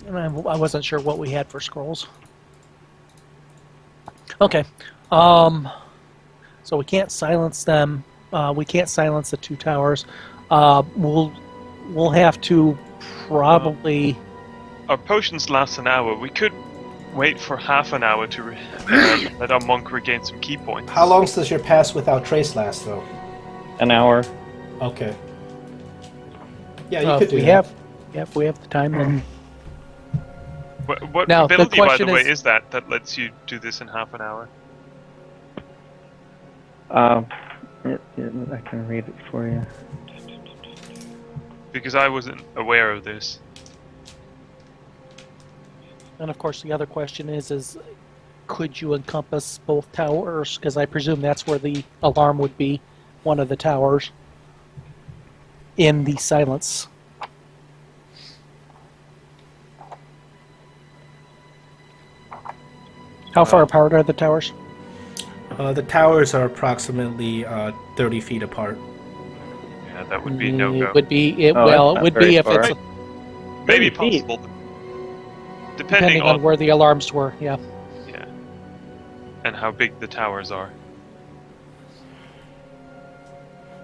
and I wasn't sure what we had for scrolls. Okay. So we can't silence them. We can't silence the two towers. We'll have to probably. Our potions last an hour. We could wait for half an hour to let our monk regain some key points. How long does your pass without trace last, though? An hour. Okay. Yeah, you could do we that. if we have the time, then What Now, the ability, by the question way, is- is that lets you do this in half an hour? I can read it for you. Because I wasn't aware of this. and of course the other question is could you encompass both towers? Because I presume that's where the alarm would be, one of the towers, in the silence. How far apart are the towers? The towers are approximately 30 feet apart. Yeah, that would be no go. It would be Oh, well. that's It would not very be if far. it's Maybe 30 feet. possible. depending on where the alarms were. Yeah. Yeah. And how big the towers are.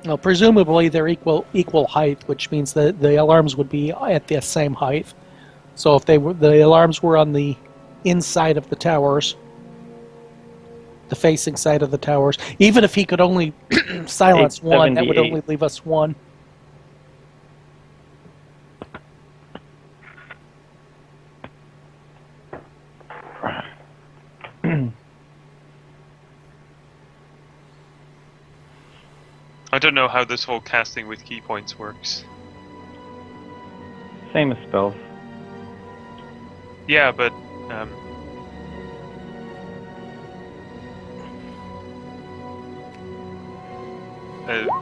Well, presumably they're equal height, which means that the alarms would be at the same height. So if the alarms were on the inside of the towers, the facing side of the towers. Even if he could only silence one, that would 878. only leave us one. I don't know how this whole casting with key points works. Same as spells. Yeah, but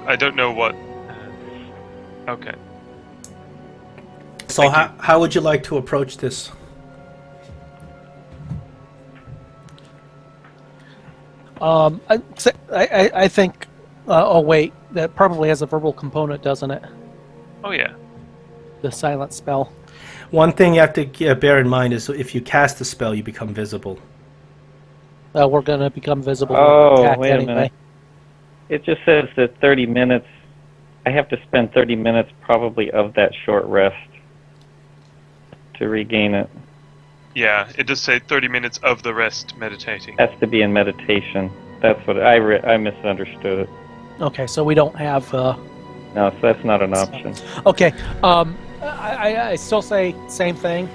I don't know what. Okay. So Thank how would you like to approach this? I think. Oh wait, that probably has a verbal component, doesn't it? Oh yeah. The silent spell. One thing you have to bear in mind is if you cast the spell, you become visible. We're going to become visible. Oh, attack wait a anyway. minute. It just says that 30 minutes. I have to spend 30 minutes probably of that short rest to regain it. Yeah, it does say 30 minutes of the rest meditating. Has to be in meditation. That's what I misunderstood it. Okay, so we don't have. No, so that's not an option. Okay, I still say same thing.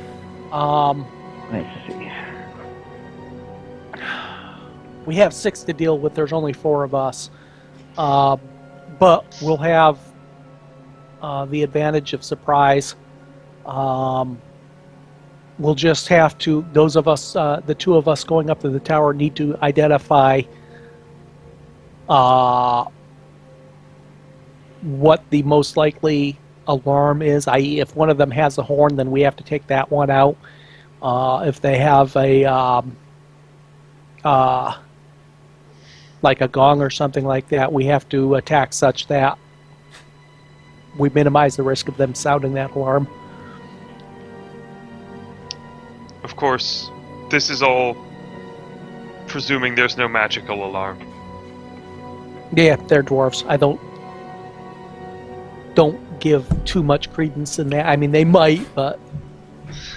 Let's see. We have 6 to deal with. There's only 4 of us, but we'll have the advantage of surprise. We'll just have to. Those of us, the 2 of us going up to the tower, need to identify what the most likely alarm is, i.e. if one of them has a horn, then we have to take that one out. If they have a like a gong or something like that, we have to attack such that we minimize the risk of them sounding that alarm. Of course, this is all presuming there's no magical alarm. Yeah, they're dwarves. I don't give too much credence in that. I mean, they might, but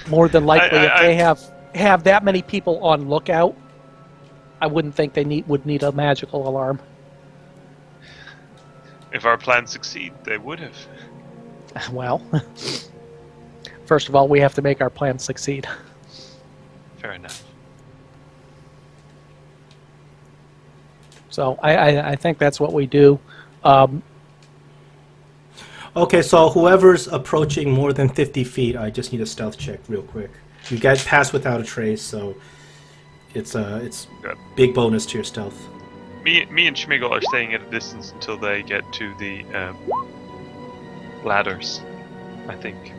more than likely, if they have that many people on lookout, I wouldn't think they would need a magical alarm. If our plans succeed, they would have. Well, first of all, we have to make our plan succeed. Fair enough. So I think that's what we do. Okay, so whoever's approaching more than 50 feet, I just need a stealth check real quick. You guys pass without a trace, so it's Good. big bonus to your stealth. Me and Schmigel are staying at a distance until they get to the ladders, I think.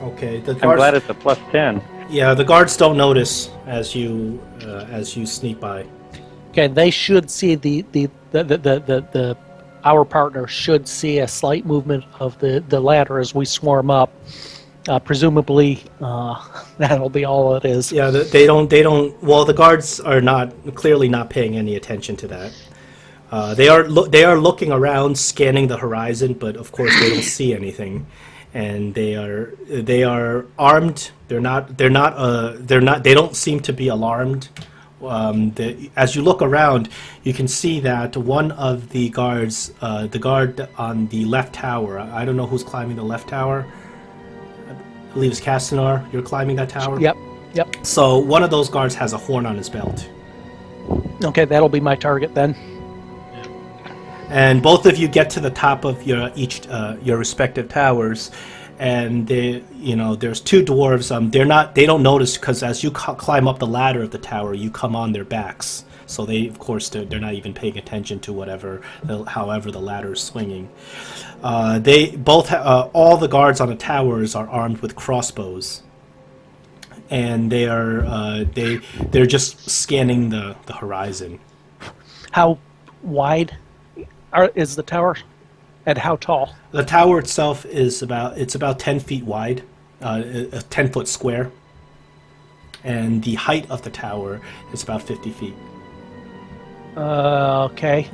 Okay, the I'm guards. glad it's a +10. Yeah, the guards don't notice as you sneak by. Okay, they should see the our partner should see a slight movement of the ladder as we swarm up. Presumably, that'll be all it is. Yeah, they don't. Well, the guards are clearly not paying any attention to that. They are looking around, scanning the horizon, but of course they don't see anything. And they are armed. They don't seem to be alarmed. As you look around, you can see that one of the guards, the guard on the left tower. I don't know who's climbing the left tower. I believe it's Castanar. You're climbing that tower? Yep. So one of those guards has a horn on his belt. Okay, that'll be my target then. And both of you get to the top of your respective towers, and there's 2 dwarves. They don't notice because as you climb up the ladder of the tower, you come on their backs. So they, of course, they're not even paying attention to however the ladder is swinging. They both all the guards on the towers are armed with crossbows, and they're just scanning the horizon. How wide is the tower, and how tall? The tower itself is about 10 feet wide, a 10-foot square, and the height of the tower is about 50 feet. Okay.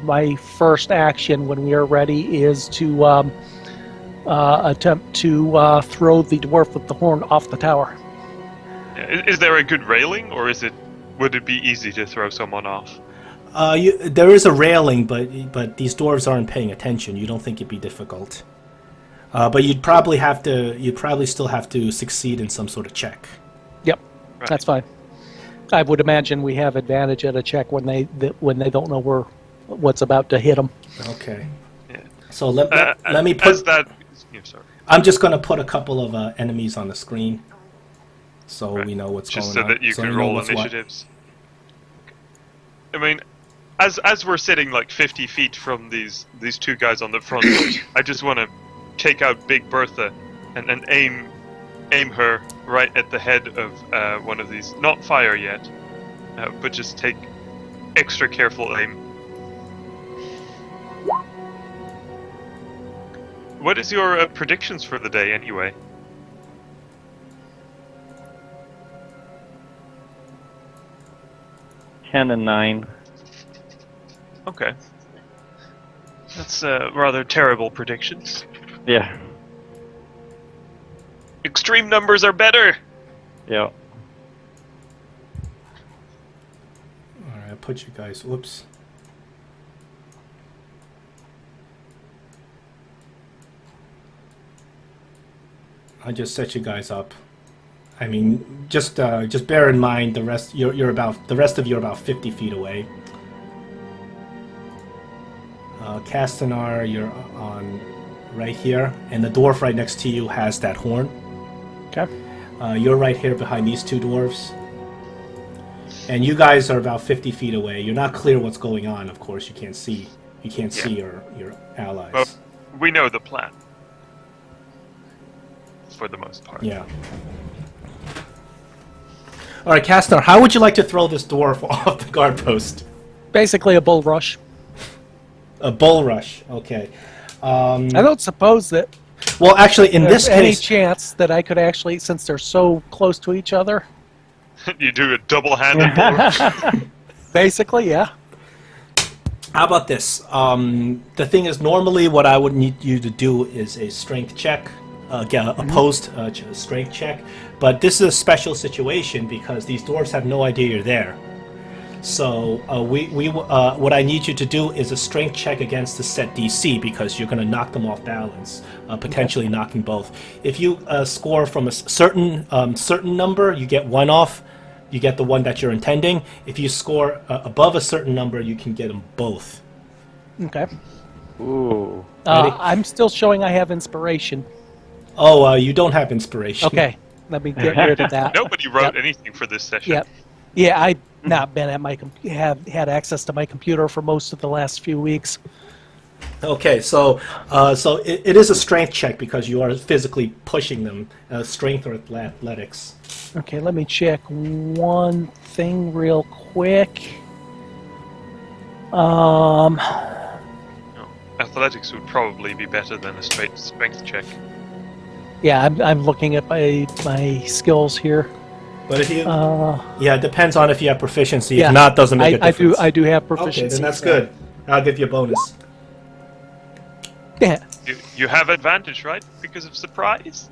My first action when we are ready is to attempt to throw the dwarf with the horn off the tower. Is there a good railing, or is it would it be easy to throw someone off? There is a railing, but these dwarves aren't paying attention. You don't think it'd be difficult. But you'd probably still have to succeed in some sort of check. Yep, Right. that's fine. I would imagine we have advantage at a check when they don't know what's about to hit them. Okay. Yeah. So let me put. As that. Yeah, sorry. I'm just going to put a couple of enemies on the screen, so Right. we know what's Just going so on. that you So can we know roll what's what. initiatives. I mean, as we're sitting like 50 feet from these two guys on the front, I just want to take out Big Bertha and aim her right at the head of one of these. Not fire yet, but just take extra careful aim. What is your predictions for the day anyway? Ten and 9. Okay. That's rather terrible predictions. Yeah. Extreme numbers are better! Yeah. Alright, I put you guys. Whoops. I just set you guys up. I mean, just bear in mind the rest. The rest of you are about 50 feet away. Castanar, you're on right here, and the dwarf right next to you has that horn. Okay. You're right here behind these two dwarves. And you guys are about 50 feet away. You're not clear what's going on, of course. You can't see. You can't see your allies. Well, we know the plan. For the most part. Yeah. All right, Castanar, how would you like to throw this dwarf off the guard post? Basically a bull rush. A bull rush. Okay. I don't suppose that Well, actually, in there's this any case, chance that I could actually, since they're so close to each other. You do a double-handed bull rush. Basically, yeah. how about this? The thing is, normally what I would need you to do is a strength check, opposed strength check. But this is a special situation because these dwarves have no idea you're there. So what I need you to do is a strength check against the set DC because you're going to knock them off balance, potentially knocking both. If you score from a certain number, you get one off. You get the one that you're intending. If you score above a certain number, you can get them both. Okay. Ooh. Ready? I'm still showing I have inspiration. Oh, you don't have inspiration. Okay. Let me get rid of that. Nobody wrote Yep. anything for this session. Yep. Yeah, I've not been at my have had access to my computer for most of the last few weeks. Okay, so it is a strength check because you are physically pushing them, strength or athletics. Okay, let me check one thing real quick. No. Athletics would probably be better than a straight strength check. Yeah, I'm looking at my skills here. But if you, yeah, it depends on if you have proficiency. Yeah, if not, doesn't make a difference. I do have proficiency. Okay, then that's good. I'll give you a bonus. Yeah. You have advantage, right? Because of surprise?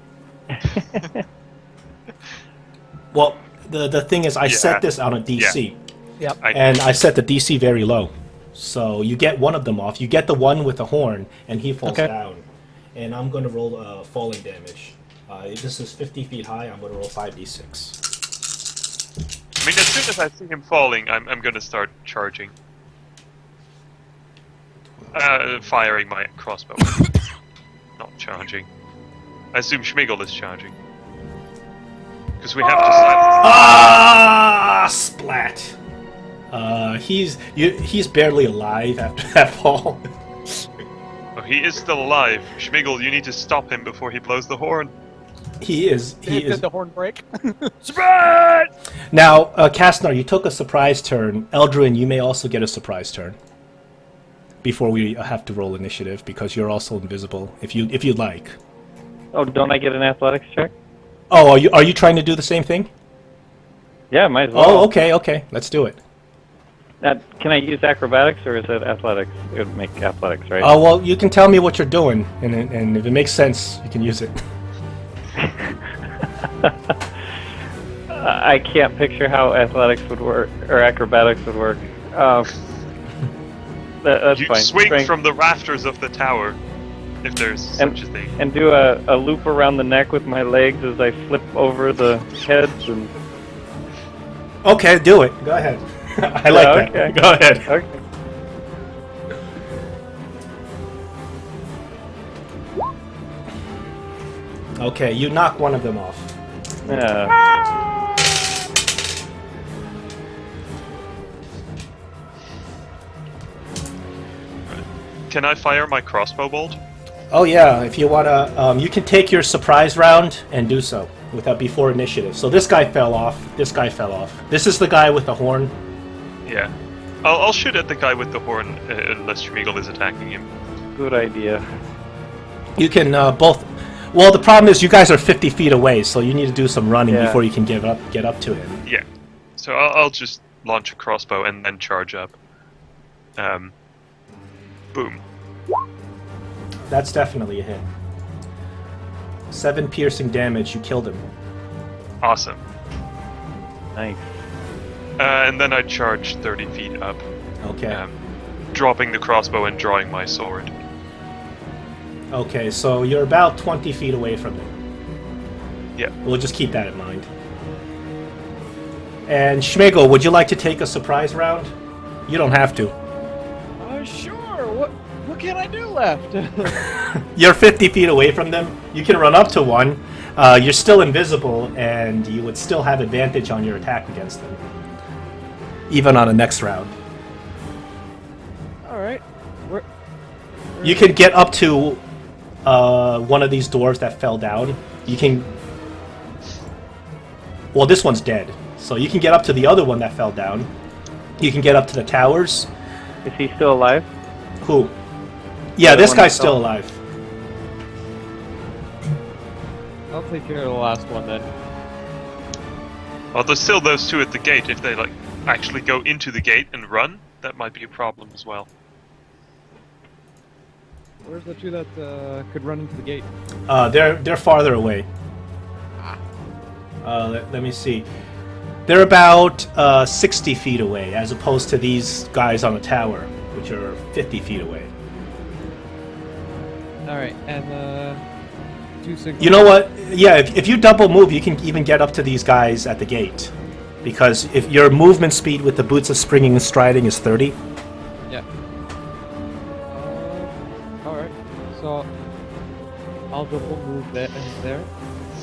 Well, the thing is, I set this on a DC, Yep. and I set the DC very low. So you get one of them off. You get the one with the horn, and he falls Okay. down. And I'm going to roll falling damage. This is 50 feet high. I'm going to roll 5d6. I mean, as soon as I see him falling, I'm going to start charging. Firing my crossbow. Not charging. I assume Schmigel is charging. Because we have to silence. Ah! Splat. He's barely alive after that fall. Oh, he is still alive. Schmigel, you need to stop him before he blows the horn. He is. Did the horn break? Surprise! Now, Castanar, you took a surprise turn. Eldrin, you may also get a surprise turn. Before we have to roll initiative, because you're also invisible, if you'd like. Oh, don't I get an athletics check? Oh, are you trying to do the same thing? Yeah, might as well. Oh, okay, let's do it. Can I use acrobatics or is it athletics? It would make athletics, right? Oh, well, you can tell me what you're doing, and if it makes sense, you can use it. I can't picture how athletics would work or acrobatics would work. That's You fine. swing Strength. from the rafters of the tower, if there's such a thing. And do a loop around the neck with my legs as I flip over the heads and. Okay, do it. Go ahead. I like that. Okay. Go ahead. Okay. Okay, you knock one of them off. Can I fire my crossbow bolt? Oh yeah, if you wanna, you can take your surprise round and do so without before initiative. So this guy fell off. This guy fell off. This is the guy with the horn. Yeah. I'll shoot at the guy with the horn unless Schmiegel is attacking him. Good idea. You can both. Well, the problem is you guys are 50 feet away, so you need to do some running Yeah. before you can get up to him. Yeah. So I'll just launch a crossbow and then charge up. Boom. That's definitely a hit. 7 piercing damage. You killed him. Awesome. Nice. And then I charge 30 feet up, Okay. dropping the crossbow and drawing my sword. Okay, so you're about 20 feet away from him. Yeah. We'll just keep that in mind. And Schmegel, would you like to take a surprise round? You don't have to. Sure. What can I do left? You're 50 feet away from them. You can run up to one. You're still invisible, and you would still have advantage on your attack against them. Even on the next round. Alright. You can get up to one of these dwarves that fell down. You can... Well, this one's dead. So you can get up to the other one that fell down. You can get up to the towers. Is he still alive? Who? Yeah, The this one guy's that fell? still alive. I'll take care of the last one then. Well, there's still those two at the gate. If they actually go into the gate and run, that might be a problem as well. Where's the two that could run into the gate? They're farther away. Let me see. They're about 60 feet away, as opposed to these guys on the tower, which are 50 feet away. Alright, and two signals. You know what? Yeah, if you double move, you can even get up to these guys at the gate. Because if your movement speed with the boots of springing and striding is 30. Yeah. Alright, so I'll double move there.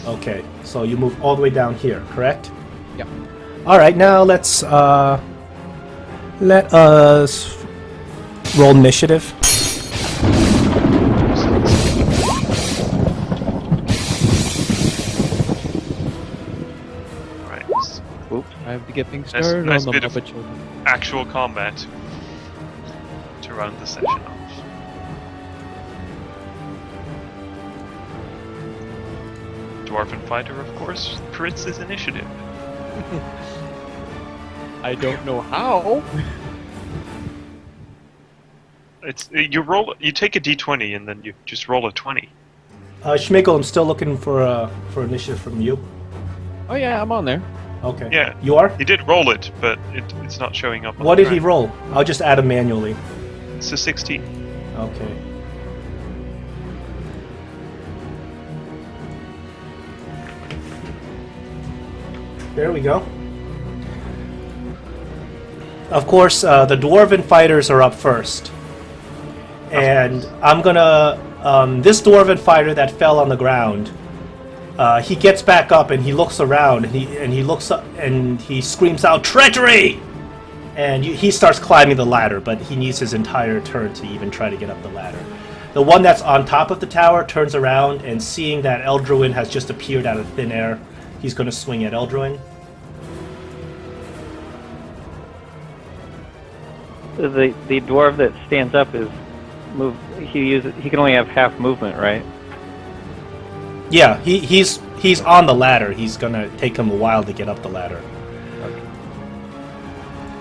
Okay, so you move all the way down here, correct? Yep. All right, now let us roll initiative. Right. Oops. I have to get things Nice- started nice on bit the of- Muppet Children. Actual combat to round the session off. Dwarven fighter, of course, crits his initiative. I don't know how. It's you take a d20 and then you just roll a 20. Schmigel, I'm still looking for initiative from you. Oh yeah, I'm on there. Okay. Yeah. You are? He did roll it, but it's not showing up. On What the did he track. roll? I'll just add him manually. It's a 16. Okay. There we go. Of course, the dwarven fighters are up first. And I'm gonna... this dwarven fighter that fell on the ground, he gets back up and he looks around and he looks up and he screams out, "Treachery!" And he starts climbing the ladder, but he needs his entire turn to even try to get up the ladder. The one that's on top of the tower turns around, and seeing that Eldruin has just appeared out of thin air, he's going to swing at Eldruin. The dwarf that stands up is move. He can only have half movement, right? Yeah, he's on the ladder. He's going to take him a while to get up the ladder. Okay.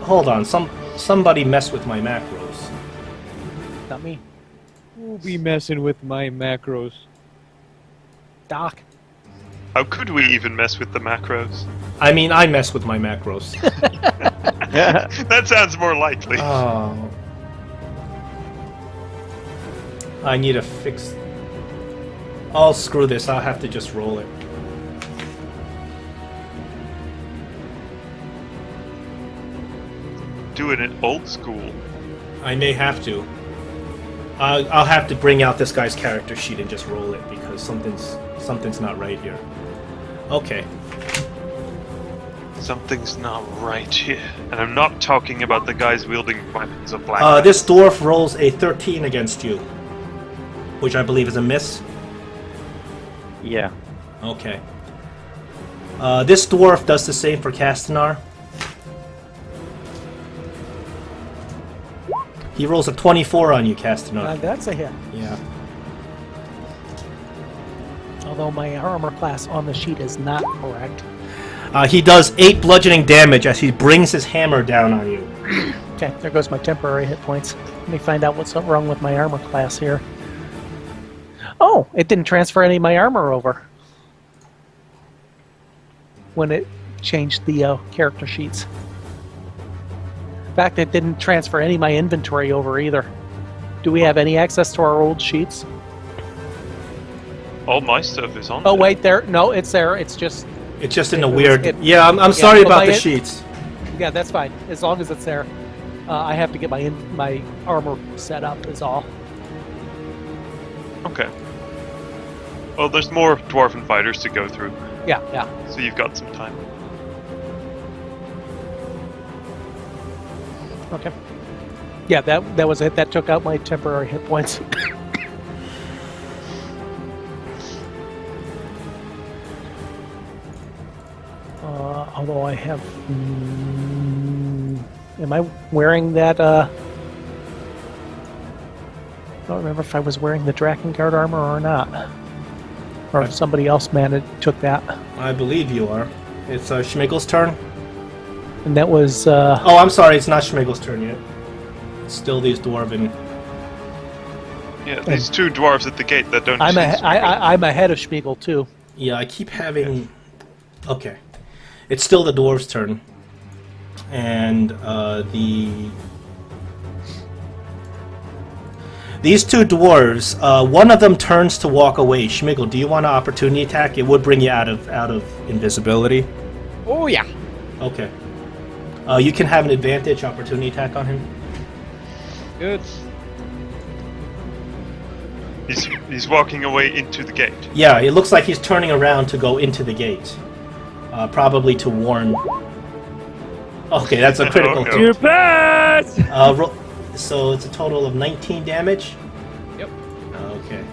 Hold on, somebody messed with my macros. Not me. Who'll be messing with my macros? Doc. How could we even mess with the macros? I mean, I mess with my macros. That sounds more likely. Oh. I need to fix... Oh, screw this. I'll have to just roll it. Doing it old school. I may have to. I'll have to bring out this guy's character sheet and just roll it because something's not right here. Okay. Something's not right here. And I'm not talking about the guys wielding weapons of black. This dwarf rolls a 13 against you, which I believe is a miss. Yeah. Okay. This dwarf does the same for Castanar. He rolls a 24 on you, Castanar. That's a hit. Yeah. Although my armor class on the sheet is not correct. He does 8 bludgeoning damage as he brings his hammer down on you. Okay, there goes my temporary hit points. Let me find out what's wrong with my armor class here. Oh, it didn't transfer any of my armor over when it changed the character sheets. In fact, it didn't transfer any of my inventory over either. Do we have any access to our old sheets? All my stuff is on Oh, there. wait, there. No, it's there. It's just... It's just in a It was- weird... it- Yeah, I'm sorry but about my the in- sheets. Yeah, that's fine. As long as it's there. I have to get my armor set up is all. Okay. Well, there's more dwarven fighters to go through, Yeah, yeah. so you've got some time. Okay. Yeah, that was it. That took out my temporary hit points. Although I have... am I wearing that... I don't remember if I was wearing the Drakengard armor or not. Or if somebody else took that. I believe you are. It's Schmigel's turn. And that was... Oh, I'm sorry, it's not Schmigel's turn yet. It's still these dwarven... Yeah, these two dwarves at the gate that don't. I'm seem to- I'm ahead of Schmiegel too. Yeah, I keep having... Okay. It's still the dwarves' turn. And these two dwarves, one of them turns to walk away. Schmigel, do you want an opportunity attack? It would bring you out of invisibility. Oh yeah. Okay. You can have an advantage opportunity attack on him. Good. He's walking away into the gate. Yeah, it looks like he's turning around to go into the gate. Probably to warn... Okay, that's a critical Oh, no. hit. pass! So it's a total of 19 damage? Yep. Okay.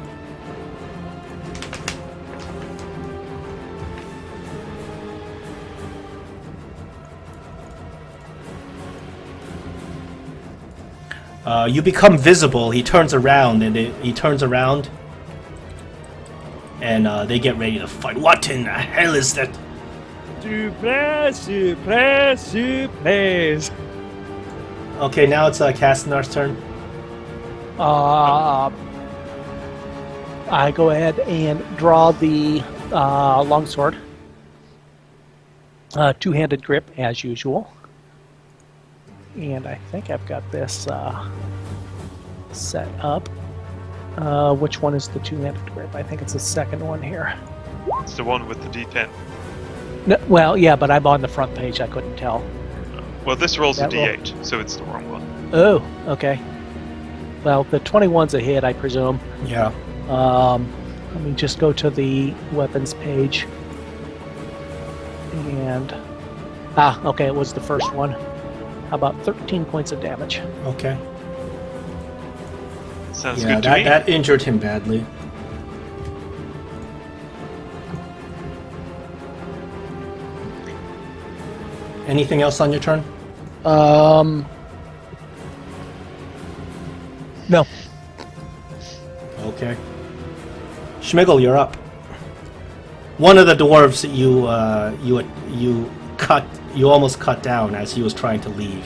You become visible. He turns around, and they get ready to fight. What in the hell is that? Suppress, suppress, suppress. Okay, now it's Castanar's turn. I go ahead and draw the longsword. Two-handed grip, as usual. And I think I've got this set up. Which one is the two-handed grip? I think it's the second one here. It's the one with the D10. No, well, yeah, but I'm on the front page. I couldn't tell. Well, this rolls a That roll- D8, so it's the wrong one. Oh, okay. Well, the 21's a hit, I presume. Yeah. Let me just go to the weapons page. And... okay, it was the first one. How about 13 points of damage? Okay. Sounds Yeah, good to me. that injured him badly. Anything else on your turn? No. Okay. Schmigel, you're up. One of the dwarves that you almost cut down as he was trying to leave.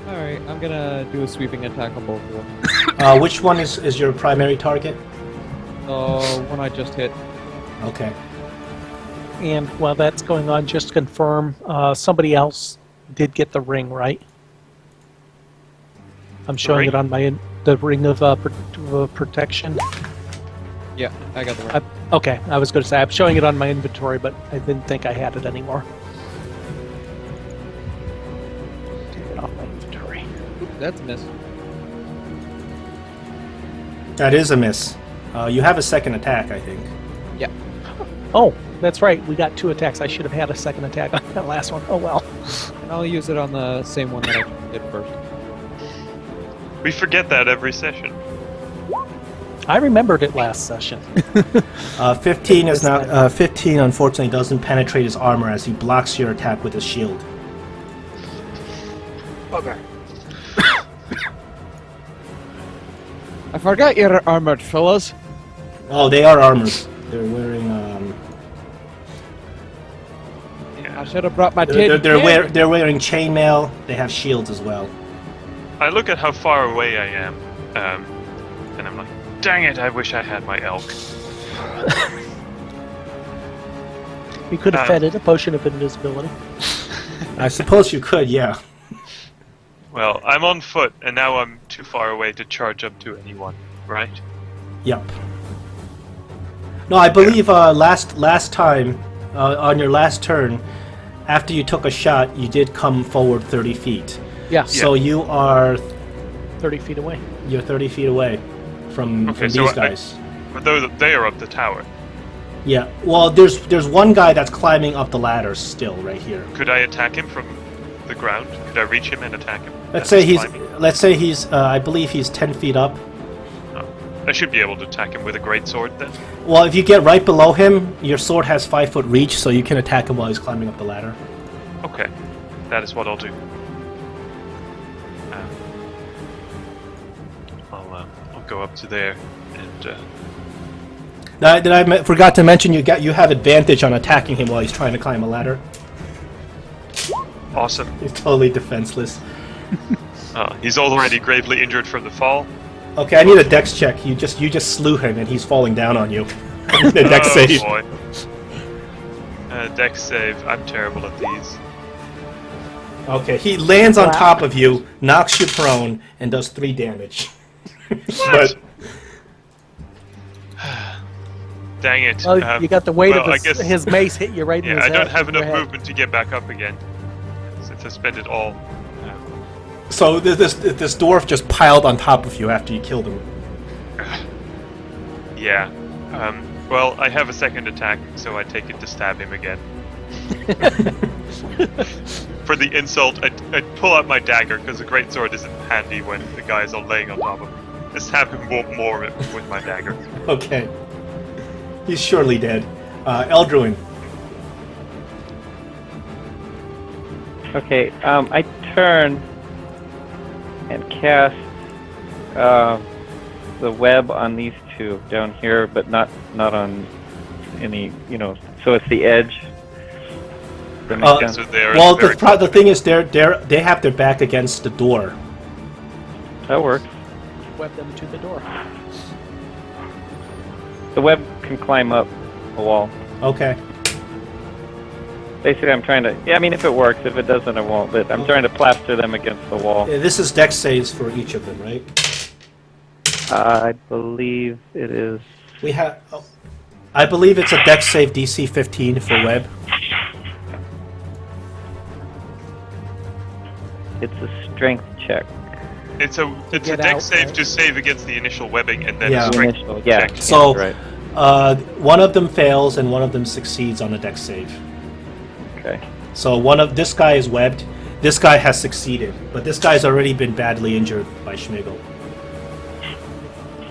Alright, I'm gonna do a sweeping attack on both of them. Which one is your primary target? One I just hit. Okay. And while that's going on, just to confirm, somebody else did get the ring, right? I'm showing ring? it on my the ring of protection. Yeah, I got the right. Okay, I was going to say I'm showing it on my inventory, but I didn't think I had it anymore. Take it off my inventory. That's a miss. That is a miss. You have a second attack, I think. Yeah. Oh, that's right. We got 2 attacks. I should have had a second attack on that last one. Oh well. And I'll use it on the same one that I did first. We forget that every session. I remembered it last session. 15 is not. 15 unfortunately doesn't penetrate his armor as he blocks your attack with his shield. Okay. I forgot you're armored, fellas. Oh, they are armored. They're wearing. I should have brought my They're tin. they're wearing chainmail. They have shields as well. I look at how far away I am, and I'm like, dang it, I wish I had my elk. You could have fed it a potion of invisibility. I suppose you could, yeah. Well, I'm on foot, and now I'm too far away to charge up to anyone, right? Yep. No, I believe last time, on your last turn, after you took a shot, you did come forward 30 feet. Yeah. So you are 30 feet away. You're 30 feet away from these guys. But they are up the tower. Yeah. Well, there's one guy that's climbing up the ladder still right here. Could I attack him from the ground? Could I reach him and attack him? Let's as say he's he's. climbing? Let's say he's. I believe he's 10 feet up. I should be able to attack him with a greatsword then. Well, if you get right below him, your sword has 5 foot reach, so you can attack him while he's climbing up the ladder. Okay, that is what I'll do. I'll go up to there and. Forgot to mention you have advantage on attacking him while he's trying to climb a ladder. Awesome. He's totally defenseless. He's already gravely injured from the fall. Okay, I need a dex check. You just slew him and he's falling down on you. A dex save. Boy. Dex save. I'm terrible at these. Okay, he lands on top of you, knocks you prone, and does 3 damage. What? Dang it. Well, you got the weight well, of his mace hit you right in Yeah, his I head. don't have enough Your head. movement to get back up again. Since I spent it all. So this dwarf just piled on top of you after you killed him. Yeah. Well, I have a second attack, so I take it to stab him again. For the insult, I pull out my dagger, because the greatsword isn't handy when the guy is all laying on top of me. I stab him more with my dagger. Okay. He's surely dead. Eldruin. Okay, I turn and cast the web on these 2 down here, but not on any, so it's the edge. Does that make sense? So they're Well, very the thing is, they have their back against the door. That works. Web them to the door. The web can climb up a wall. Okay. Basically, I'm trying to... Yeah, I mean, if it works. If it doesn't, I won't. But I'm trying to plaster them against the wall. This is dex saves for each of them, right? I believe it is... We have. I believe it's a dex save DC 15 for web. It's a strength check. It's a get dex out, save right? to save against the initial webbing, and then Yeah. a strength Initial, yeah. check. So, right. one of them fails and one of them succeeds on a dex save. Okay. So this guy is webbed. This guy has succeeded, but this guy's already been badly injured by Schmigel.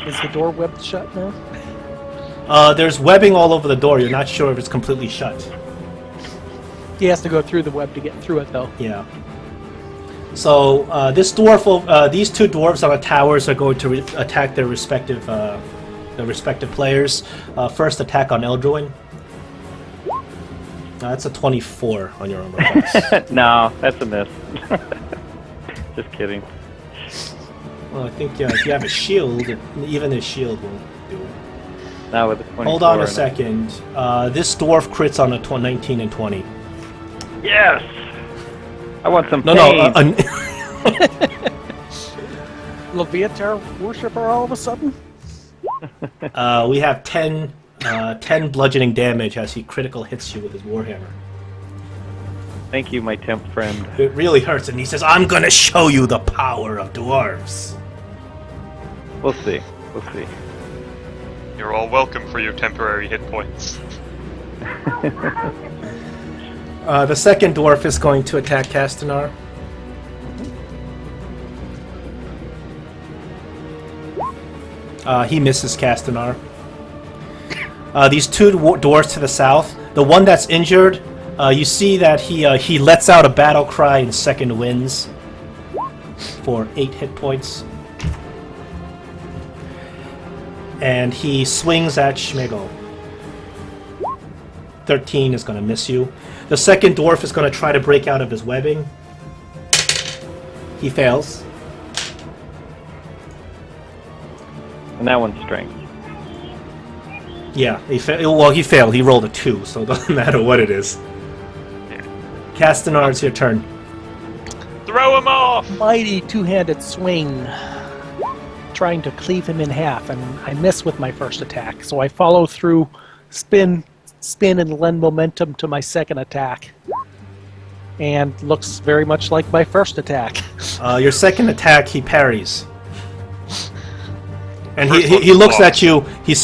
Is the door webbed shut now? There's webbing all over the door. You're not sure if it's completely shut. He has to go through the web to get through it, though. Yeah. So this dwarf, these 2 dwarves on the towers are going to attack their respective players. First attack on Eldruin. That's a 24 on your armor class. No, that's a miss. Just kidding. Well, I think if you have a shield, even a shield won't do it. Now with the 24. Hold on a second. This dwarf crits on a 19 and 20. Yes! I want some No, pain. Leviatar worshiper all of a sudden? We have 10 bludgeoning damage as he critical hits you with his warhammer. Thank you, my temp friend. It really hurts, and he says, "I'm gonna show you the power of dwarves." We'll see. We'll see. You're all welcome for your temporary hit points. The second dwarf is going to attack Castanar. He misses Castanar. These two dwarves to the south, the one that's injured, you see that he lets out a battle cry in second winds for 8 hit points. And he swings at Schmigel. 13 is going to miss you. The second dwarf is going to try to break out of his webbing. He fails. And that one's strength. Yeah, he failed. He rolled a 2, so it doesn't matter what it is. Castanar, it's your turn. Throw him off! Mighty two-handed swing, trying to cleave him in half, and I miss with my first attack. So I follow through, spin, and lend momentum to my second attack. And looks very much like my first attack. Your second attack, he parries. And First he one's looks blocked. at you. He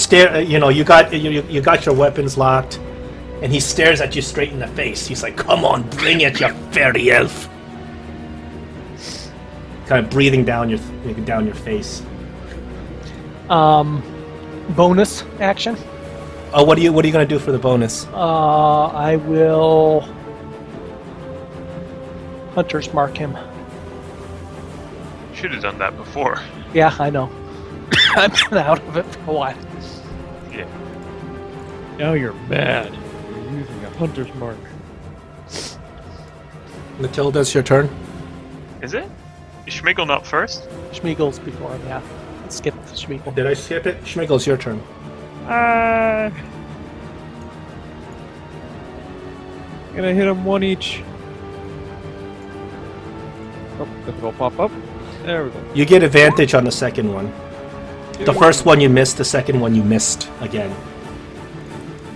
you got your weapons locked, and he stares at you straight in the face. He's like, "Come on, bring it, you fairy elf!" Kind of breathing down your face. Bonus action. What are you gonna do for the bonus? I will Hunter's Mark him. Should have done that before. Yeah, I know. I've been out of it for a while. Yeah. Now you're mad. You're using a hunter's mark. Matilda, it's your turn. Is it? Is Schmigel not first? Schmiegel's before him, yeah. Let's skip the Schmiegel. Did I skip it? Schmigel, it's your turn. Gonna hit them one each. Oh, if it'll pop up. There we go. You get advantage on the second one. The first one you missed, the second one you missed again.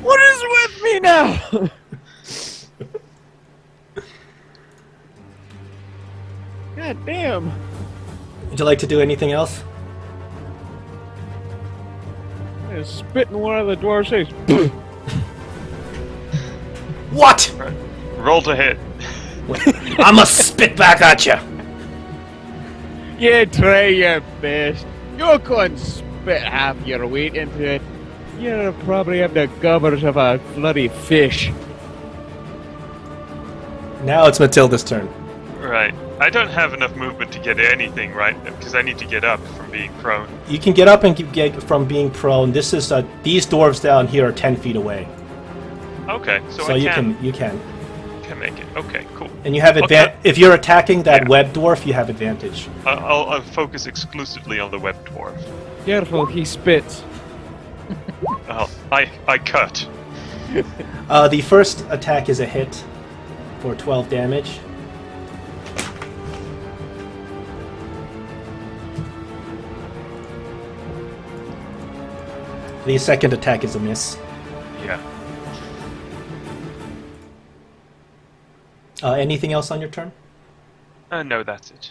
What is with me now? God damn. Would you like to do anything else? I spit in one of the dwarves' face. What? Roll to hit. I'ma spit back at you. You try your best. You couldn't spit half your weight into it. You'll probably have the gubbers of a bloody fish. Now it's Matilda's turn. Right. I don't have enough movement to get anything, right? Because I need to get up from being prone. You can get up and get from being prone. This is these dwarves down here are 10 feet away, Okay, so so I you can can make it. Okay, cool. and you have Okay. If you're attacking that Yeah. web dwarf, you have advantage. I'll focus exclusively on the web dwarf. Careful, he spits. I cut. The first attack is a hit for 12 damage. The second attack is a miss. Yeah. Anything else on your turn? No, that's it.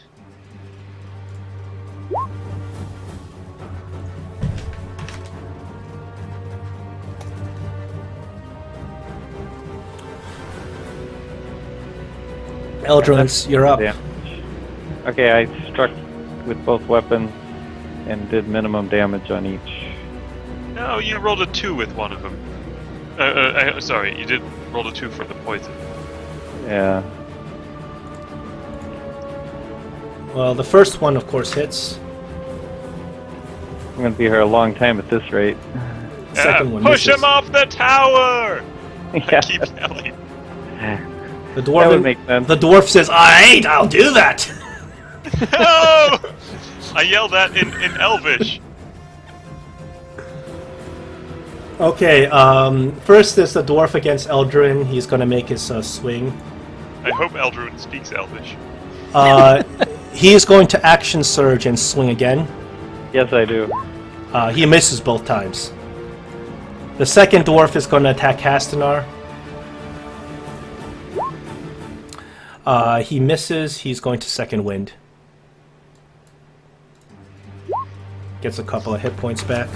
Eldrins, you're up. Damage. Okay, I struck with both weapons and did minimum damage on each. No, you rolled a 2 with one of them. Sorry, you did roll a 2 for the poison. Yeah. Well, the first one, of course, hits. I'm gonna be here a long time at this rate. The second one Push misses. him off the tower! I Yeah. keep yelling. The That would dwarf. make sense. The dwarf says, "Alright, I'll do that." No! I yelled that in Elvish. Okay, first is the dwarf against Eldrin. He's gonna make his swing. I hope Eldrin speaks Elvish. He is going to action surge and swing again. Yes, I do. He misses both times. The second dwarf is going to attack Castanar. He misses. He's going to second wind. Gets a couple of hit points back.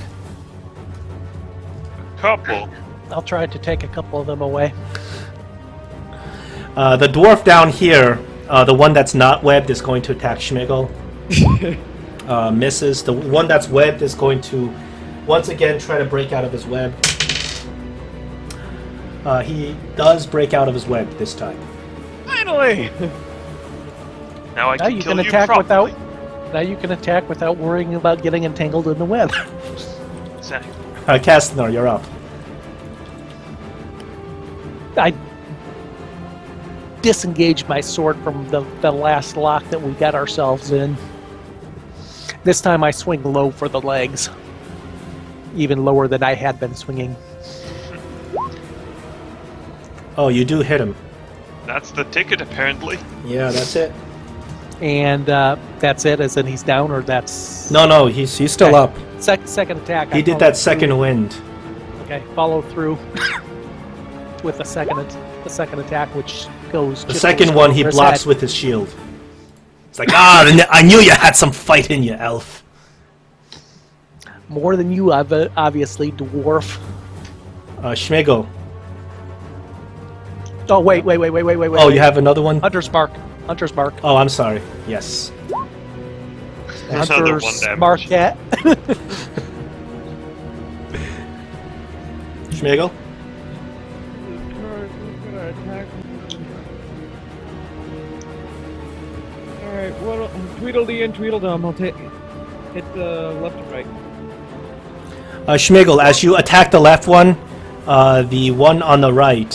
Couple. I'll try to take a couple of them away. The dwarf down here, the one that's not webbed, is going to attack Schmigel. Misses. The one that's webbed is going to once again try to break out of his web. He does break out of his web this time. Finally! Now I Now can you kill can you attack properly. Now you can attack without worrying about getting entangled in the web. Exactly. Castanar, you're up. I disengaged my sword from the last lock that we got ourselves in. This time I swing low for the legs. Even lower than I had been swinging. Oh, you do hit him. That's the ticket, apparently. Yeah, that's it. And that's it, as in he's down, or that's... No, he's still up. Second attack. He did that second wind. Okay, follow through with the second attack, which goes... The second one he over his blocks head. with his shield. It's like, I knew you had some fight in you, elf. More than you, obviously, dwarf. Schmigel. Oh, wait. Oh, you have another one? Hunter's Mark. Oh, I'm sorry. Yes. Another one Hunter's damage. Marquette. Schmigel? Alright, what? Tweedledee and Tweedledum. I'll hit the left and right. Schmigel, as you attack the left one, the one on the right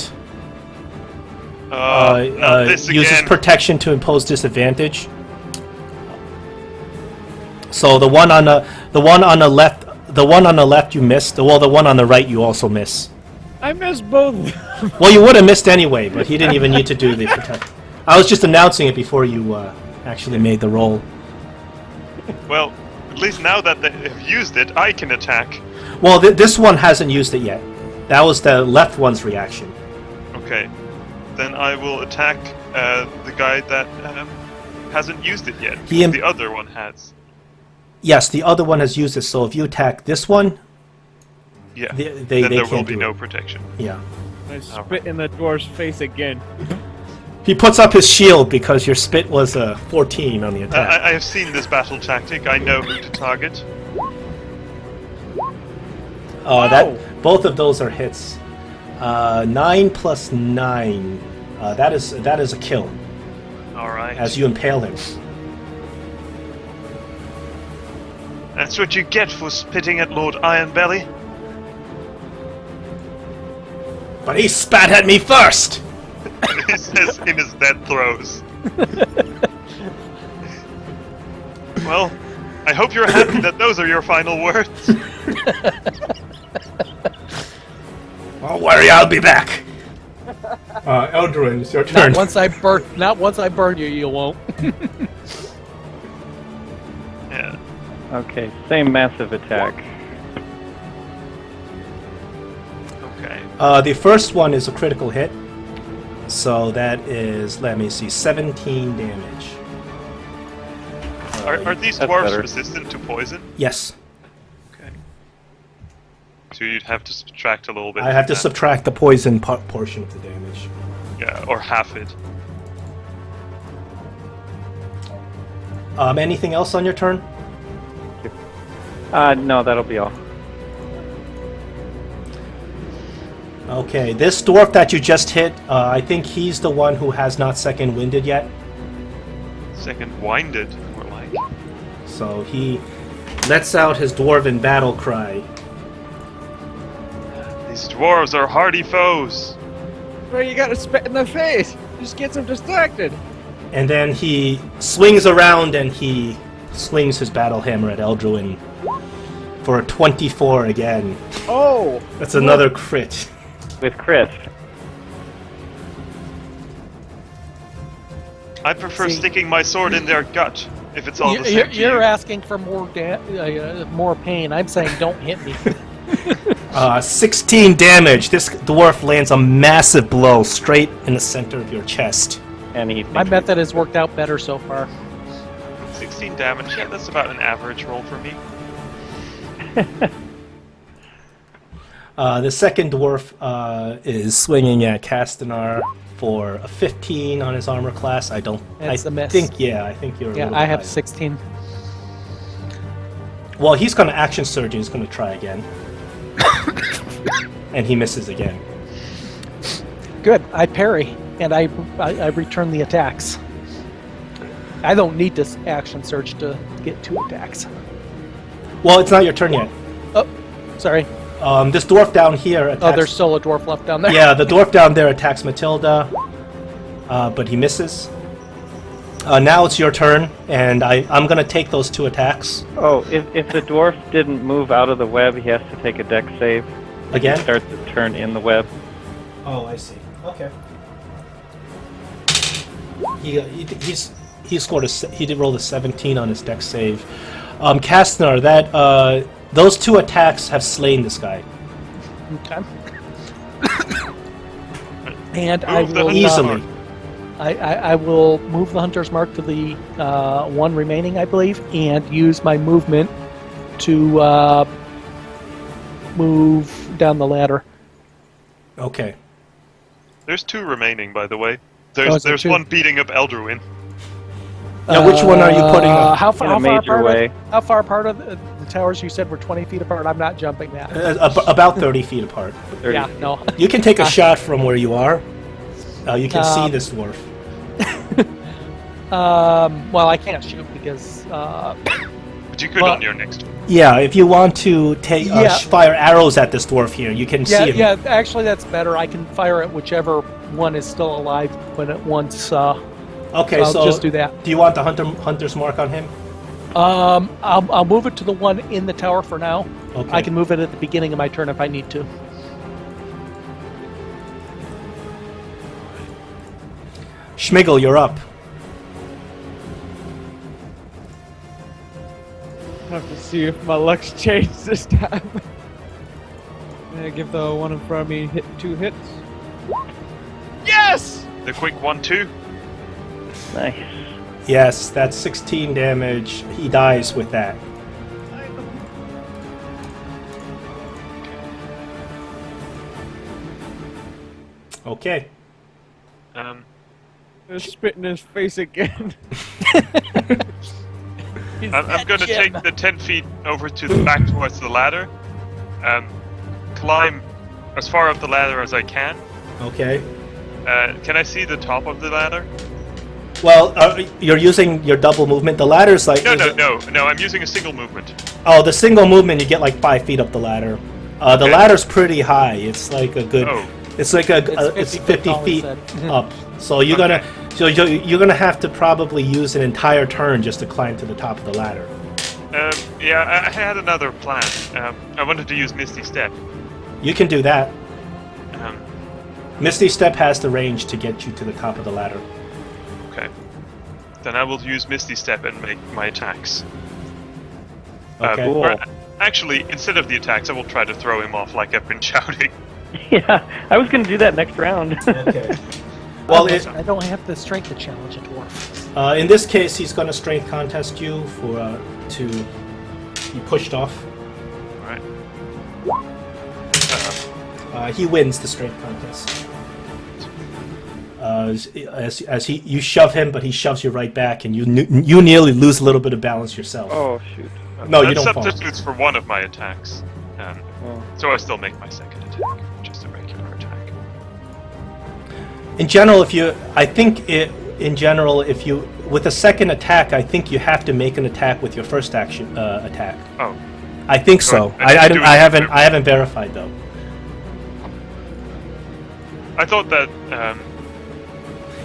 This uses again. protection to impose disadvantage. So the one on the left you missed. Well, the one on the right you also miss. I missed both. Well, you would have missed anyway, but he didn't even need to do the protect. I was just announcing it before you actually made the roll. Well, at least now that they have used it, I can attack. Well, this one hasn't used it yet. That was the left one's reaction. Okay. Then I will attack the guy that hasn't used it yet. He The other one has. Yes, the other one has used it. So if you attack this one, Yeah. then then there will can't be do no it. protection. Yeah. I spit in the dwarf's face again. He puts up his shield because your spit was a 14 on the attack. I have seen this battle tactic. I know who to target. Both of those are hits. 9 plus 9. That is a kill All right. as you impale him. That's what you get for spitting at Lord Ironbelly. But he spat at me first. He says in his death throes. Well, I hope you're happy that those are your final words. Don't worry, I'll be back. Eldrin, it's your turn. Not once I burn you, you won't. Yeah. Okay, same massive attack. Okay. The first one is a critical hit. So that is, let me see, 17 damage. Are these That's dwarves better. resistant to poison? Yes. Okay. So you'd have to subtract a little bit. I have from to that. subtract the poison portion of the damage. Yeah, or half it. Anything else on your turn? No, that'll be all. Okay, this dwarf that you just hit, I think he's the one who has not second winded yet. Second winded, more like. So he lets out his dwarven battle cry. These dwarves are hardy foes. Well, you gotta spit in the face. Just gets him distracted. And then he swings around and he swings his battle hammer at Eldruin for a 24 again. Oh! That's another crit. With crit. I prefer See- sticking my sword in their gut, if it's all the same to You're you. asking for more more pain. I'm saying don't hit me. 16 damage. This dwarf lands a massive blow straight in the center of your chest. And he My method has worked out better so far. 16 damage, yeah, that's about an average roll for me. The second dwarf is swinging at Castanar for a 15 on his armor class. I It's a miss. I think you're. A Yeah, little I have high. 16. Well, he's going to action surge and he's going to try again, and he misses again. Good. I parry and I return the attacks. I don't need this action surge to get 2 attacks. Well, it's not your turn yet. Oh, sorry. This dwarf down here attacks. Oh, there's still a dwarf left down there. Yeah, the dwarf down there attacks Matilda, but he misses. Now it's your turn, and I'm going to take those 2 attacks. Oh, if the dwarf didn't move out of the web, he has to take a dex save. Again? He starts to turn in the web. Oh, I see. Okay. He scored he did roll a 17 on his dex save. Kastner, those 2 attacks have slain this guy Okay. And I Move the will hunter's easily. mark. I will move the hunter's mark to the 1 remaining, I believe, and use my movement to move down the ladder. Okay. There's 2 remaining, by the way. Oh, is there There's 2? one beating up Elderwin. Now, which one are you putting up? How In far? a major way. How far apart of the towers? You said were 20 feet apart. I'm not jumping that. About 30 feet apart. 30 Yeah, feet. no. You can take a shot from where you are. You can see Um, this dwarf. Well, I can't shoot because. But you could Well- on your next turn. Yeah, if you want to take Yeah. fire arrows at this dwarf here, you can Yeah, see him. yeah. Actually, that's better. I can fire at whichever one is still alive when it once. Okay, I'll so just do that. do you want the hunter's mark on him? I'll move it to the one in the tower for now. Okay. I can move it at the beginning of my turn if I need to. Schmigel, you're up. I have to see if my luck's changed this time. I give the one in front of me 2 hits. Yes! The quick 1-2. Nice. Yes, that's 16 damage. He dies with that. Okay. I spit in his face again. I'm going to take the 10 feet over to the back towards the ladder, climb as far up the ladder as I can. Okay. Can I see the top of the ladder? Well, you're using your double movement. The ladder's like... No, I'm using a single movement. Oh, the single movement, you get like 5 feet up the ladder. The ladder's pretty high. It's like a good... Oh. It's like it's 50 tall, feet he said. up. So you're you're gonna have to probably use an entire turn just to climb to the top of the ladder. Yeah, I had another plan. I wanted to use Misty Step. You can do that. Um, Misty Step has the range to get you to the top of the ladder. okay. Then I will use Misty Step and make my attacks. Okay. Cool. Or, actually, instead of the attacks, I will try to throw him off like I've been shouting. Yeah, I was going to do that next round. Okay. Well, I don't have the strength to challenge a dwarf. in this case, he's gonna strength contest you for to be pushed off. Alright. He wins the strength contest. As you shove him, but he shoves you right back, and you nearly lose a little bit of balance yourself. Oh, shoot. No, you That don't fall. substitutes for one of my attacks. Oh. So I still make my second attack, just a regular attack. In general, if you with a second attack, I think you have to make an attack with your first action attack. Oh, I think so. Good. I didn't do it. I haven't verified though. I thought that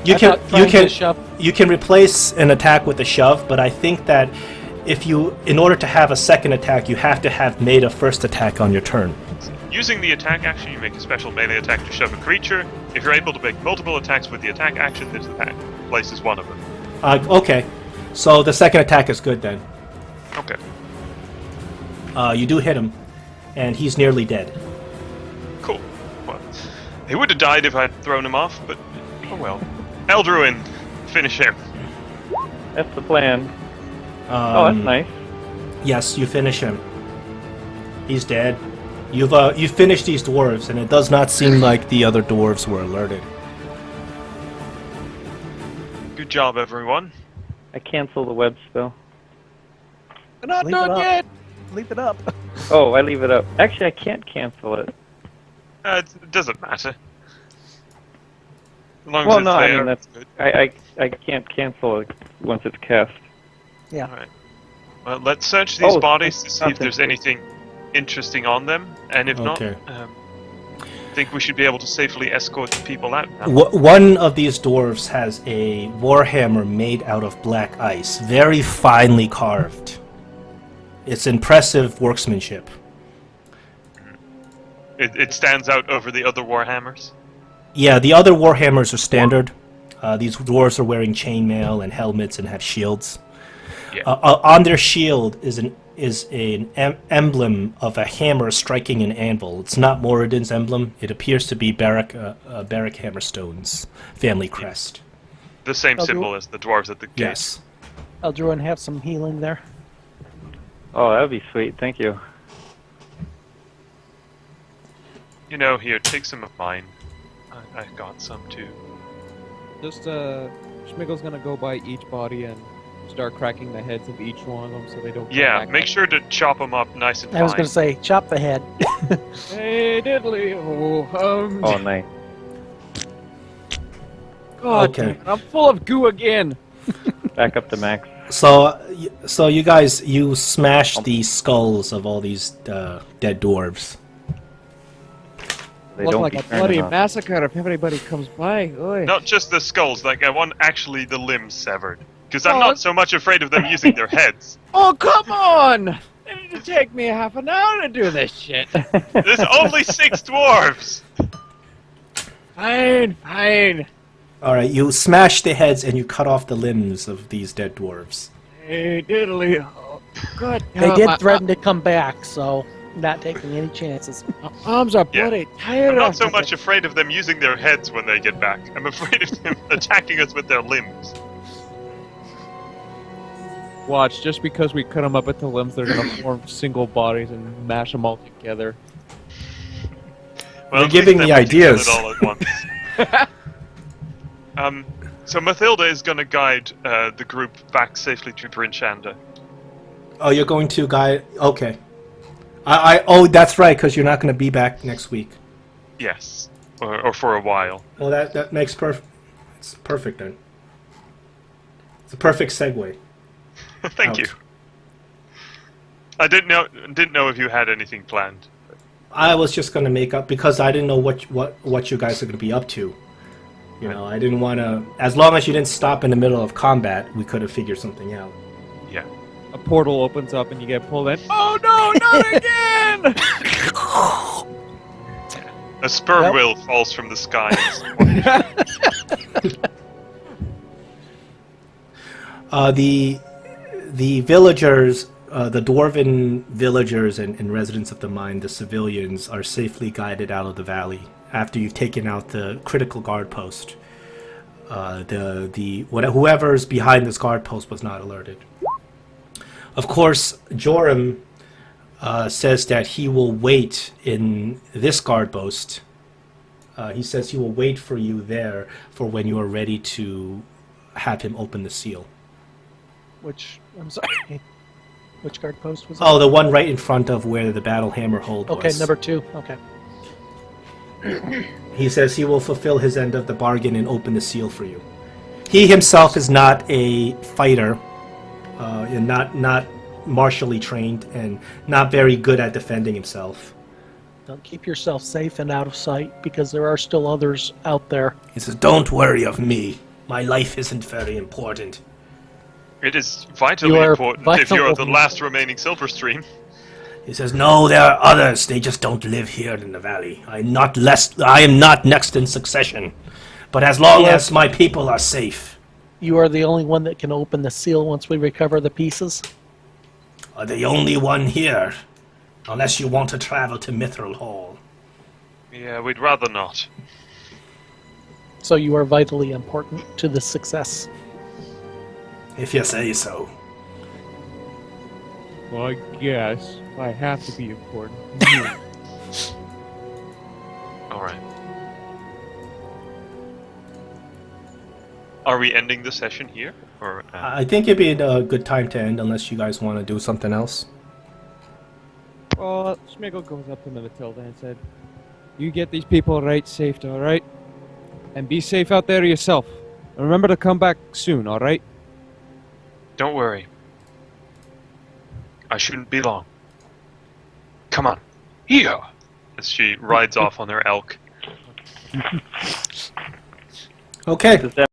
You I thought trying to shove- can replace an attack with a shove, but I think that in order to have a second attack, you have to have made a first attack on your turn. Using the attack action, you make a special melee attack to shove a creature. If you're able to make multiple attacks with the attack action, this attack places one of them. Okay, so the second attack is good then. Okay. You do hit him, and he's nearly dead. Cool. Well, he would have died if I'd thrown him off, but oh well. Eldruin, finish him. That's the plan. Oh, that's nice. Yes, you finish him. He's dead. You've finished these dwarves, and it does not seem like the other dwarves were alerted. Good job, everyone. I cancel the web spell. Not Leave done it up. yet! Leave it up. Oh, I leave it up. Actually, I can't cancel it. It doesn't matter. As long Well, as it's no, I there, mean, that's good. I can't cancel it once it's cast. Yeah. Alright. Well, let's search these Oh, bodies to see if there's something. anything interesting on them, and if Okay. not, I think we should be able to safely escort the people out now. One of these dwarves has a warhammer made out of black ice, very finely carved. It's impressive workmanship. It stands out over the other warhammers. Yeah, the other warhammers are standard. These dwarves are wearing chainmail and helmets and have shields. Yeah. On their shield is an emblem of a hammer striking an anvil. It's not Moradin's emblem. It appears to be Barrack Hammerstone's family crest. The same Oh, symbol as the dwarves at the gate. Yes. Eldruin have some healing there. Oh, that would be sweet. Thank you. You know, here, take some of mine. I got some too. Just, Schmiggle's gonna go by each body and start cracking the heads of each one of them so they don't come Yeah, back make up. sure to chop them up nice and fine. I was going to say, chop the head. Hey, diddly! Oh, nice. God Okay. damn it, I'm full of goo again! Back up to max. So you guys, you smash the skulls of all these dead dwarves. They Look don't like be a turning bloody off. massacre if anybody comes by. Oy. Not just the skulls, like I want actually the limbs severed. Because I'm Oh, not so much afraid of them using their heads. Oh, come on! It'll take me half an hour to do this shit. There's only 6 dwarves! Fine, fine. All right, you smash the heads and you cut off the limbs of these dead dwarves. Hey, diddly. Oh, God They damn, did my threaten to come back, so not taking any chances. arms are Yeah. bloody tired. I'm not after so much this. afraid of them using their heads when they get back. I'm afraid of them attacking us with their limbs. Watch, just because we cut them up at the limbs, they're gonna form single bodies and mash them all together. Well, You're at giving least me then we can kill ideas. it all at once. So Mathilda is going to guide the group back safely to Bryn Shanda. Oh, you're going to guide. Okay. Oh, that's right, because you're not going to be back next week. Yes, or for a while. Well, that makes perfect. It's perfect then. It's a perfect segue. Thank Out. you. I didn't know if you had anything planned. I was just going to make up because I didn't know what you guys are going to be up to. You know, I didn't want to. As long as you didn't stop in the middle of combat, we could have figured something out. Yeah. A portal opens up and you get pulled in. Oh no, not again! A sperm Well- wheel falls from the sky. The villagers, the dwarven villagers and residents of the mine, the civilians, are safely guided out of the valley after you've taken out the critical guard post. Whoever's behind this guard post was not alerted. Of course, Joram says that he will wait in this guard post. He says he will wait for you there for when you are ready to have him open the seal. Which, I'm sorry, which guard post was it? Oh, the one right in front of where the battle hammer hold Okay, was. number 2. Okay. He says he will fulfill his end of the bargain and open the seal for you. He himself is not a fighter, and not martially trained, and not very good at defending himself. Don't keep yourself safe and out of sight because there are still others out there. He says, "Don't worry of me. My life isn't very important." It is vitally You are important if you're the vitally last remaining silver stream. He says, "No, there are others. They just don't live here in the valley. I am not next in succession. But as long Yes. as my people are safe, You are the only one that can open the seal once we recover the pieces. are the only one here. Unless you want to travel to Mithril Hall." Yeah, we'd rather not. So you are vitally important to the success. If you say so. Well, I guess I have to be important. Alright. Are we ending the session here? Or I think it'd be a good time to end unless you guys want to do something else. Well, Schmigel goes up to Matilda and said, "You get these people right safe, alright? And be safe out there yourself. And remember to come back soon, alright?" Don't worry. I shouldn't be long. Come on. Here! As she rides off on her elk. Okay. Does that